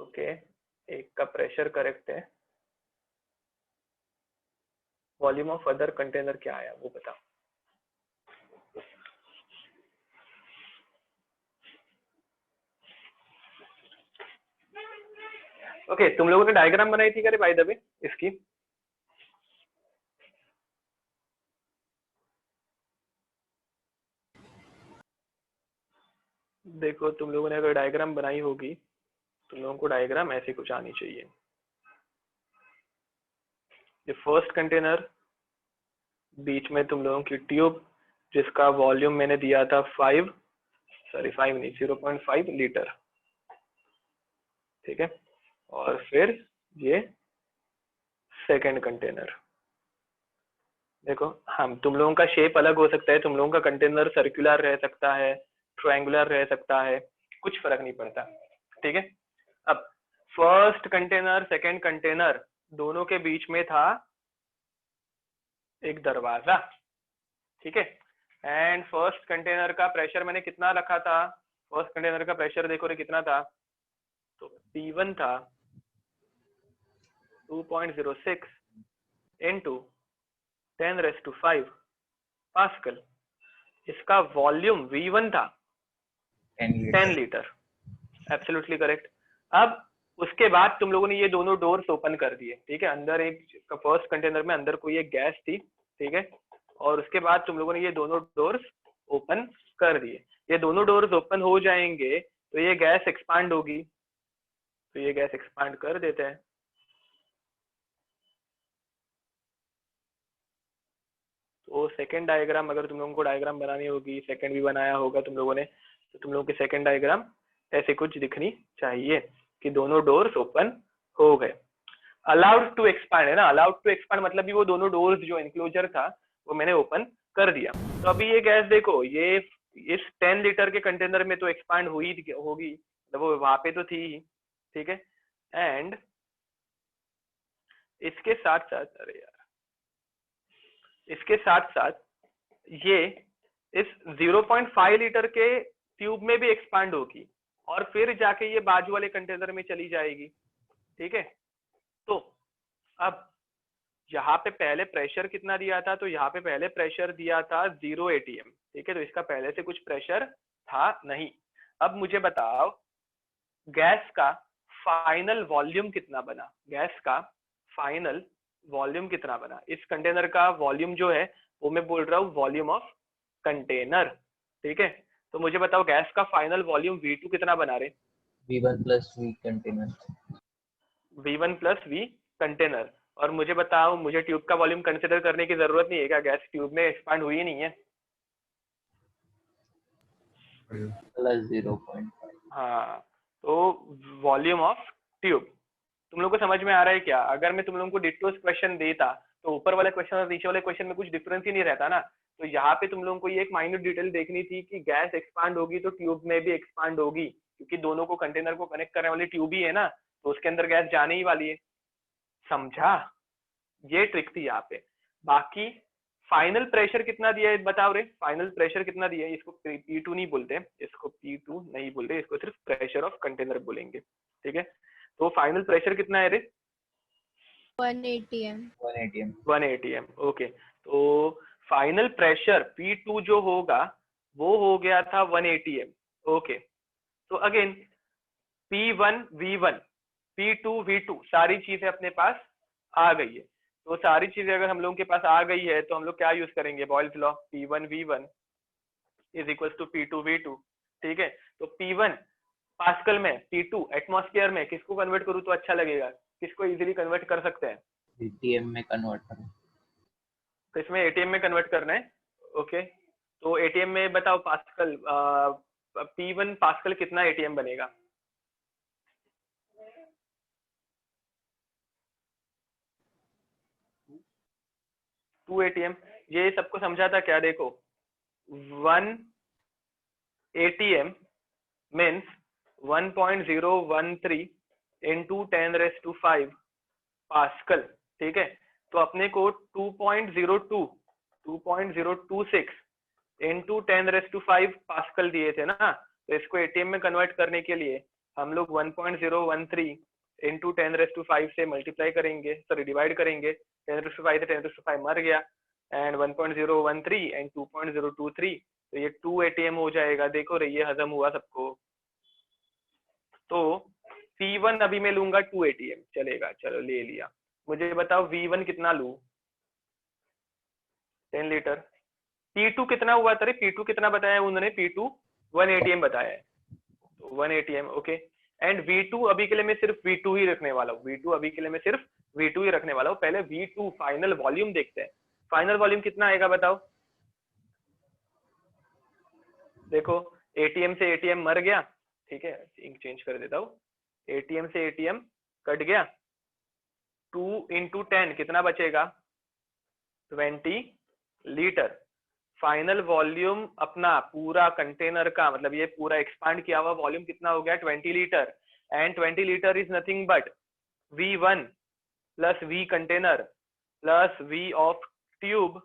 Okay, एक का प्रेशर करेक्ट है। वॉल्यूम ऑफ अदर कंटेनर क्या आया वो बताओ। ओके, तुम लोगों ने डायग्राम बनाई थी क्या बाय द वे इसकी? देखो तुम लोगों ने अगर डायग्राम बनाई होगी, तुम लोगों को डायग्राम ऐसे कुछ आनी चाहिए। ये फर्स्ट कंटेनर, बीच में तुम लोगों की ट्यूब जिसका वॉल्यूम मैंने दिया था 5 नहीं 0.5 लीटर, ठीक है। और फिर ये सेकंड कंटेनर। देखो हम तुम लोगों का शेप अलग हो सकता है, तुम लोगों का कंटेनर सर्कुलर रह सकता है, ट्रायंगुलर रह सकता है, कुछ फर्क नहीं पड़ता, ठीक है। अब फर्स्ट कंटेनर सेकंड कंटेनर दोनों के बीच में था एक दरवाजा, ठीक है। एंड फर्स्ट कंटेनर का प्रेशर मैंने कितना रखा था? फर्स्ट कंटेनर का प्रेशर देखो रे कितना था, तो P1 था 2.06 into 10⁵ पास्कल। इसका वॉल्यूम V1 था 10 लीटर, एब्सोल्युटली करेक्ट। अब उसके बाद तुम लोगों ने ये दोनों डोर्स ओपन कर दिए, ठीक है। अंदर एक फर्स्ट कंटेनर में अंदर कोई एक गैस थी, ठीक है, और उसके बाद तुम लोगों ने ये दोनों डोर्स ओपन कर दिए। ये दोनों डोर्स ओपन हो जाएंगे तो ये गैस एक्सपांड होगी, तो ये गैस एक्सपांड कर देते हैं। तो सेकंड डायग्राम अगर तुम लोगों को डायग्राम बनानी होगी, सेकंड भी बनाया होगा तुम लोगों ने, तो तुम लोगों की सेकंड डायग्राम ऐसे कुछ दिखनी चाहिए कि दोनों डोर्स ओपन हो गए। अलाउड टू एक्सपांड है ना, अलाउड टू एक्सपांड मतलब भी वो दोनों डोर्स जो इंक्लोजर था वो मैंने ओपन कर दिया। तो अभी ये गैस देखो, ये इस 10 लीटर के कंटेनर में तो एक्सपांड हुई होगी, तो वो वहां पे तो थी ही, ठीक है। एंड इसके साथ साथ, अरे यार, इसके साथ साथ ये इस 0.5 लीटर के ट्यूब में भी एक्सपांड होगी और फिर जाके ये बाजू वाले कंटेनर में चली जाएगी, ठीक है। तो अब यहाँ पे पहले प्रेशर कितना दिया था? तो यहाँ पे पहले प्रेशर दिया था 0 atm, ठीक है। तो इसका पहले से कुछ प्रेशर था नहीं। अब मुझे बताओ गैस का फाइनल वॉल्यूम कितना बना? गैस का फाइनल वॉल्यूम कितना बना? इस कंटेनर का वॉल्यूम जो है वो मैं बोल रहा हूँ वॉल्यूम ऑफ कंटेनर, ठीक है। तो मुझे बताओ गैस का फाइनल वॉल्यूम V2 कितना बना रहे? V1 plus V container. V1 plus V container. और मुझे बताओ, मुझे ट्यूब का वॉल्यूम कंसिडर करने की जरूरत नहीं है क्या? गैस ट्यूब में एक्सपांड हुई नहीं है। प्लस 0.5। हाँ, तो वॉल्यूम ऑफ ट्यूब तुम लोग को समझ में आ रहा है क्या? अगर मैं तुम लोगों को डिटोस क्वेश्चन देता तो ऊपर वाले क्वेश्चन और नीचे वाले क्वेश्चन में कुछ डिफरेंस ही नहीं रहता ना। तो यहाँ पे तुम लोगों को ये एक माइन्यूट डिटेल देखनी थी कि गैस एक्सपांड होगी तो ट्यूब में भी एक्सपांड होगी, क्योंकि दोनों को कंटेनर को कनेक्ट करने वाली ट्यूब ही है ना, तो उसके अंदर गैस जाने ही वाली है। समझा? ये ट्रिक थी यहाँ पे। बाकी फाइनल प्रेशर कितना दिया है बताओ रे? फाइनल प्रेशर कितना दिया है? इसको P2 नहीं बोलते, इसको P2 नहीं बोलते, इसको सिर्फ प्रेशर ऑफ कंटेनर बोलेंगे, ठीक है। तो फाइनल प्रेशर कितना है रे? 1 atm। 1 atm, okay. तो फाइनल प्रेशर P2 जो होगा वो हो गया था 1 atm, ओके। तो again P1 V1 P2 V2 सारी चीजें अपने पास आ गई है। तो सारी चीजें अगर हम लोगों के पास आ गई है तो हम लोग क्या यूज करेंगे? Boyle's law, P1 V1 is equal to P2 V2, ठीक है। तो P1 पास्कल में, P2 एटमॉस्फेयर में, किसको कन्वर्ट करूँ तो अच्छा लगेगा? किसको इजीली कन्वर्ट कर सकते हैं? ATM में कन्वर्ट करो। तो इसमें ATM में कन्वर्ट करना है, ओके। तो ATM में बताओ पास्कल, P1 पास्कल कितना ATM बनेगा? Two ATM। ये सबको समझा था क्या? देखो 1 ATM मीन्स 1.013 into 10⁵ पास्कल, ठीक है। तो अपने को 2.026 into 10⁵ पास्कल दिए थे ना, तो इसको ATM में कन्वर्ट करने के लिए हम लोग 1.013 into 10⁵ से मल्टीप्लाई करेंगे, सॉरी डिवाइड करेंगे। 10⁵ से 10⁵ मर गया, एंड 1.013 एंड 2.023, तो ये 2 ATM हो जाएगा। देखो रे ये हजम हुआ सबको। तो C1 अभी मैं लूंगा 2 ATM, चलेगा, चलो ले लिया। मुझे बताओ V1 कितना लूं? 10 लीटर। P2 कितना हुआ? तेरे P2 कितना बताया उन्होंने? P2 1 ATM बताया है, तो 1 ATM, ओके। एंड V2 अभी के लिए मैं सिर्फ V2 ही रखने वाला हूँ, V2 अभी के लिए मैं सिर्फ V2 ही रखने वाला हूँ। पहले V2 फाइनल वॉल्यूम देखते हैं, फाइनल वॉल्यूम कितना आएगा बताओ। देखो ATM से ATM मर गया, ठीक है, इंक चेंज कर देता हूँ। ATM से ATM कट गया, 2 into 10 कितना बचेगा? 20 लीटर। फाइनल वॉल्यूम अपना पूरा कंटेनर का, मतलब ये पूरा एक्सपांड किया हुआ वॉल्यूम कितना हो गया? 20 litre. And 20 litre is nothing but V1 plus V container plus V of tube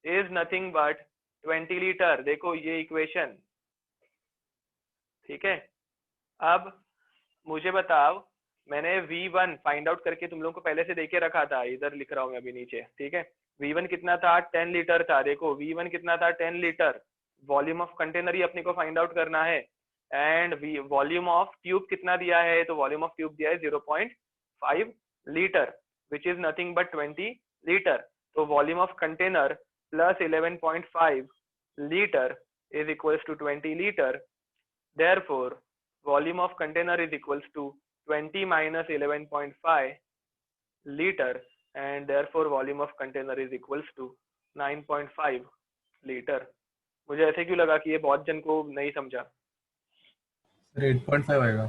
is nothing but 20 litre. देखो ये इक्वेशन, ठीक है। अब मुझे बताओ, मैंने V1 फाइंड आउट करके तुम लोगों को पहले से देके रखा था, इधर लिख रहा हूँ मैं अभी नीचे, ठीक है। V1 कितना था? 10 लीटर था। देखो V1 कितना था? 10 लीटर। वॉल्यूम ऑफ कंटेनर ही अपने को फाइंड आउट करना है। एंड वॉल्यूम ऑफ ट्यूब कितना दिया है? तो वॉल्यूम ऑफ ट्यूब दिया है 0.5 litre, which is nothing but 20 litre. तो volume of container plus 11.5 litre is equals to 20 liter. Therefore, volume of container is equals to 20 minus 11.5 liter, and therefore volume of container is equals to 9.5 liter. मुझे ऐसे क्यों लगा कि ये बहुत जन को नहीं समझा? सर 8.5 आएगा।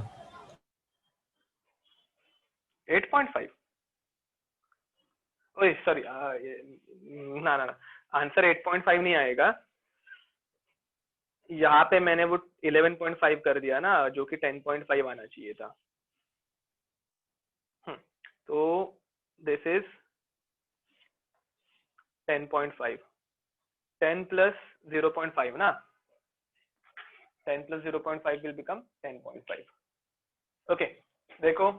8.5? ओए सॉरी, ना ना ना, आंसर 8.5 नहीं आएगा। यहाँ पे मैंने वो 11.5 कर दिया ना, जो कि 10.5 आना चाहिए था। तो दिस इज 10.5, 10 प्लस 0.5 ना, 10 प्लस 0.5 विल बिकम 10.5। ओके, देखो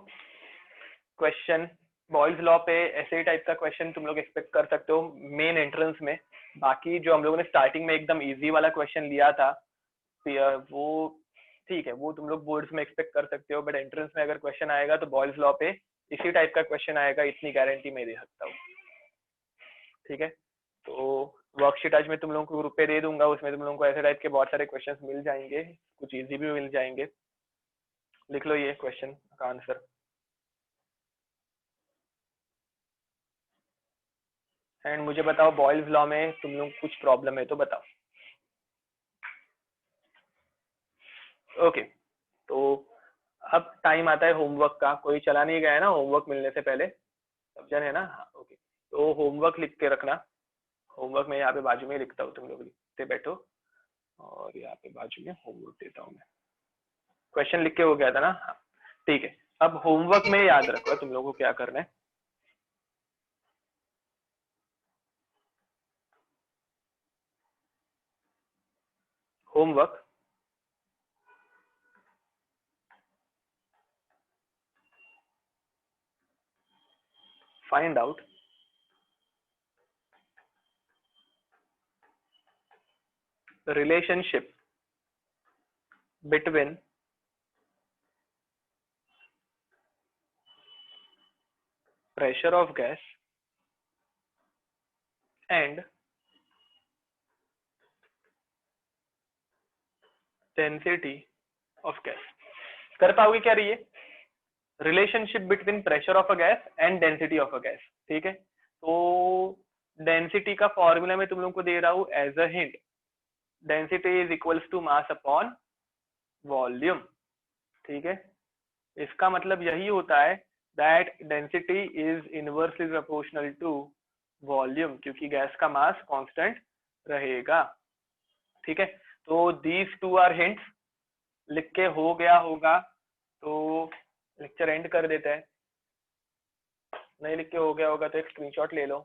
क्वेश्चन बॉयल्स लॉ पे ऐसे ही टाइप का क्वेश्चन तुम लोग एक्सपेक्ट कर सकते हो मेन एंट्रेंस में। बाकी जो हम लोगों ने स्टार्टिंग में एकदम इजी वाला क्वेश्चन लिया था, वो ठीक है, वो तुम लोग बोर्ड्स में एक्सपेक्ट कर सकते हो, बट एंट्रेंस में अगर क्वेश्चन आएगा तो बॉयल्स लॉ पे इसी टाइप का क्वेश्चन आएगा, इतनी गारंटी मैं दे सकता हूँ, ठीक है। तो वर्कशीट आज मैं तुम लोगों को ग्रुप पे दे दूंगा, उसमें तुम लोगों को ऐसे टाइप के बहुत सारे क्वेश्चंस मिल जाएंगे, कुछ इजी भी मिल जाएंगे। लिख लो ये क्वेश्चन का आंसर। एंड मुझे बताओ बॉयल्स लॉ में तुम लोग कुछ प्रॉब्लम है तो बताओ। ओके, तो अब टाइम आता है होमवर्क का। कोई चला नहीं गया है ना होमवर्क मिलने से पहले? सब जन है ना? हाँ, ओके। तो होमवर्क लिख के रखना। होमवर्क मैं यहाँ पे बाजू में लिखता हूँ, तुम लोग लिखते बैठो, और यहाँ पे बाजू में होमवर्क देता हूँ मैं। क्वेश्चन लिख के हो गया था ना? हाँ, ठीक है। अब होमवर्क में याद रखो तुम लोगों को क्या करना है। Homework find out the relationship between pressure of gas and density of gas। कर पाओगे क्या ये relationship between pressure of a gas and density of a gas? ठीक है, तो डेंसिटी का फॉर्मूला मैं तुम लोगों को दे रहा हूं as a hint. Density is equals to mass upon volume, ठीक है। इसका मतलब यही होता है that density is inversely proportional to volume, क्योंकि गैस का मास कांस्टेंट रहेगा, ठीक है। तो दीज टू आर हिंट्स। लिख के हो गया होगा तो लेक्चर एंड कर देते हैं, नहीं लिख के हो गया होगा तो एक स्क्रीनशॉट ले लो।